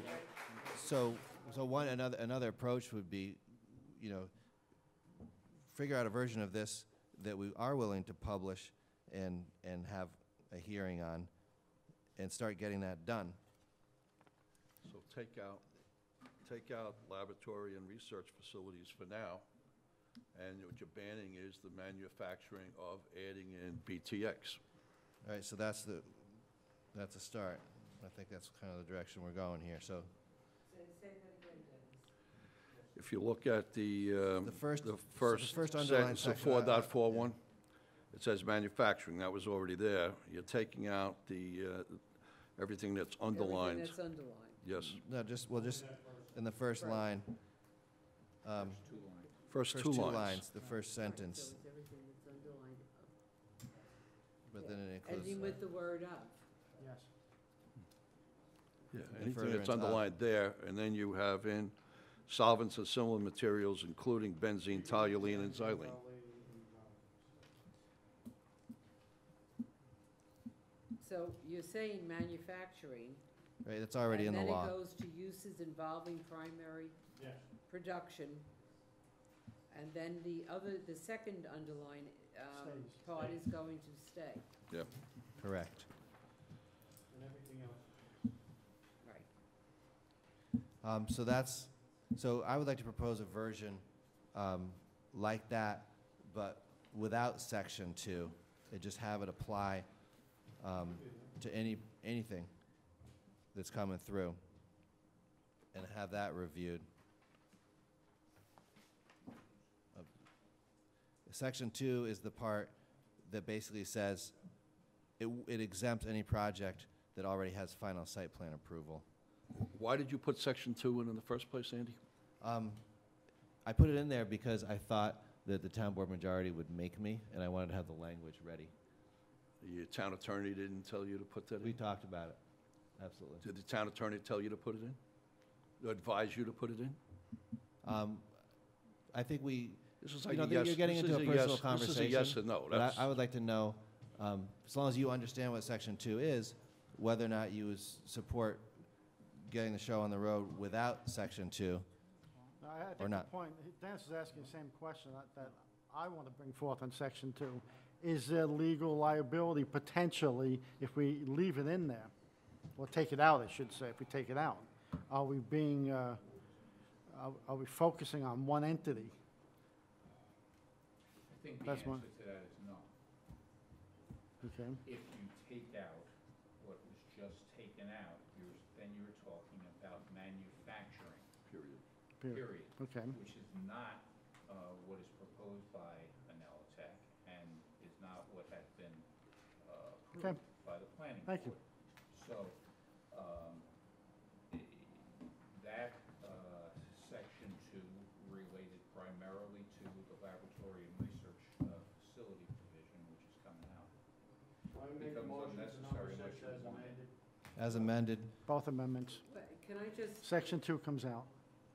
another approach would be, you know, figure out a version of this that we are willing to publish and have a hearing on, and start getting that done. So take out laboratory and research facilities for now, and what you're banning is the manufacturing of adding in BTX. All right, so that's a start. I think that's kind of the direction we're going here. So Say that again, Dennis. If you look at the first underlined sentence of section, 4.41, it says manufacturing. That was already there. You're taking out the everything that's underlined. Everything that's underlined. Yes. no, just in the first line. First two lines. The first sentence. So it's everything that's underlined. But then it includes. Ending with the word of. Yes. Yeah, And anything further that's into underlined there, and then you have in solvents and similar materials, including benzene, toluene, and xylene. So you're saying manufacturing. Right, that's already in the law. And then it goes to uses involving primary production. And then the second underline part is going to stay. Yep. Correct. And everything else. Right. So I would like to propose a version like that, but without section 2, and just have it apply to anything that's coming through, and have that reviewed. Section 2 is the part that basically says it exempts any project that already has final site plan approval. Why did you put section 2 in the first place, Andy? I put it in there because I thought that the town board majority would make me, and I wanted to have the language ready. The town attorney didn't tell you to put that in? We talked about it, absolutely. Did the town attorney tell you to put it in? Advise you to put it in? I think we, This is you like know, a yes. you're getting this into a is personal yes, conversation. This is a yes or no. But That's, I would like to know, as long as you understand what section 2 is, whether or not you support getting the show on the road without section 2. I think Or not. the point, Dennis is asking the same question that I want to bring forth on section 2. Is there legal liability potentially if we leave it in there? Or take it out, I should say, if we take it out. Are we being, are we focusing on one entity? I think the That's answer one. to that is no. Okay. If you take out what was just taken out, then you're talking about manufacturing. Period. Okay. Which is not what is proposed by Anelitech and is not what has been approved by the planning board. Thank you. So that section 2 related primarily to the laboratory and research facility provision, which is coming out. Becomes unnecessary unless you want it. As amended. Both amendments. But can I just, Section 2 comes out.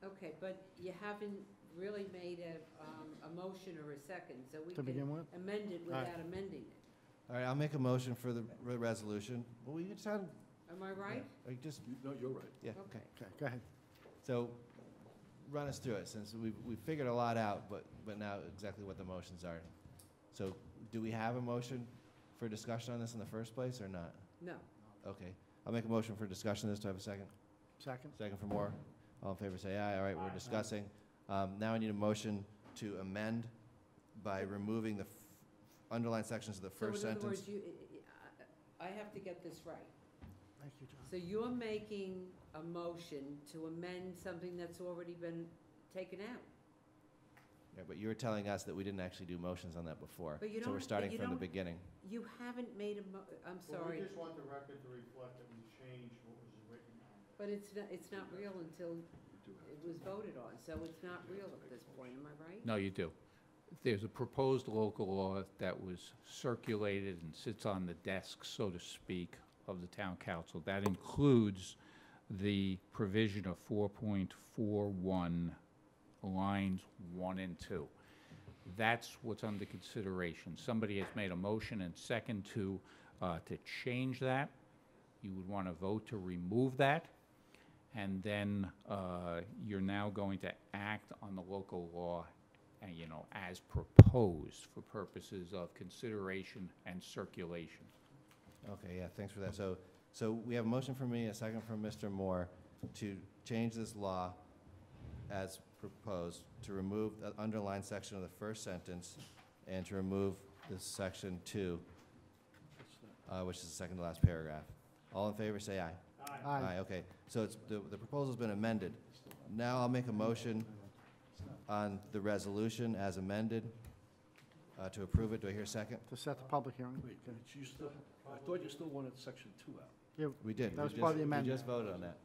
okay, but you haven't really made a motion or a second, so we To begin can with? amend it All right. without amending it. All right, I'll make a motion for the resolution. Well, you just have, Am I right? just, no, you're right. yeah. Okay. Okay, go ahead. So run us through it, since we figured a lot out, but now exactly what the motions are. So do we have a motion for discussion on this in the first place, or not? No. Okay, I'll make a motion for discussion of this. Do I have a second? Second. Second for more. All in favor, say aye. All right, we're discussing. Now I need a motion to amend by removing the underlined sections of the first So in other sentence. words, I have to get this right. Thank you, John. So you're making a motion to amend something that's already been taken out? Yeah, but you were telling us that we didn't actually do motions on that before. But you So we're don't- starting you from the don't- beginning. You haven't made I'm sorry. We just want the record to reflect that we changed what was written on it. But it's not real until it was voted on, so it's not real at this point, am I right? No, you do. There's a proposed local law that was circulated and sits on the desk, so to speak, of the town council. That includes the provision of 4.41, lines 1 and 2. That's what's under consideration. Somebody has made a motion and second to change that. You would want to vote to remove that, and then you're now going to act on the local law, you know, as proposed for purposes of consideration and circulation. Okay, yeah, thanks for that. So we have a motion from me, a second from Mr. Moore, to change this law as proposed, to remove the underlined section of the first sentence, and to remove this section 2, which is the second to last paragraph. All in favor, say aye. Aye. Aye, okay. So it's, the proposal's been amended. Now I'll make a motion on the resolution as amended to approve it. Do I hear a second? To set the public hearing. Wait, you still, I thought you still wanted section 2 out. Yeah, We did. That We was part of the just- amendment. We just voted on that.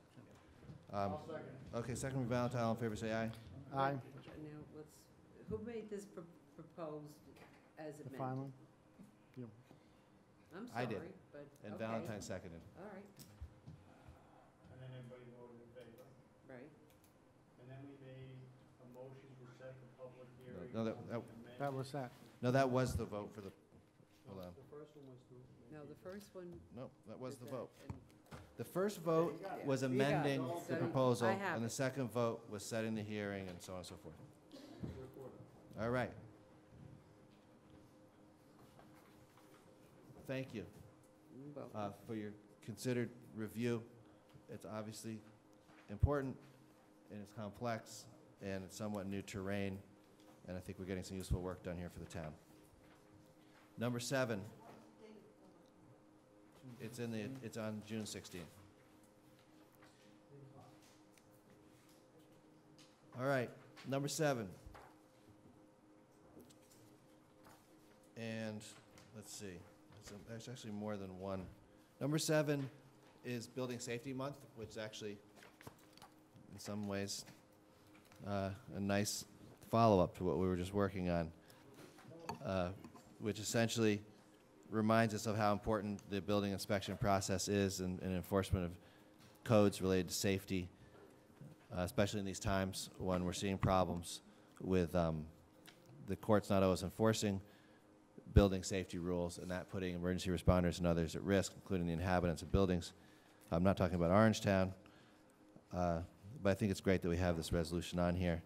Okay, second from Valentine. All in favor, say aye. Aye. Now, let's, who made this proposed as amended? The final? You. I'm I sorry, did. but, And okay. Valentine seconded. All right, And then everybody voted in favor. right. And then we made a motion to set the public hearing. No, That was that. no, that was the vote for the, hold on. The first one was to. No, the first one. No, that was the that, vote. and- The first vote was You got it. amending So the proposal, I have and the it. second vote was setting the hearing, and so on and so forth. All right. Thank you You're welcome. for your considered review. It's obviously important, and it's complex, and it's somewhat new terrain, and I think we're getting some useful work done here for the town. Number 7. It's on June 16th. All right, number 7. And let's see, there's actually more than one. Number 7 is Building Safety Month, which actually, in some ways, a nice follow-up to what we were just working on, which essentially reminds us of how important the building inspection process is and enforcement of codes related to safety, especially in these times when we're seeing problems with the courts not always enforcing building safety rules and that putting emergency responders and others at risk, including the inhabitants of buildings. I'm not talking about Orangetown, but I think it's great that we have this resolution on here,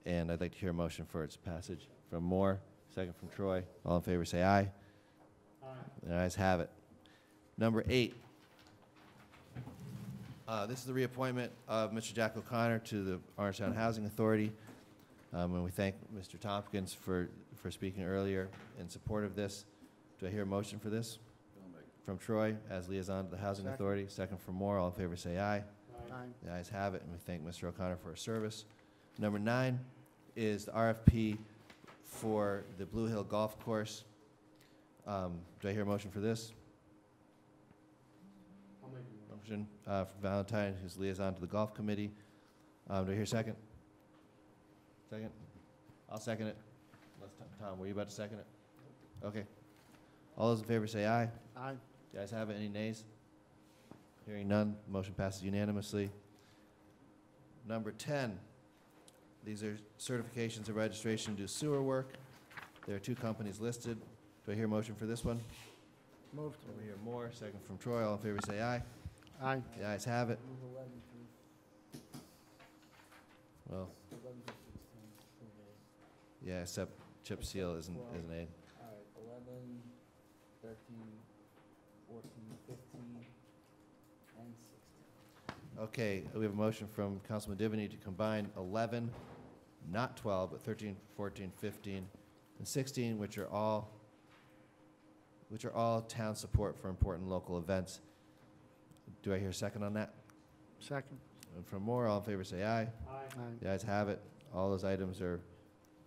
and I'd like to hear a motion for its passage from Moore, second from Troy. All in favor say aye. The ayes have it. Number 8. This is the reappointment of Mr. Jack O'Connor to the Orangetown Housing Authority. And we thank Mr. Tompkins for speaking earlier in support of this. Do I hear a motion for this? From Troy as liaison to the Housing Second. Authority. Second from Moore. All in favor say aye. Aye. The ayes have it, and we thank Mr. O'Connor for his service. Number 9 is the RFP for the Blue Hill Golf Course. Do I hear a motion for this? I'll make a Motion from Valentine, who's liaison to the Golf Committee. Do I hear a second? Second? I'll second it. Tom, were you about to second it? Okay. All those in favor say aye. Aye. You guys have it? Any nays? Hearing none, motion passes unanimously. Number 10, these are certifications of registration to do sewer work. There are 2 companies listed. Do I hear a motion for this one? Moved. Over here, Moore, second from Troy. All in favor say aye. Aye. The ayes have it. Well, yeah, except chip seal isn't A. All right, 11, 13, 14, 15, and 16. Okay, we have a motion from Councilman Divany to combine 11, not 12, but 13, 14, 15, and 16, which are all town support for important local events. Do I hear a second on that? Second. And from Moore, all in favor say aye. Aye. The ayes have it. All those items are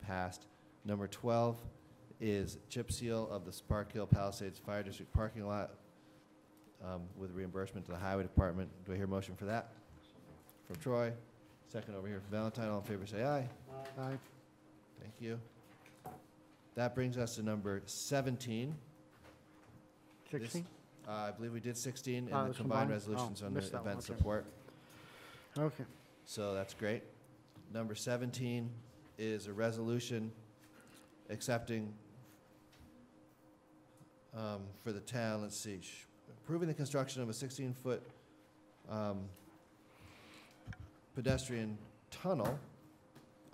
passed. Number 12 is chip seal of the Spark Hill Palisades Fire District parking lot with reimbursement to the Highway Department. Do I hear a motion for that? From Troy. Second over here from Valentine. All in favor say aye. Aye. Thank you. That brings us to number 17. 16? I believe we did 16 Ah, in it the was combined combined? resolutions Oh, under missed that one, event okay. support. Okay. So that's great. Number 17 is a resolution accepting for the town, let's see, approving the construction of a 16-foot pedestrian tunnel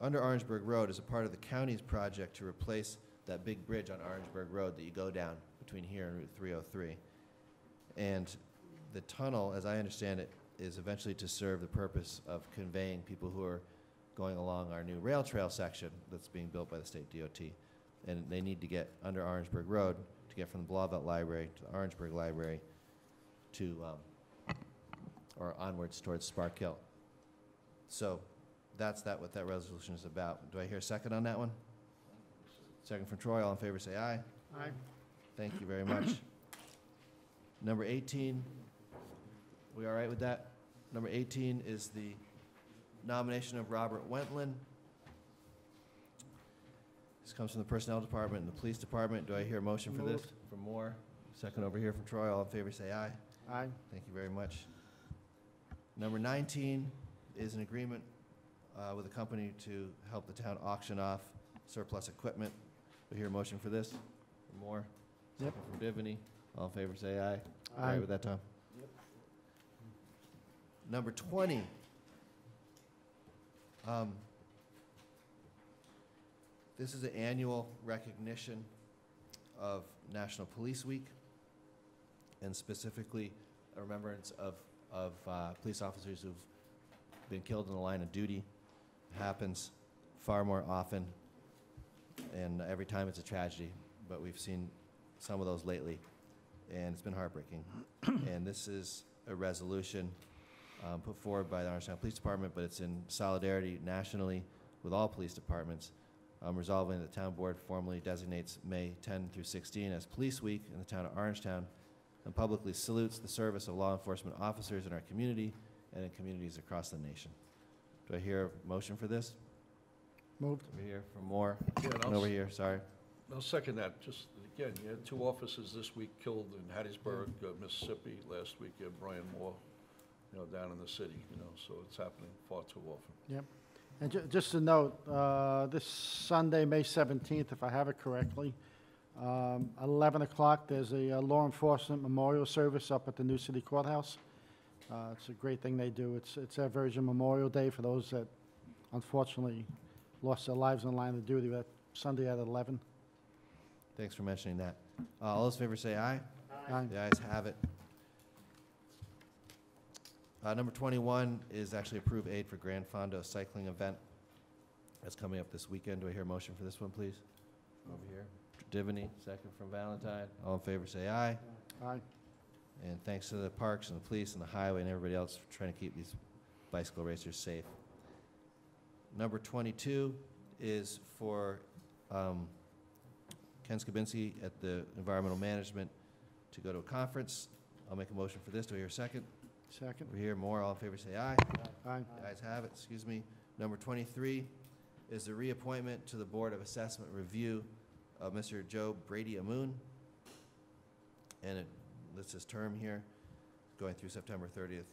under Orangeburg Road as a part of the county's project to replace that big bridge on Orangeburg Road that you go down between here and Route 303. And the tunnel, as I understand it, is eventually to serve the purpose of conveying people who are going along our new rail trail section that's being built by the state DOT. And they need to get under Orangeburg Road to get from the Blauvelt Library to the Orangeburg Library to, or onwards towards Spark Hill. So that's what that resolution is about. Do I hear a second on that one? Second from Troy. All in favor say aye. Aye. Thank you very much. Number 18, we all right with that? Number 18 is the nomination of Robert Wentland. This comes from the Personnel Department and the Police Department. Do I hear a motion for this? Moved. From Moore. Second over here from Troy. All in favor say aye. Aye. Thank you very much. Number 19 is an agreement with a company to help the town auction off surplus equipment. Do I hear a motion for this? From Moore. Yep. Second from Bivany. All in favor say aye. All Aye. right with that, Tom? Yep. Number 20. This is an annual recognition of National Police Week, and specifically a remembrance of police officers who've been killed in the line of duty. It happens far more often, and every time it's a tragedy, but we've seen some of those lately, and it's been heartbreaking. And this is a resolution put forward by the Orangetown Police Department, but it's in solidarity nationally with all police departments, resolving that the town board formally designates May 10 through 16 as Police Week in the town of Orangetown, and publicly salutes the service of law enforcement officers in our community and in communities across the nation. Do I hear a motion for this? Moved. Over here from Moore. Yeah, and And over here, sorry. I'll second that. Just, again, you had 2 officers this week killed in Hattiesburg, Mississippi. Last week, you had Brian Moore, down in the city, so it's happening far too often. Yep. And just a note, this Sunday, May 17th, if I have it correctly, 11 o'clock, there's a law enforcement memorial service up at the New City Courthouse. It's a great thing they do. It's their version of Memorial Day for those that unfortunately lost their lives in the line of duty. That Sunday at 11. Thanks for mentioning that. All those in favor say aye. Aye. The ayes have it. Number 21 is actually approved aid for Grand Fondo cycling event. That's coming up this weekend. Do I hear a motion for this one, please? Over here. Divany, second from Valentine. All in favor say aye. Aye. And thanks to the parks and the police and the highway and everybody else for trying to keep these bicycle racers safe. Number 22 is for Ken Skabinski at the Environmental Management to go to a conference. I'll make a motion for this. Do I hear a second? Second. We hear more. All in favor say aye. Aye. The ayes have it. Excuse me. Number 23 is the reappointment to the Board of Assessment Review of Mr. Joe Brady Amoon. And it lists his term here, going through September 30th,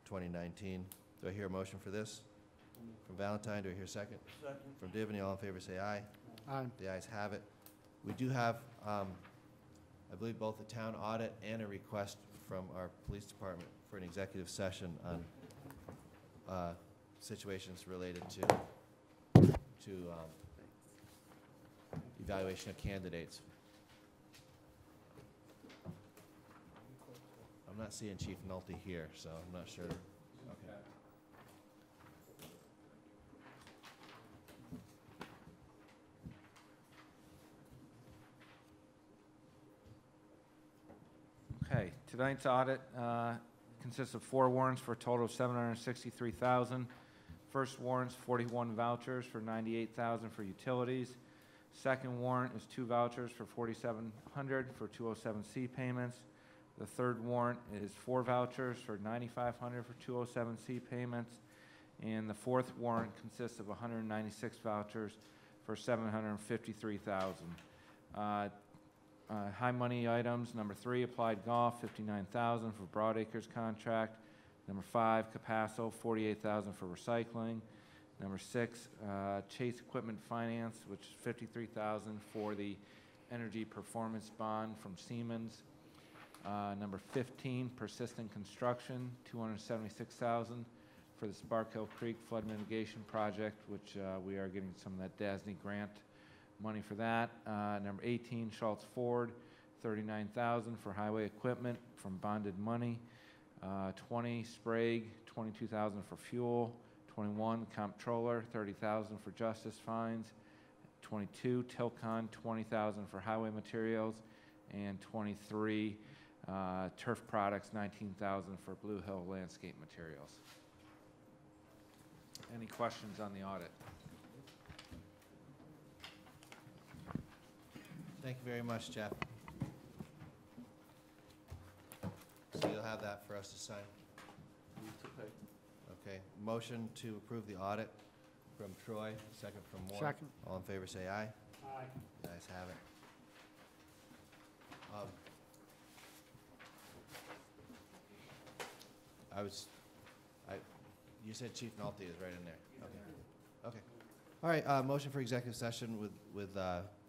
2019. Do I hear a motion for this? From Valentine, do I hear a second? Second. From Divany, all in favor say aye. Aye. The ayes have it. We do have, I believe, both a town audit and a request from our police department for an executive session on situations related to evaluation of candidates. I'm not seeing Chief Nolte here, so I'm not sure. Okay. Okay, tonight's audit consists of 4 warrants for a total of $763,000. First warrant's 41 vouchers for $98,000 for utilities. Second warrant is 2 vouchers for $4,700 for 207C payments. The third warrant is 4 vouchers for $9,500 for 207C payments. And the fourth warrant consists of 196 vouchers for $753,000. High money items, number 3, Applied Golf, $59,000 for Broadacres contract. Number 5, Capasso, $48,000 for recycling. Number 6, Chase Equipment Finance, which is $53,000 for the energy performance bond from Siemens. Number 15, persistent construction, $276,000 for the Spark Hill Creek Flood Mitigation Project, which we are getting some of that DASNY grant money for that. Number 18, Schultz Ford, $39,000 for highway equipment from bonded money. 20, Sprague, $22,000 for fuel. 21, Comptroller, $30,000 for justice fines. 22, Tilcon, $20,000 for highway materials. And 23, Turf Products, $19,000 for Blue Hill landscape materials. Any questions on the audit? Thank you very much, Jeff. So you'll have that for us to sign. Okay, motion to approve the audit from Troy, second from Moore. Second. All in favor, say aye. Aye. You guys have it. You said Chief Nolte is right in there. Okay. Okay. All right, motion for executive session with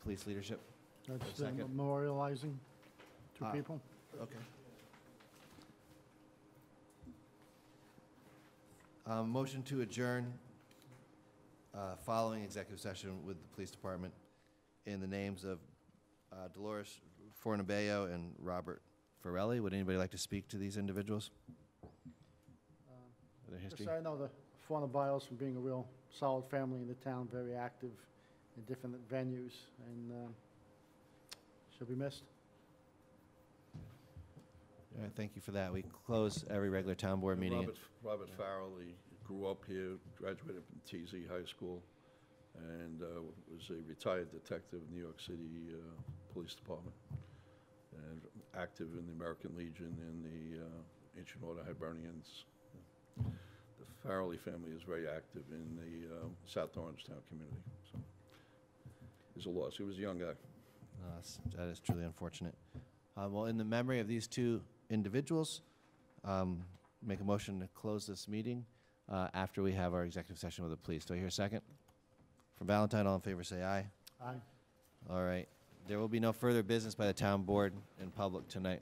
police leadership. That's Second. memorializing two people. Okay. Motion to adjourn following executive session with the police department in the names of Dolores Fornabeo and Robert Farrelly. Would anybody like to speak to these individuals? Their history? Just, I know the Fornabiles from being a real solid family in the town, very active in different venues, and she'll be missed. All right, thank you for that. We close every regular town board meeting. Robert Farrelly grew up here, graduated from TZ High School, and was a retired detective in New York City Police Department, and active in the American Legion and the Ancient Order Hibernians. The Farrelly family is very active in the South Orangetown community. So it's a loss. He was a young guy. That is truly unfortunate. Well, in the memory of these two individuals, make a motion to close this meeting after we have our executive session with the police. Do I hear a second? From Valentine, all in favor say aye. Aye. All right. There will be no further business by the town board in public tonight.